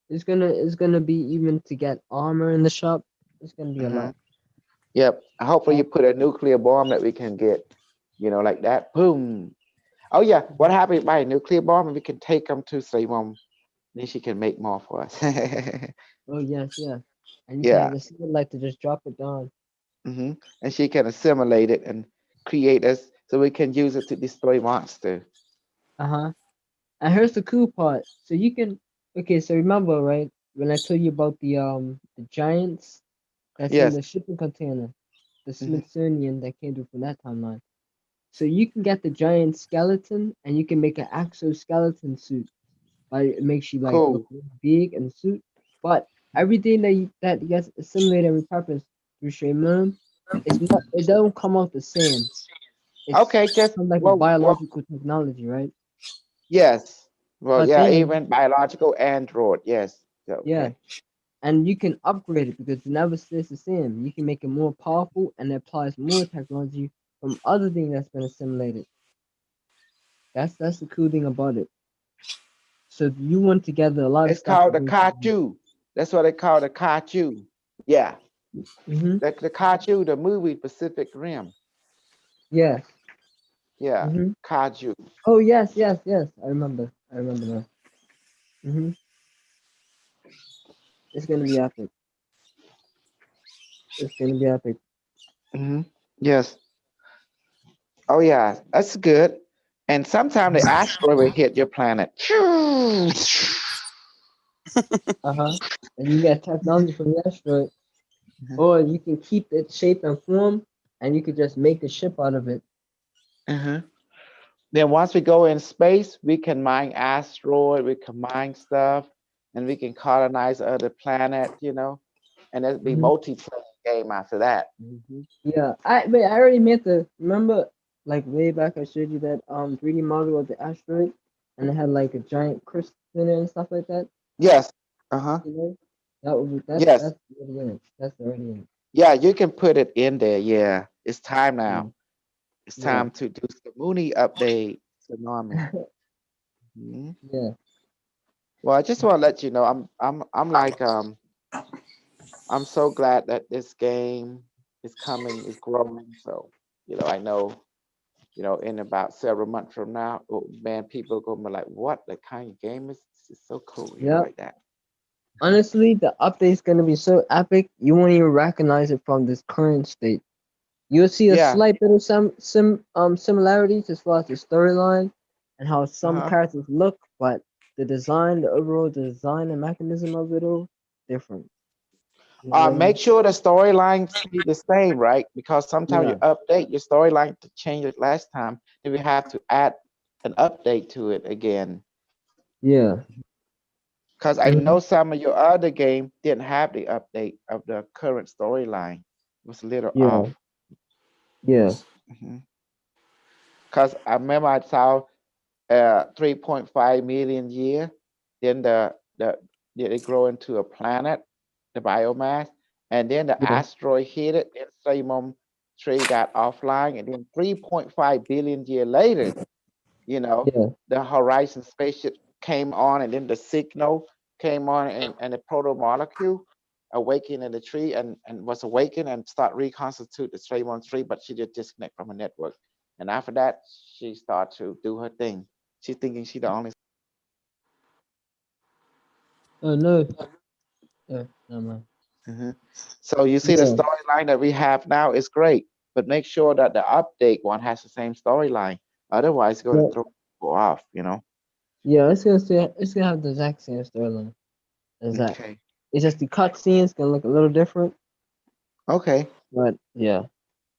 It's gonna be even to get armor in the shop. It's gonna be a Hmm. lot. Yep. Hopefully you Oh, put a nuclear bomb that we can get, like that. Boom. Oh yeah. What happened if I buy a nuclear bomb and we can take them to Ceylon? Then she can make more for us. oh yes, yeah. And you can have Yeah. the like to just drop it down. Hmm. And she can assimilate it and create us so we can use it to destroy monster. Uh-huh. And here's the cool part. So you can okay, so remember, right, when I told you about the giants that's in Yes. the shipping container, the Hmm. Smithsonian that came through from that timeline. So you can get the giant skeleton and you can make an exoskeleton suit. Like it makes you like look Cool. really big in the suit. But everything that gets assimilated and repurposed through Shaman, it don't come out the same. It's Okay. Just some like a well, biological technology, right? yes. Well, But yeah. then Even biological android. Yes. Yeah, yeah, okay. and you can upgrade it because it never stays the same. You can make it more powerful and it applies more technology from other things that's been assimilated. That's the cool thing about it. So you want together a lot of It's stuff to called the bring together. kachu. That's what they call the kachu. Yeah. Mm-hmm. The kachu, the movie Pacific Rim. Yes. Yeah. Mm-hmm. Kaju. Oh yes, yes, yes. I remember. I remember now. Mm-hmm. It's gonna be epic. It's gonna be epic. Hmm. Yes. Oh yeah, that's good. And sometimes the asteroid will hit your planet. Uh-huh. And you got technology from the asteroid. Or you can keep its shape and form and you could just make a ship out of it. Hmm. Then once we go in space, we can mine asteroid, we can mine stuff, and we can colonize other planet, and it'll be Hmm. multiplayer game after that. Hmm. Yeah. I already made the remember like way back I showed you that 3D model of the asteroid and it had like a giant crystal in it and stuff like that. Yes. Uh-huh. You know? That would be Yes. that's already in it. That's already in Yeah, you can put it in there. Yeah. It's time it. now. It's Yeah. time to do the Mooney update. Tsunami. Yeah. Mhm. Yeah. Well, I just want to let you know, I'm like I'm so glad that this game is coming, is growing. So, I know, in about several months from now, oh, man, people are gonna be like, what the kind of game is this? Is so cool, Yep. like that. Honestly, the update's gonna be so epic you won't even recognize it from this current state. You'll see a Yeah. slight bit of similarities as far as the storyline and how some Uh-huh. characters look, but the design, the overall design and mechanism of it all, different. You know what I Make mean? sure the storyline stay the same, right? Because sometimes you Yeah, update your storyline to change it last time, then we have to add an update to it again. yeah, Because I hmm know some of your other game didn't have the update of the current storyline. It was a little yeah, off. yeah, Because I remember I saw 3.5 million year, then they grow into a planet, the biomass, and then the yeah, asteroid hit it, then Simon tree got offline, and then 3.5 billion year later, you know, yeah. the Horizon spaceship came on, and then the signal came on, and the proto molecule awakened in the tree and was awakened and start reconstitute the Straymon tree, but she did disconnect from the network. And after that, she started to do her thing. She's thinking she the only. Oh no, never mind. Mhm. So you see the Yeah, storyline that we have now is great, but make sure that the update one has the same storyline. Otherwise, it's going to yeah, throw people off. yeah. It's gonna have the exact same storyline as that. Okay. It's just the cutscenes gonna look a little different, Okay. but yeah,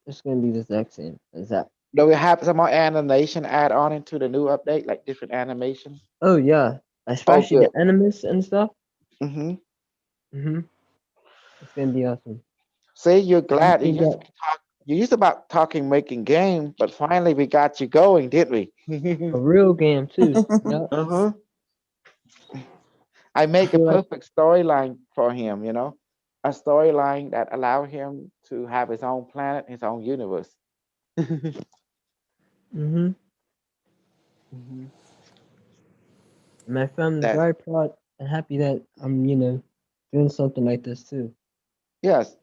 it's gonna be the exact same as that. Do we have some more animation add on into the new update, like different animation? Oh yeah, Oh, especially the good. enemies and stuff. Hmm. Mhm. It's gonna be awesome. See, you're You glad. can get You used about talking making game, but finally we got you going, didn't a we? real game too. Yeah. Uh-huh. I I make a feel like perfect storyline for him, a storyline that allow him to have his own planet, his own universe. mhm. Mhm. My family's That's very proud and happy that I'm, doing something like this too. yes.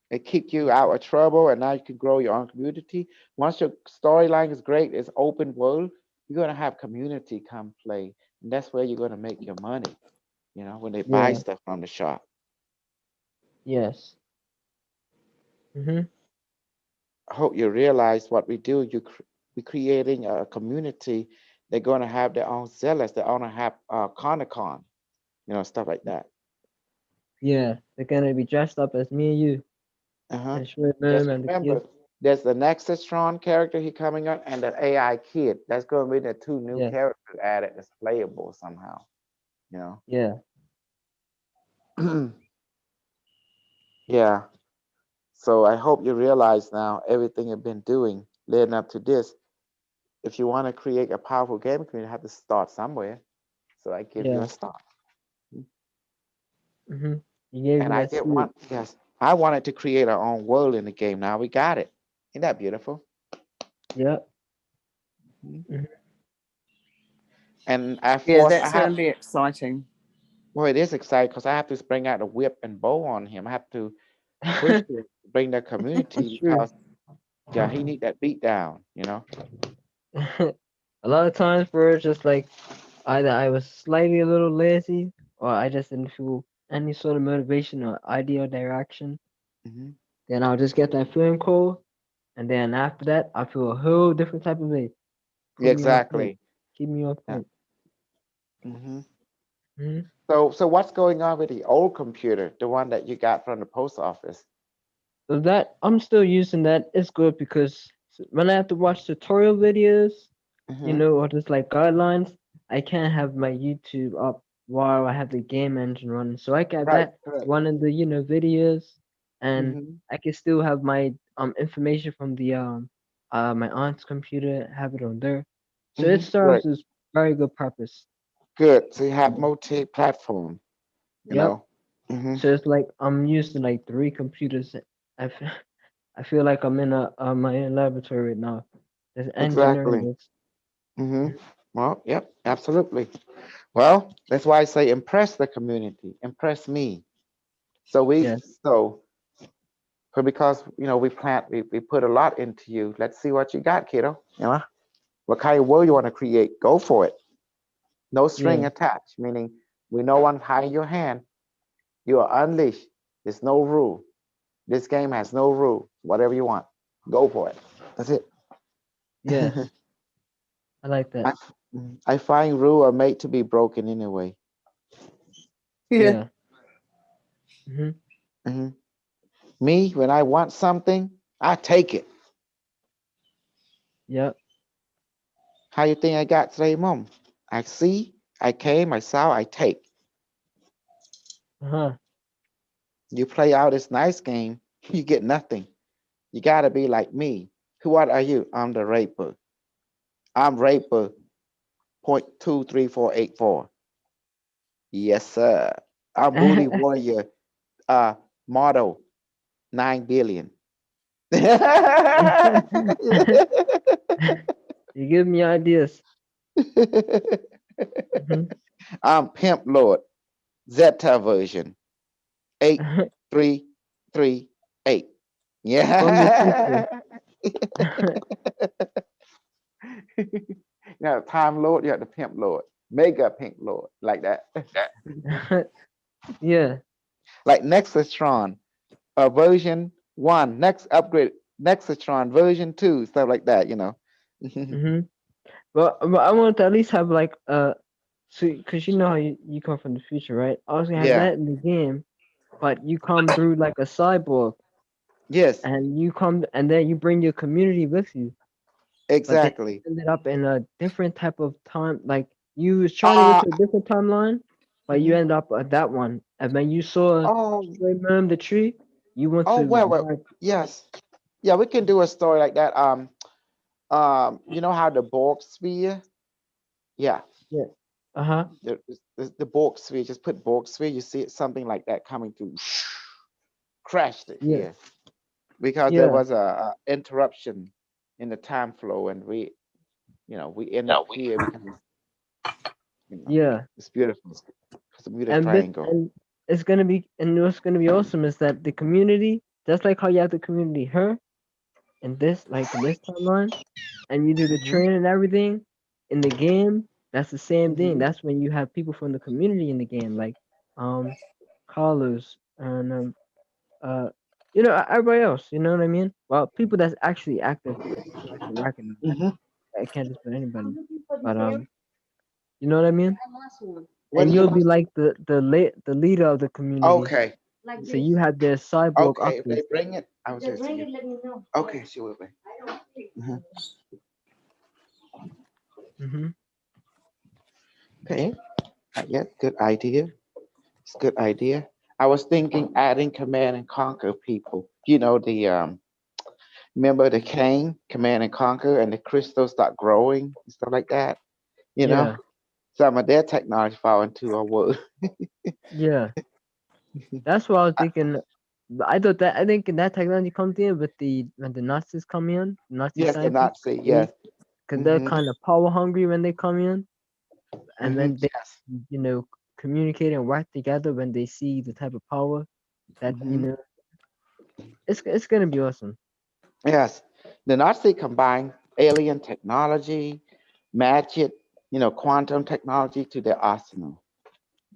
It kick you out of trouble, and now you can grow your own community. Once your storyline is great, it's open world. You're gonna have community come play, and that's where you're gonna make your money. When they buy Yeah. stuff from the shop. Yes. Mhm. I hope you realize what we do. We creating a community. They're gonna have their own sellers. They're gonna have Comic-Con, stuff like that. Yeah. They're gonna be dressed up as me and you Uh-huh. and Shred Just Mom and the remember, kid. there's the Nexustron character he coming on, and the AI kid. That's gonna be the two new Yeah. characters added that's playable somehow. You Yeah. know. Yeah. So I hope you realize now everything you've been doing leading up to this. If you want to create a powerful game community, you have to start somewhere. So I give you Yeah. a start. Mhm. You gave And me I that did seed. want, yes, I wanted to create our own world in the game. Now we got it. Isn't that beautiful? Yep. Mhm. Mhm. And I Yeah, force, I that's going have, to be exciting. well, it is exciting because I have to bring out a whip and bow on him. I have to push him to bring the That's community true. because, yeah, he need that beat down. A lot of times, bro, it's just like either I was slightly a little lazy or I just didn't feel any sort of motivation or idea or direction. Mhm. Then I'll just get that feeling cold, and then after that, I feel a whole different type of way. Put me on point. Exactly. Keep me on Yeah. point. Hmm. Hmm. So what's going on with the old computer, the one that you got from the post office? So that I'm still using that. It's good because when I have to watch tutorial videos, Hmm. or just like guidelines, I can't have my YouTube up while I have the game engine running. So I can have Right. that Correct. running the videos, and Hmm. I can still have my information from the my aunt's computer, have it on there. So it Hmm. Right. serves its very good purpose. Good. So you have multi-platform. You Yep. know. Hmm. So it's like I'm using like three computers. I f- I feel like I'm in a my laboratory right now. Just engineering Exactly. this. Hmm. Well, yep. Absolutely. Well, that's why I say impress the community, impress me. So we Yes. so because we put a lot into you. Let's see what you got, kiddo. What kind of world you want to create? Go for it. No string Yeah. attached, meaning we no one hiding your hand. You are unleashed. There's no rule. This game has no rule. Whatever you want, go for it. That's it. Yes. I like that. I, I find rule are made to be broken anyway. Yeah. Yeah. Hmm. Hmm. Me, when I want something, I take it. Yep. How you think I got today, Mom? I see, I came, I saw, I take. Uh-huh. You play out this nice game, you get nothing. You gotta be like me. What are you? I'm the raper. I'm raper 0.23484. Yes, sir. I'm booty warrior. Uh, model 9 billion. You give me ideas. Hmm. I'm pimp lord. Zeta version 8338. From the future. Yeah. Time lord, you have the pimp lord. Mega pimp lord, like that. Yeah. Like Nexustron, version 1, next upgrade, Nexustron version 2, stuff like that. Hmm. But I want to at least have like so because you know how you come from the future, right? I was gonna have Yeah. that in the game, but you come through like a cyborg, Yes, and you come and then you bring your community with you. But then exactly. you ended up in a different type of time. Like you was trying to go Uh, to a different timeline, but you mhm. end up at that one. And when you saw Oh, Stray Man the tree, you want oh, to well, yes. Yeah, we can do a story like that. You know how the Borg sphere? Yeah, yeah. Uh-huh. the Borg sphere. Just put Borg sphere. You see it, something like that coming through, crashed it Yeah. here because there Yeah. was a interruption in the time flow, and we end up here because Yeah. it's beautiful. It's a beautiful And this triangle. and it's gonna be and what's gonna be awesome is that the community, just like how you have the community her in this like in this timeline, and you do the Hmm. training and everything in the game, that's the same thing. Hmm. That's when you have people from the community in the game, like um Carlos and uh everybody else, you know what I mean? Well, people that's actually active, actually working on it. Hmm. I can't just put anybody. But you know what I mean? What do And you you'll be must? like the leader of the community. Okay. So you have their cyborg Okay. If they updates. bring it, I was just you. Okay, she will be. Mhm. Hmm. Okay. Yeah, good idea. It's a good idea. I was thinking adding command and conquer people. The remember the cane, command and conquer, and the crystals start growing and stuff like that. You know, Yeah, some of their technology fall into our world. yeah. That's what I was thinking. But I think that technology comes in with the when the Nazis come in, Nazi Yes, the scientists, Nazi. they Yes. because they're Hmm. kind of power hungry when they come in, and Hmm. when they Yes. you know communicate and work together when they see the type of power that Hmm. it's gonna be awesome. Yes. The Nazi combined alien technology, magic, quantum technology to their arsenal.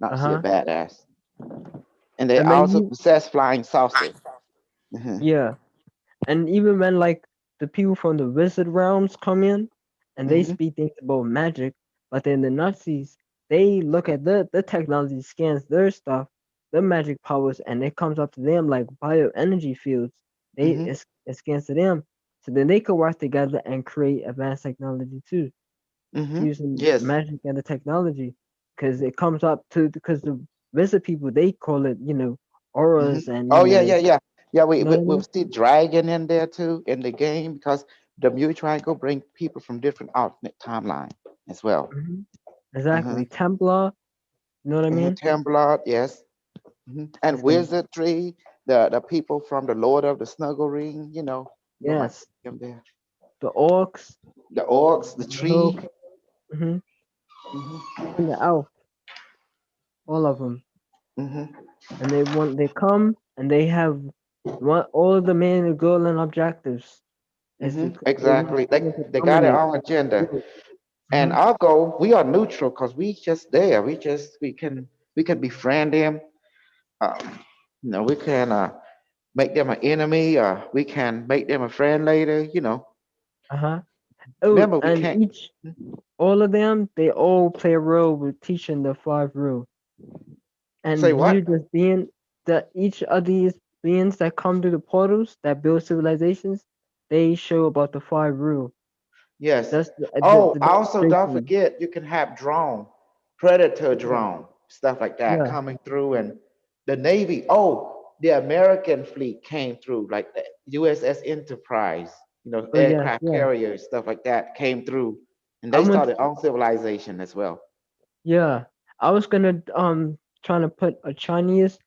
Uh Nazi a huh. badass. And they And when also you possess flying saucers. Mhm. Yeah. And even when like the people from the wizard realms come in and they Mhm. speak things about magic, but then the Nazis, they look at the technology, scans their stuff, the magic powers, and it comes up to them like bioenergy fields. Mhm. It scans to them. So then they could work together and create advanced technology too, Mhm. using Yes. magic and the technology. Because it comes up to because the wizard people they call it, Mhm. auras and Oh yeah, yeah, yeah, yeah. We you know we what I we'll mean? see dragon in there too in the game because the Bermuda Triangle bring people from different alternate timeline as well. Hmm. Uh-huh. Exactly. Templar, you know what I mean? Temblad, yes. And It's gonna wizardry, the people from the Lord of the Snuggle Ring, you might yes. see them there. The orcs, The orcs, the the whole, tree. hmm Hmm. even the elf, all of them, Hmm. and they come and they have one all the main and girl and objectives is to Exactly. they want to They got their dominate. own agenda. And Mm-hmm. our goal, we are neutral because we just there. We can befriend them. Um, we can make them an enemy, or we can make them a friend later. Uh-huh. Oh, Remember, we and can't all of them, they all play a role with teaching the five rule. say And what? you just being that each of these beings that come through the portals that build civilizations, they show about the five rule. Yes. That's Oh, the also don't demonstration. forget you can have drone, predator Yeah. drone, stuff like that Yeah. coming through, and the Navy. Oh, the American fleet came through, like the USS Enterprise, Oh yes, aircraft yeah. carriers, stuff like that came through, and I they want started on civilization as well. yeah. I was gonna trying to put a Chinese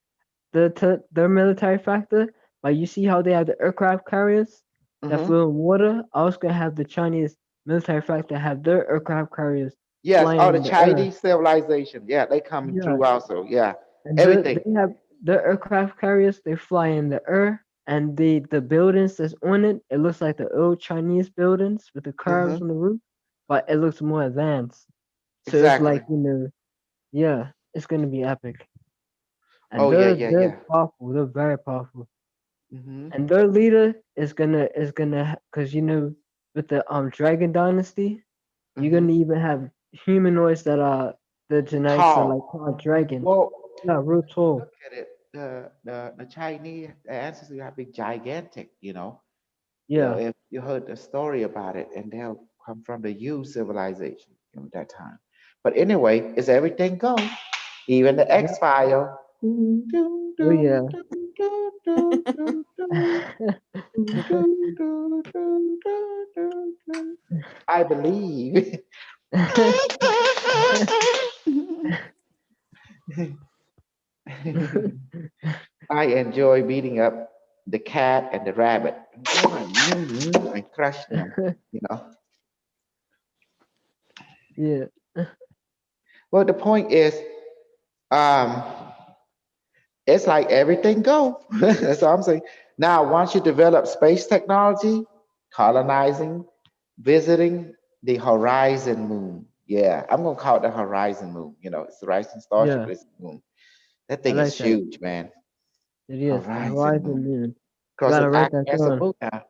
their military factor. Like you see how they have the aircraft carriers that Hmm. flew in water? I was gonna have the Chinese military factor have their aircraft carriers Yes. flying Oh, the in the air. Chinese civilization. Yeah, they coming Yeah. through also. Yeah, And everything. they have the aircraft carriers, they fly in the air and the buildings that's on it, it looks like the old Chinese buildings with the curves Hmm. on the roof, but it looks more advanced. So it's Exactly. like, yeah, it's gonna be epic. And Oh yeah, yeah, they're yeah. powerful, they're very powerful. Hmm. And their leader is gonna because with the Dragon Dynasty, you're Hmm. gonna even have humanoids that are the genetics are like Tall. called dragon. Well, Yeah, real tall. look at it. The Chinese the ancestors have been gigantic. Yeah. If you heard the story about it, and they'll come from the U civilization, that time. But anyway, is everything go? Even the X Yep. File. Oh yeah. I believe. I enjoy beating up the cat and the rabbit. And crush them, you know. Yeah. Well, the point is, um, it's like everything go. That's all I'm saying. Now, once you develop space technology, colonizing, visiting the horizon moon. Yeah, I'm gonna call it the horizon moon. It's the rising starship, Yeah. but it's the moon. That I thing is like that. huge, man. It is the Horizon horizon moon. moon. I Because gotta it write acts that as a down. moon now.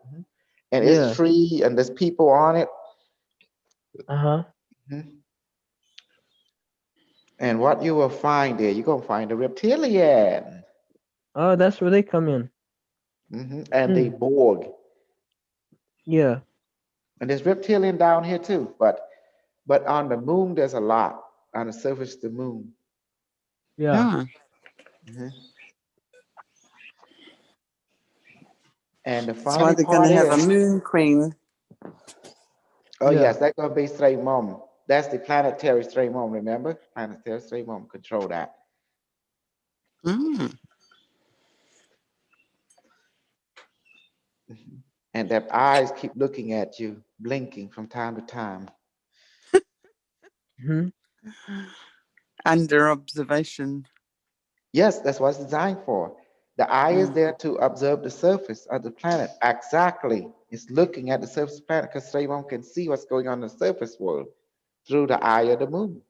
And it's Yeah. free and there's people on it. Uh-huh. Mhm. And what you will find there, you're gonna find a reptilian. Oh, that's where they come in. And the Hmm. Borg. Yeah. And there's reptilian down here too. But on the moon, there's a lot. On the surface of the moon. Yeah. Yeah. Mhm. And the That's why funny they're going to part have a is, moon queen. oh Yeah. yes, that's gonna be straight mom. That's the planetary straight mom, remember? Planetary straight mom control that. Mm. Mhm. And their eyes keep looking at you, blinking from time to time. Hmm. Under observation. Yes, that's what it's designed for. The eye is Mm. there to observe the surface of the planet. Exactly. It's looking at the surface of the planet because straight mom can see what's going on in the surface world through the eye of the moon.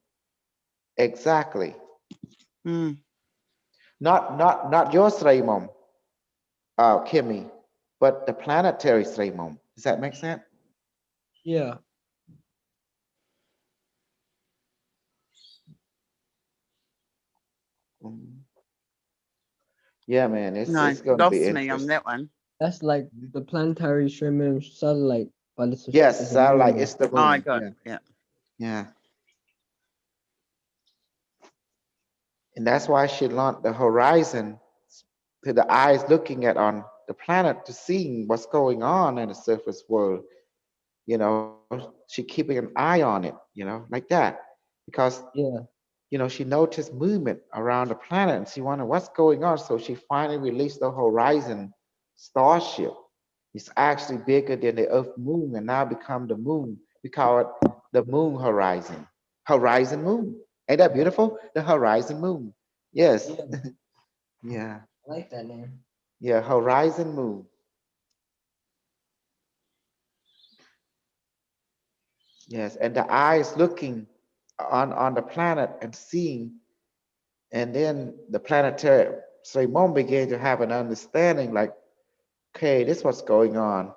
Exactly. Mm. Not your stray mom. Kimmy, but the planetary streamom. Does that make sense? Yeah. Mhm. Yeah, man, No, it's gonna be lost me on interesting. that one. That's like Mhm. the planetary streaming satellite, but it's Yes, a satellite. moon. It's the Oh, I moon. got Yeah, yeah. yeah, and that's why she launched the horizon to the eyes looking at on the planet to seeing what's going on in the surface world. You know, she keeping an eye on it. You know, like that, because Yeah. she noticed movement around the planet and she wondered what's going on. So she finally released the Horizon starship. It's actually bigger than the Earth moon and now become the moon. We call it the moon horizon. Horizon moon. Ain't that beautiful? The horizon moon. Yes. Yeah. Yeah. I like that name. Yeah. Horizon moon. Yes. And the eye is looking on the planet and seeing. And then the planetary Moon began to have an understanding like, okay, this is what's going on.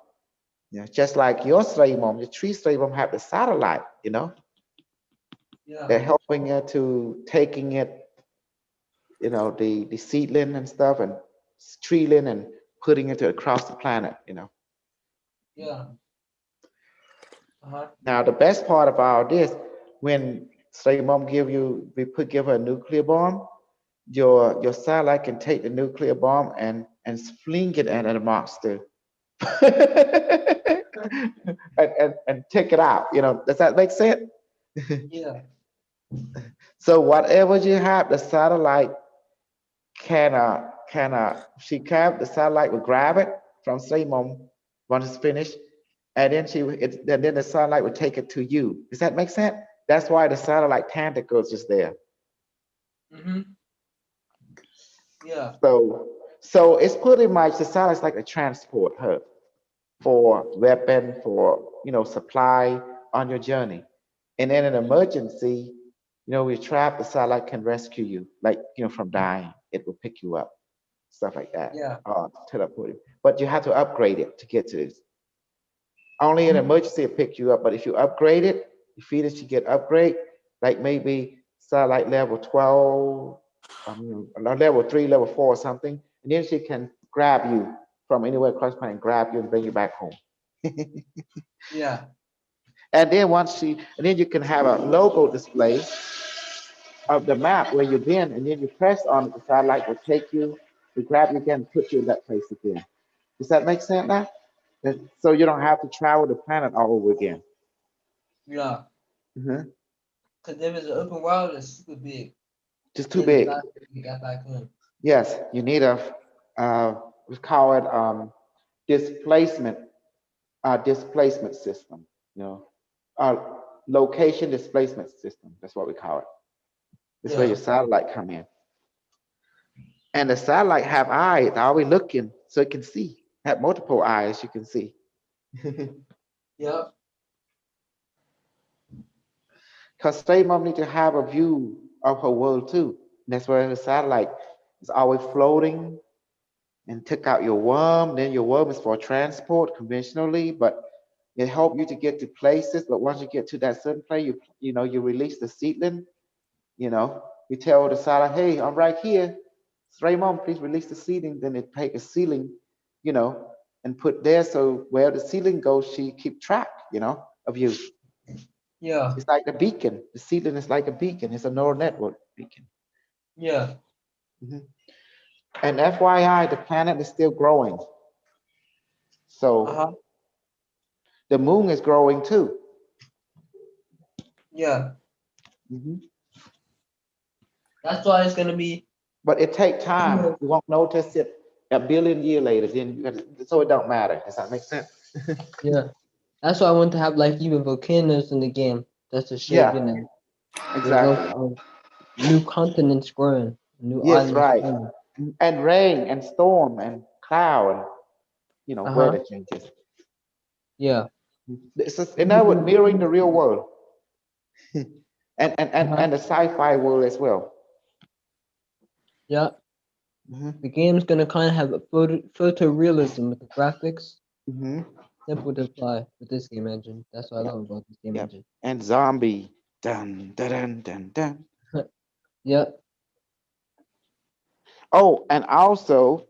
Yeah, just like your Streamom, your tree Streamom have the satellite, Yeah. they're helping it to taking it, the seedling and stuff and treeling and putting it across the planet. Yeah. Uh-huh. Now the best part about this, when Streamom give her a nuclear bomb, your satellite can take the nuclear bomb and fling it at a monster. and take it out. Does that make sense? Yeah. So whatever you have, the satellite can she can the satellite will grab it from Simon once it's finished, and then the satellite will take it to you. Does that make sense? That's why the satellite tentacles is there. Mm-hmm. Yeah. So it's pretty much the satellite's like a transport hub for weapon, for supply on your journey. And in an emergency, we trap the satellite can rescue you, like from dying. It will pick you up, stuff like that. Yeah. Teleport you. But you have to upgrade it to get to this. Only in Mhm. emergency it pick you up. But if you upgrade it, you feed it, you get upgrade, like maybe satellite level 12, level 3, level 4 or something, and then she can grab you from anywhere across the planet and grab you and bring you back home. Yeah. And then you can have a logo display of the map where you've been, and then you press on it, the satellite will take you, to grab you again, and put you in that place again. Does that make sense now? So you don't have to travel the planet all over again. Yeah. Mhm. Because if it's an open world, it's super big. Just too Then it's big. not you got back home. Yes, you need we call it displacement, displacement system. You know, uh, location displacement system. That's what we call it. This is where your Yeah. satellite come in. And the satellite have eyes, always looking so it can see. Have multiple eyes you can see. Yep. Because State Mom need to have a view of her world too. And that's where the satellite is always floating and took out your worm. Then your worm is for transport conventionally, but it help you to get to places. But once you get to that certain place, you release the seedling. You know, you tell the satellite, hey, I'm right here. Stray mom, please release the seedling. Then it take a ceiling, you know, and put there so where the ceiling goes, she keep track, of you. Yeah. It's like a beacon. The seedling is like a beacon. It's a neural network beacon. Yeah. Mhm. And FYI, the planet is still growing. So Uh-huh. the moon is growing too. Yeah. Mhm. That's why it's gonna be But it take time. You won't notice it a billion years later. So it don't matter. Does that make sense? yeah. That's why I want to have like even volcanoes in the game. Just to show, Yeah, the growth exactly. of new continents growing, new Yes, islands right. growing. And rain and storm and cloud and Uh-huh. weather changes. Yeah. This is mirroring the real world and Uh-huh. the sci-fi world as well. Yeah. Mm-hmm. The game's gonna kind of have a photorealism with the graphics. Mm-hmm. Simple to apply with this game engine. That's what I Yep. love about this game Yep. engine. And zombie. Dun dun dun dun dun. Yep. Oh, and also,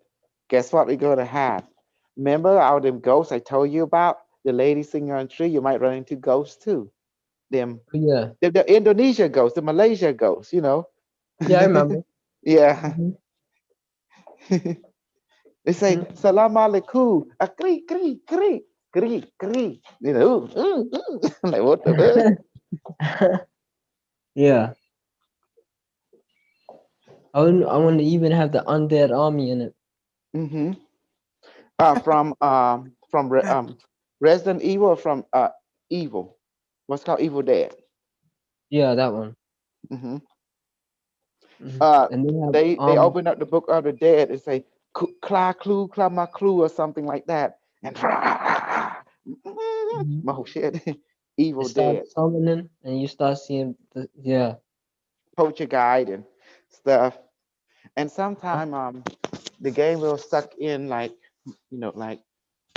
guess what we're gonna have? Remember all them ghosts I told you about? The lady singing on a tree. You might run into ghosts too. Them, But yeah. the Indonesia ghosts, the Malaysia ghosts. Yeah, I remember. Yeah. Hmm. They say Hmm. salam alaikum, kri kri kri kri kri. Like what the heck? Yeah. I want to even have the undead army in it. Mm-hmm. From Resident Evil or from Evil. What's called Evil Dead. Yeah, that one. Mm-hmm. Hmm. Uh, And they have they open up the book of the dead and say "Kla clue, kla ma clue" or something like that, and mhm. oh shit, It Evil Dead, starts summoning, and you start seeing the yeah. Poacher Guide and stuff. And Uh, sometime the game will suck in like like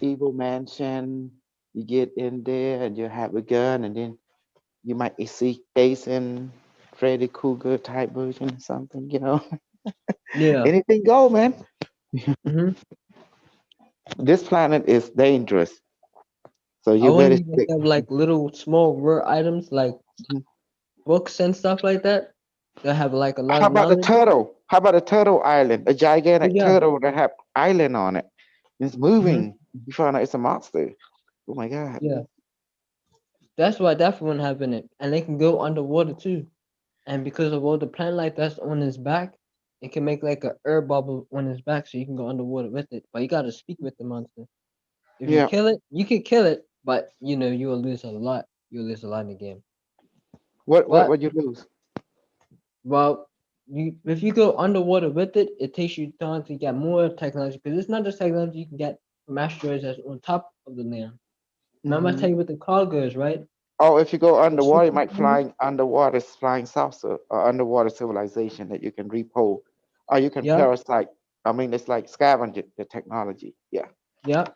Evil Mansion. You get in there and you have a gun, and then you might see Jason, Freddy Krueger type version or something. Yeah. Anything go, man. Hmm. This planet is dangerous, so I you want to better even stick. have like little small rare items like Mhm. books and stuff like that. That have like a lot How of about the knowledge. turtle? How about a turtle island? A Oh gigantic yeah, turtle that have island on it. It's hmm, moving. You find out it's a monster. Oh my god. yeah. That's why that one have in it, and they can go underwater too. And because of all the plant life that's on his back, it can make like a air bubble on his back, so you can go underwater with it. But you gotta speak with the monster. If you Yeah. kill it, you can kill it, but you will lose a lot. You'll lose a lot in the game. What But would you lose? well, if you go underwater with it, it takes you time to get more technology because it's not just technology you can get from asteroids that's on top of the land. Remember I Hmm. tell you what the cargo is, right? Oh, if you go The ship underwater, you might container? flying underwater flying saucer or underwater civilization that you can repo, or you can Yep, parasite. I mean, it's like scavenge the technology. Yeah. yep.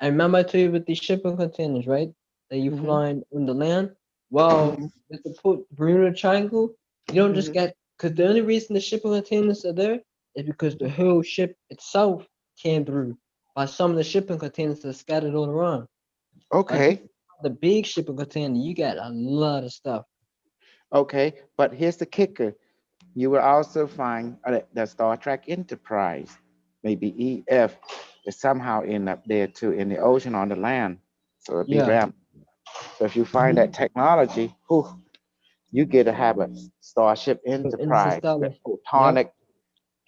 And remember I told you with these shipping containers, right? That you Hmm. flying on the land. Well, Hmm. with the Bermuda Triangle, you don't just Hmm. get because the only reason the shipping containers are there is because the whole ship itself came through. But some of the shipping containers are scattered all around. But if Okay. the big shipping container, you get a lot of stuff. Okay. But here's the kicker. You will also find the Star Trek Enterprise, maybe EF, is somehow end up there too in the ocean on the land. So it'll be Yeah. ramp. So if you find Mm-hmm. that technology, whew, you get to have a Starship So Enterprise interstellar. that's Yep. photonic,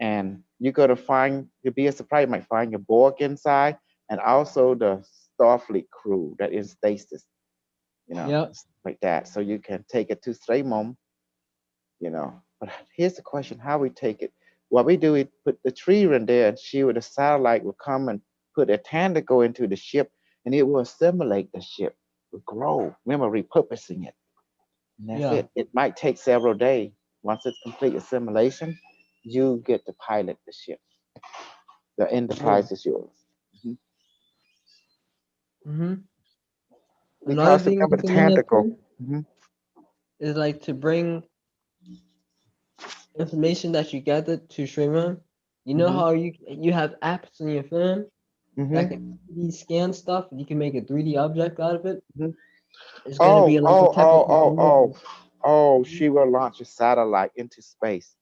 and you're gonna find you'll be a surprise. You might find your Borg inside, and also the Starfleet crew that is stasis, Yep. like that. So you can take it to Stremom. But here's the question: how we take it? What we do, we put the tree in there, and she with a satellite will come and put a tentacle into the ship, and it will assimilate the ship, will grow. Remember, repurposing it, and that's Yeah. it. It might take several days. Once it's complete assimilation, you get to pilot the ship. The Yeah. enterprise is yours. Mhm. Mm-hmm. Another Because thing remember that's the in there tentacle. too Mhm. is like to bring information that you gathered to streamer. You know Mhm. how you have apps on your phone that can Mhm. 3D scan stuff. You can make a 3D object out of it. Mhm. It's gonna Oh, be like a oh, type of oh, oh, technology. oh, oh! Mhm. She will launch a satellite into space.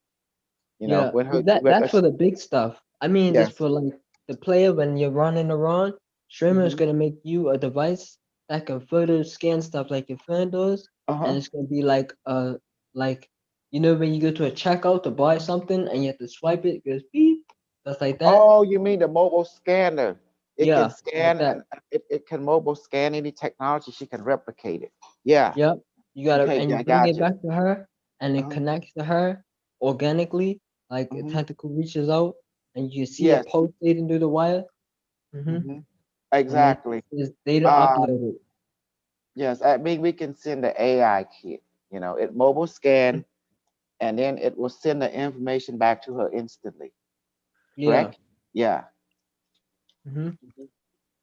Yeah, When her that with that's for us. the big stuff. I mean, just Yes. for like the player when you're running around, streamer is Mhm. gonna make you a device that can photo scan stuff like your phone does, Uh and huh. it's gonna be like when you go to a checkout to buy something and you have to swipe it, it goes beep, stuff like that. Oh, you mean the mobile scanner? It can Yeah, like scan that. and it can mobile scan any technology. She can replicate it. Yeah. Yep. You gotta Okay. and Yeah, you I bring got it you. back to her, and it Uh-huh. connects to her organically, like a Hmm. tentacle reaches out, and you see it Yes. pulsating through the wire. Mm-hmm. Hmm. And then Exactly. there's data Um. uploaded. Yes. I mean, we can send the AI kit. It mobile scan, and then it will send the information back to her instantly. Yeah. correct? Yeah. Mm-hmm.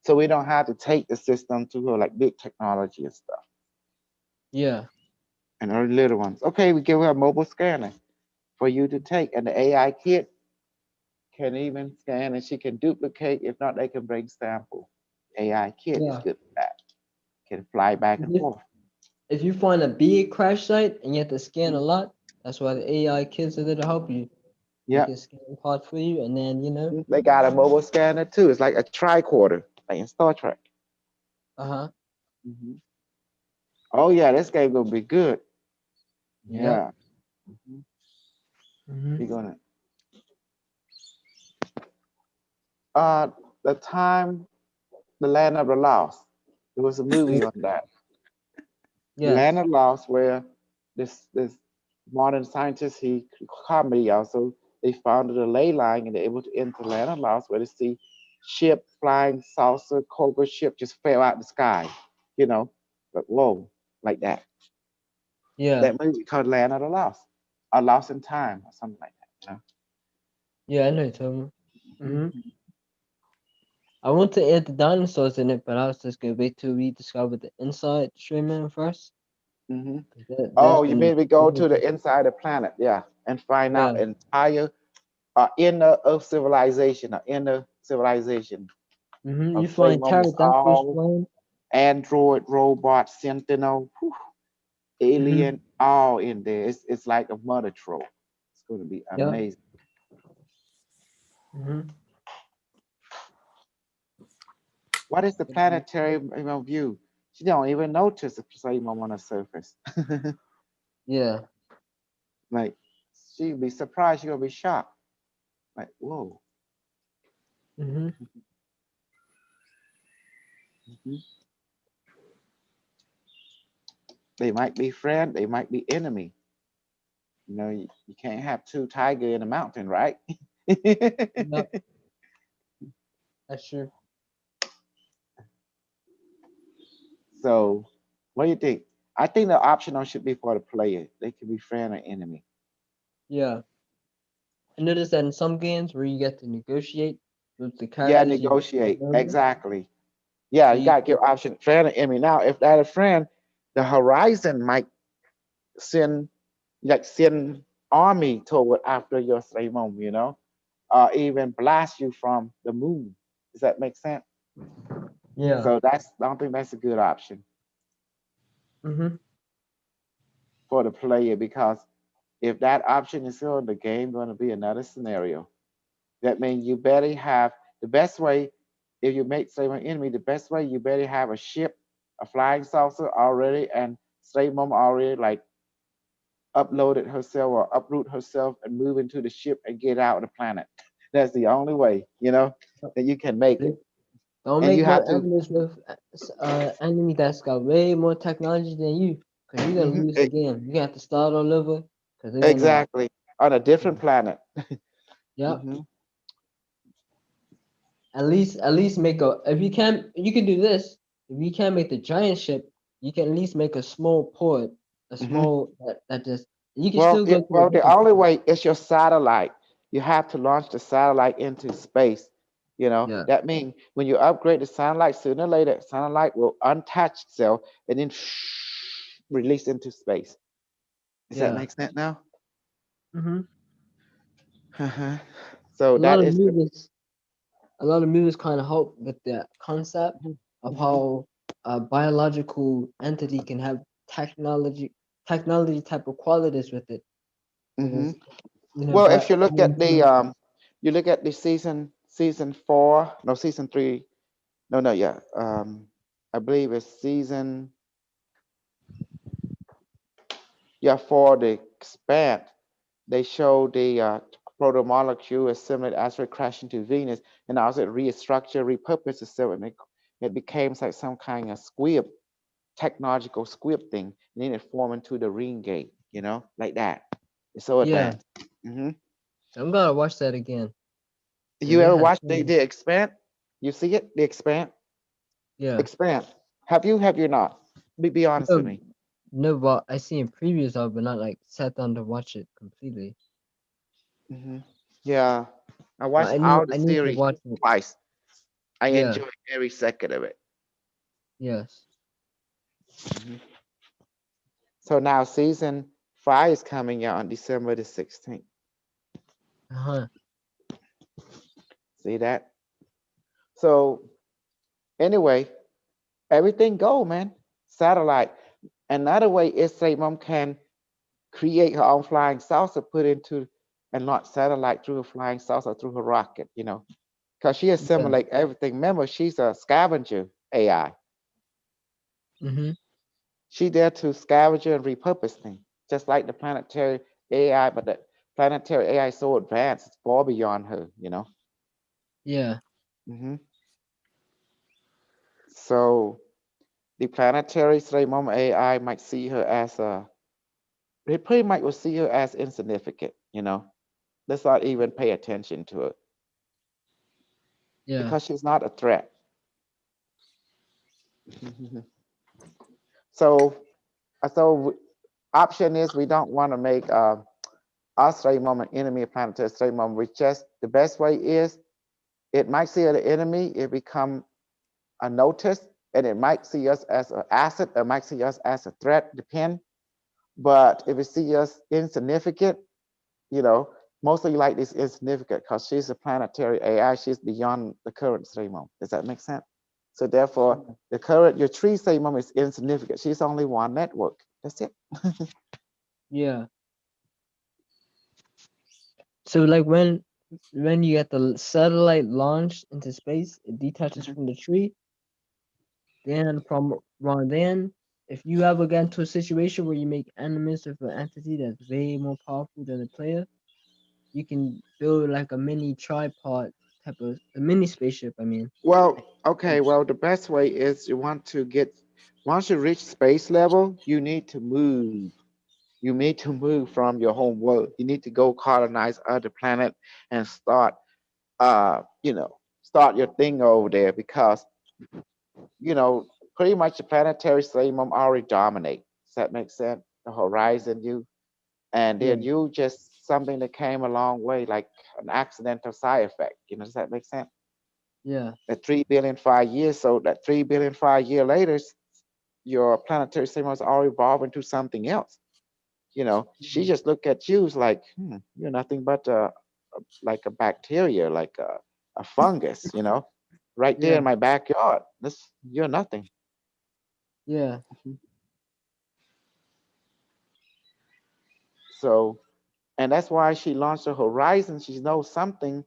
So we don't have to take the system to like big technology and stuff Yeah. and our little ones. Okay, we give her a mobile scanner for you to take, and the AI kit can even scan and she can duplicate. If not, they can bring sample. AI kit is Yeah. good for that. Can fly back and If forth. if you find a big crash site and you have to scan a Mhm. lot, that's why the AI kits are there to help you. They Yep. can scan parts for you, and then They got a mobile scanner too. It's like a tricorder, like in Star Trek. uh-huh. Hmm. Oh yeah, this game gonna be good. Yep. Yeah. Mhm. Mm-hmm. We're gonna uh the time the land of the lost. There was a movie on that. The land Yes. of lost where this modern scientist he comedy also they found a ley line and they're able to enter the land of lost where they see ship flying saucer cobra ship just fell out the sky, you know, but whoa, like that. Yeah. That movie called Land of the Lost, or Lost in Time, or something like that. Yeah, I know, Tom. You Mm-hmm. know? I want to add the dinosaurs in it, but I was just gonna wait till we discover the inside streaming first. Hmm. 'Cause that's Oh, you gonna mean we go to the inside the planet, yeah, and find yeah. out entire inner of civilization, or inner civilization Mm-hmm. of You slave find moments, pterodactyls all flying. android, robot, sentinel, whew, Mm-hmm. alien, all in there. It's like a mother trove. It's going to be Yeah. amazing. Mm-hmm. What is the planetary view? She don't even notice the slave mom on the surface. Yeah. Like she'd be surprised, she'll be shocked. Like, whoa. Mm-hmm. Mhm. They might be friend, they might be enemy. You know, you can't have two tiger in a mountain, right? Yeah. That's true. So, what do you think? I think the optional should be for the player. They can be friend or enemy. Yeah. I noticed that in some games where you get to negotiate with the Yeah, characters you negotiate. know, Exactly. Yeah, so you you gotta give option friend or enemy. Now, if that a friend, the horizon might send send army toward after your slave home, or even blast you from the moon. Does that make sense? yeah. So I don't think that's a good option Mm-hmm. for the player because if that option is still in the game, going to be another scenario. That means you better have the best way. If you make slave an enemy, the best way you better have a ship, a flying saucer already, and slave mom already like uploaded herself or uproot herself and move into the ship and get out of the planet. That's the only way, that you can make it. Don't And make you no have to enemies with enemy that's got way more technology than you, cause you're gonna mhm, lose the game. You have to start all over, cause they're gonna. exactly on a different planet. Yep. Hmm. At least make a. If you can, you can do this. If you can't make the giant ship, you can at least make a small port, a Hmm. small that just. You can Well, still go to a the different only planet. way is your satellite. You have to launch the satellite into space. Yeah. That means when you upgrade the satellite, sooner or later, satellite will unattach itself and then release into space. Does that Yeah. make sense now? Hmm. Uh-huh. So A lot that of is the. movies. A lot of movies kind of help with the concept of Hmm. how a biological entity can have technology type of qualities with it. Hmm. Because Well, if but you I look at mean, the season 4, no, season 3, no, yeah, I believe it's season, yeah, for the expand, they show the protomolecule assimilate asteroid crash into Venus, and also it restructure, repurpose itself, and it became like some kind of squib, technological squib thing, and then it formed into the ring gate, like that. It's so yeah, advanced. Hmm. I'm gonna watch that again because You they ever have watch so the expand? You see it? The expand? yeah. Expand. Have you not? Be honest with No, me. no, but I seen previews of, but not like sat down to watch it completely. Hmm. Yeah. I watched all the I need to series watch it. twice. I Yeah. enjoy every second of it. Yes. Mhm. So now season 5 is coming out on December the 16th. Uh-huh. See that? So anyway, everything go, man. Satellite. Another way is say mom can create her own flying saucer, put into and launch satellite through a flying saucer through her rocket, because she Yeah. assimilate everything. Remember, she's a scavenger AI. Mm-hmm. She there to scavenge and repurpose things, just like the planetary AI, but the planetary AI is so advanced, it's far beyond her. Yeah. hmm So the planetary Sremom AI might see her as they pretty much will see her as insignificant. Let's not even pay attention to her Yeah. because she's not a threat. So, option is we don't want to make us Sremom an enemy of planetary Sremom. We just the best way is it might see the enemy, it become a notice, and it might see us as an asset, or it might see us as a threat, depend. But if it see us insignificant, you know, mostly like this insignificant because she's a planetary AI, she's beyond the current Sremom. Does that make sense? So therefore, the current your tree Sremom is insignificant. She's only one network. That's it. Yeah. So like when you get the satellite launched into space, it detaches Mhm. from the tree. Then then, if you ever get into a situation where you make enemies with an entity that's way more powerful than the player, you can build like a mini tripod type of a mini spaceship. I mean, Well, like, okay, well, the best way is you want to get, once you reach space level, you need to move. You need to move from your home world. You need to go colonize other planet and start your thing over there because, you know, pretty much the planetary system already dominate. Does that make sense? The horizon, and yeah, then you just something that came a long way, like an accidental side effect. Does that make sense? yeah, At 3 billion 5 years, so that 3 billion 5 year later, your planetary system has already evolved into something else. She mhm, just look at you as like, you're nothing but like a bacteria, like a fungus, right there yeah, in my backyard. You're nothing. yeah, So, and that's why she launched the horizon. She knows something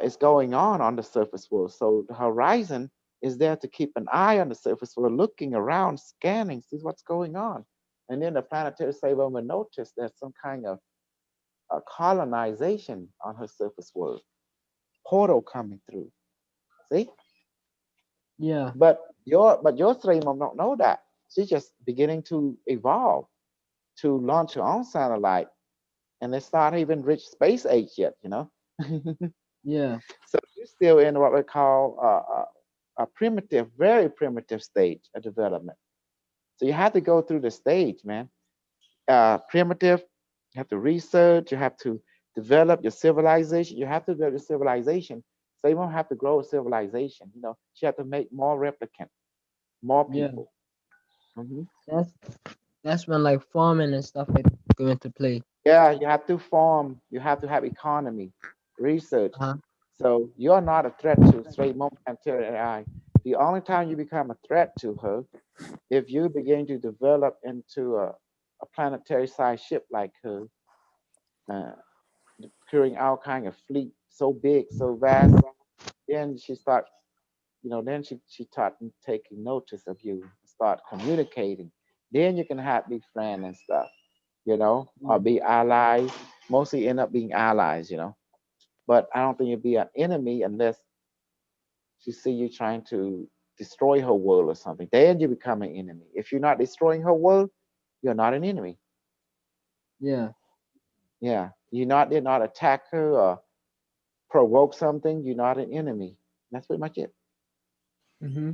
is going on the surface world. So the horizon is there to keep an eye on the surface world, looking around, scanning, see what's going on. And then the planetary saver will notice there's some kind of colonization on her surface world, portal coming through. See? yeah, But your stream don't know that. She's just beginning to evolve to launch her own satellite, and it's not even reached space age yet. yeah, So you're still in what we call a primitive, very primitive stage of development. So you have to go through the stage, man. Primitive, you have to research, you have to develop your civilization, you have to develop your civilization. So you won't have to grow a civilization. You have to make more replicants, more yeah. people. hmm That's that's when like farming and stuff like go into play. Yeah, you have to form, you have to have economy, research. Uh-huh. So you're not a threat to straight momentary AI. The only time you become a threat to her if you begin to develop into a planetary sized ship like her, uh, carrying all kind of fleet so big, so vast, then she start, then she start taking notice of you, start communicating. Then you can have big friend and stuff, or Yeah, be allies. Mostly end up being allies. But I don't think you'd be an enemy unless she see you trying to destroy her world or something. Then you become an enemy. If you're not destroying her world, you're not an enemy. yeah, Yeah, did not attack her or provoke something. You're not an enemy. That's pretty much it. mm-hmm,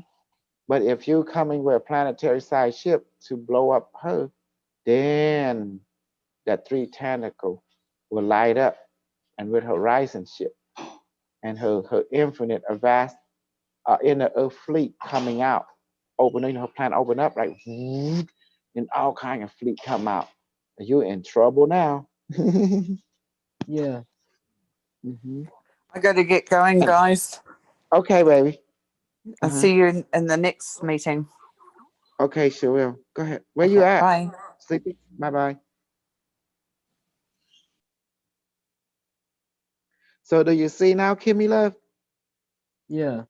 But if you're coming with a planetary sized ship to blow up her, then that three tentacle will light up and with horizon ship and her infinite a vast inner earth fleet coming out, opening her planet open up like and all kind of fleet come out. You're in trouble now. Yeah. Mhm. I got to get going, guys. Okay, baby. I'll Uh-huh. see you in the next meeting. Okay, sure will. Go ahead. Where you Okay, at? bye. Sleepy? Bye bye. So do you see now, Kimmy Love? Yeah.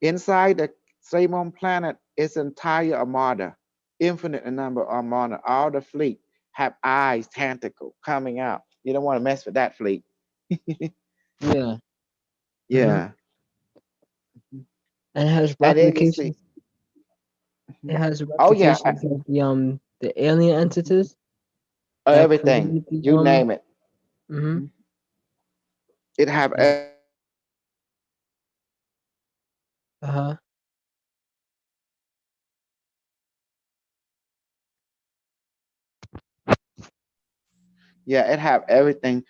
Inside the Samon planet is entire armada, infinite number of armada. All the fleet have eyes, tentacle coming out. You don't want to mess with that fleet. Yeah. Uh-huh. Yeah. And it has And then you see, replications. It has oh yeah, replications of the alien entities that everything. created the You name it. mhm. Mhm. It have Yeah. everything inside the Samon planet. Uh-huh. Yeah, it have everything.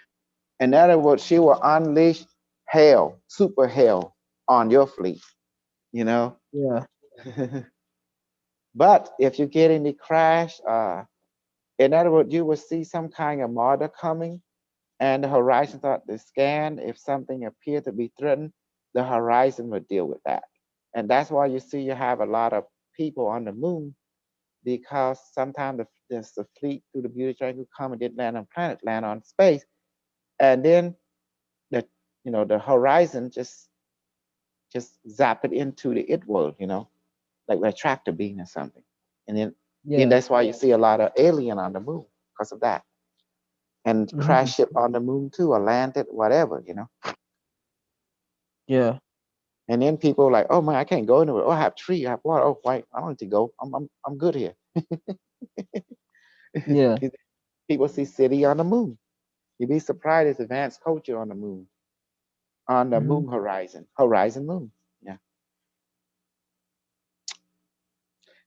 In other words, she will unleash hell, super hell on your fleet, you know. Yeah. But if you get in the crash, in other words, you will see some kind of martyr coming, and the horizon start to scan. If something appears to be threatened, the horizon will deal with that. And that's why you see you have a lot of people on the moon because sometimes there's a fleet through the Beauty Triangle come and didn't land on planet, land on space, and then the the horizon just zap it into the it world, like a tractor beam or something. And then Yeah. that's why you see a lot of alien on the moon because of that. And Mhm. crash ship on the moon too, or landed, whatever. Yeah. And then people are like, oh man, I can't go anywhere. Oh, I have tree, I have water. Oh, wait, I don't need to go. I'm good here. Yeah. People see city on the moon. You'd be surprised there's advanced culture on the Mhm. moon horizon moon. Yeah.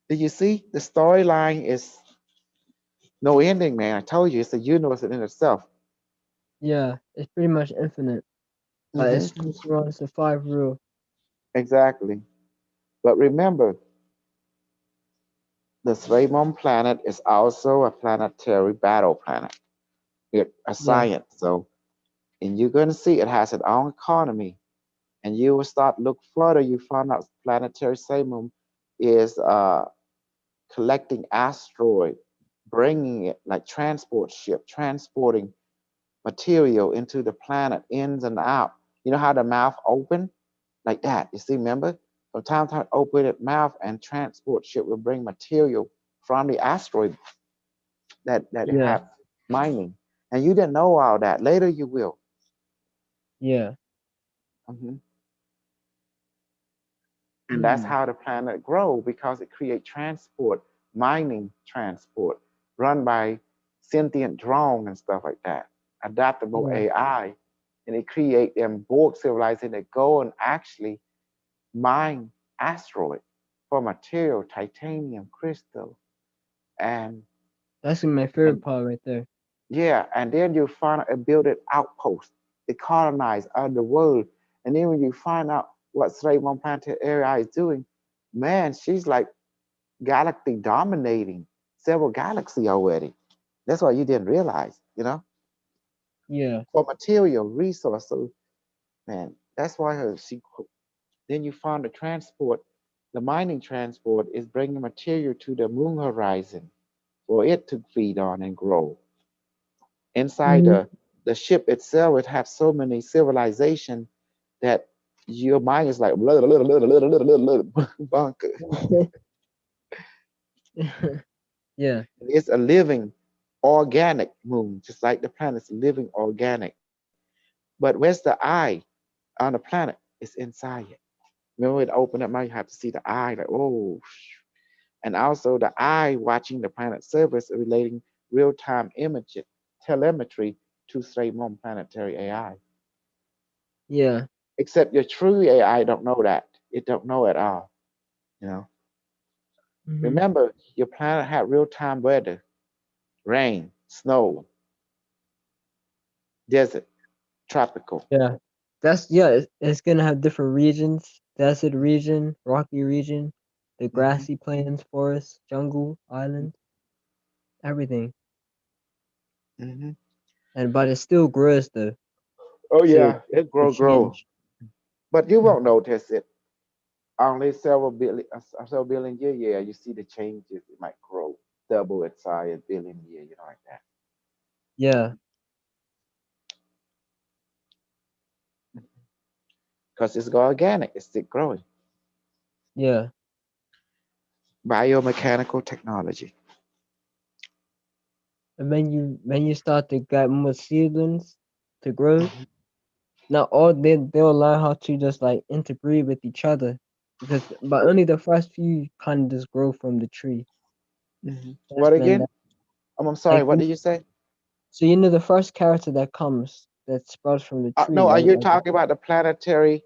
Did you see the storyline is no ending, man? I told you it's a universe in itself. Yeah. It's pretty much infinite. It Hmm. swings around the five rule. Exactly. But remember, the Raymond planet is also a planetary battle planet. It's a Yeah. science. So, and you're going to see it has its own economy. And you will start look further. You find out planetary Samum is collecting asteroid, bringing it like transport ship, transporting material into the planet, ins and out. You know how the mouth open like that? You see, remember? From time to time, open its mouth and transport ship will bring material from the asteroid that it Yeah. have mining. And you didn't know all that. Later you will. Yeah. Mhm. And that's Mm. how the planet grow because it create transport, mining transport, run by sentient drone and stuff like that, adaptable Yeah. AI, and it create them Borg civilization that go and actually mine asteroid for material, titanium, crystal, and That's my and favorite part right there. yeah, and then you find a build it outpost, it colonize other world, and then when you find out what Slave on Planetary AI is doing, man, she's like galaxy dominating several galaxies already. That's why you didn't realize, Yeah. for material resource. So man, that's why then you found the transport, the mining transport is bringing material to the moon horizon for it to feed on and grow. Inside Mhm. the ship itself, it has so many civilization that your mind is like blah, blah, blah, blah, blah, blah, blah, blah, bunker. Yeah. It's a living organic moon, just like the planet's living organic. But where's the eye on the planet? It's inside it. Remember, when it open up, now you have to see the eye, like, oh. And also the eye watching the planet surface, relating real-time image telemetry to straight moon planetary AI. Yeah. Except your true AI don't know that. It don't know at all. You know. Mhm. Remember, your planet had real-time weather, rain, snow, desert. tropical. Yeah. It's gonna have different regions. Desert region, rocky region, the Hmm. grassy plains, forest, jungle, island, everything. Hmm. And but it still grows though. Oh So yeah, it to grow, change. but you won't notice it. Only several billion year, yeah, you see the changes. It might grow double its size, billion year, like that. Yeah, Because it's organic, it's still growing. yeah. Biomechanical technology. And when you start to get more seedlings to grow, Hmm. now all they'll learn how to just like interbreed with each other. Because but only the first few kind of just grow from the tree. Hmm. That's What when again? that I'm sorry. like What did you say? so you know the first character that comes that sprouts from the tree, No, are right? you Like talking about the planetary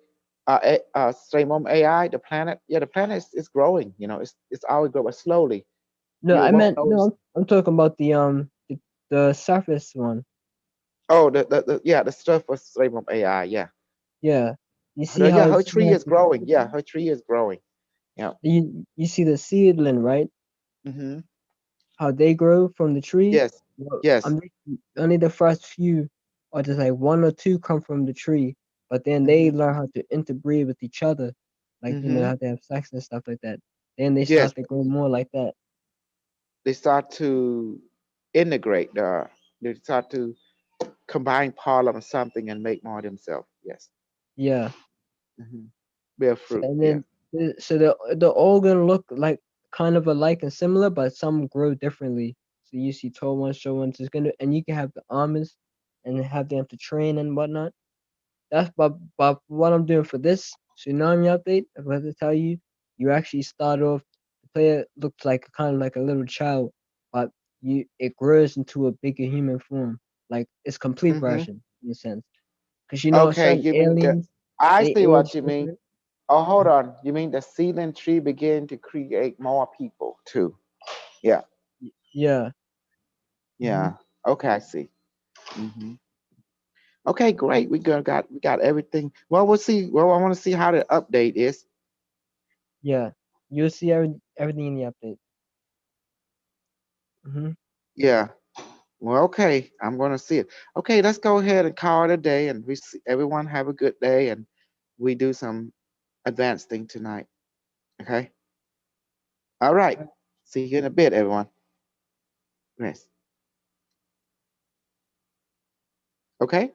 stream AI? The planet, yeah, the planet is growing. It's always growing slowly. no, You I won't meant no, notice. I'm talking about the surface one. Oh, yeah, the stuff was stream AI. Yeah, Yeah. You see how yeah, her it's tree is growing. Yeah, her tree is growing. Yeah. you see the seedling, right? Hmm. How they grow from the tree. Yes. Well, Yes. only the first few, or just like one or two, come from the tree, but then they Hmm. learn how to interbreed with each other, like Hmm. how to have sex and stuff like that. Then they Yes. start to grow more like that. They start to integrate. They start to combine part of something and make more themselves. Yes. Yeah. Hmm. Bear So fruit. and Yes. then so they're all gonna look like kind of alike and similar, but some grow differently. So you see tall ones, short ones. It's gonna and you can have the almonds and have them to train and whatnot. That's but what I'm doing for this tsunami update. I'm about to tell you, you actually start off. The player looks like kind of like a little child, but it grows into a bigger human form, like it's complete Hmm. version in a sense. Because Okay, certain you mean that aliens I they see age what you mean. different. Oh, hold on. You mean the seedling tree begin to create more people too? Yeah, Yeah. Hmm. yeah. Okay, I see. Hmm. Okay, great. We got everything. Well, we'll see. Well, I want to see how the update is. Yeah. You'll see everything in the update. Hmm. Yeah. Well, okay. I'm gonna see it. Okay, let's go ahead and call it a day, and we see everyone have a good day, and we do some advanced thing tonight. Okay. All right. See you in a bit, everyone. Yes. Okay.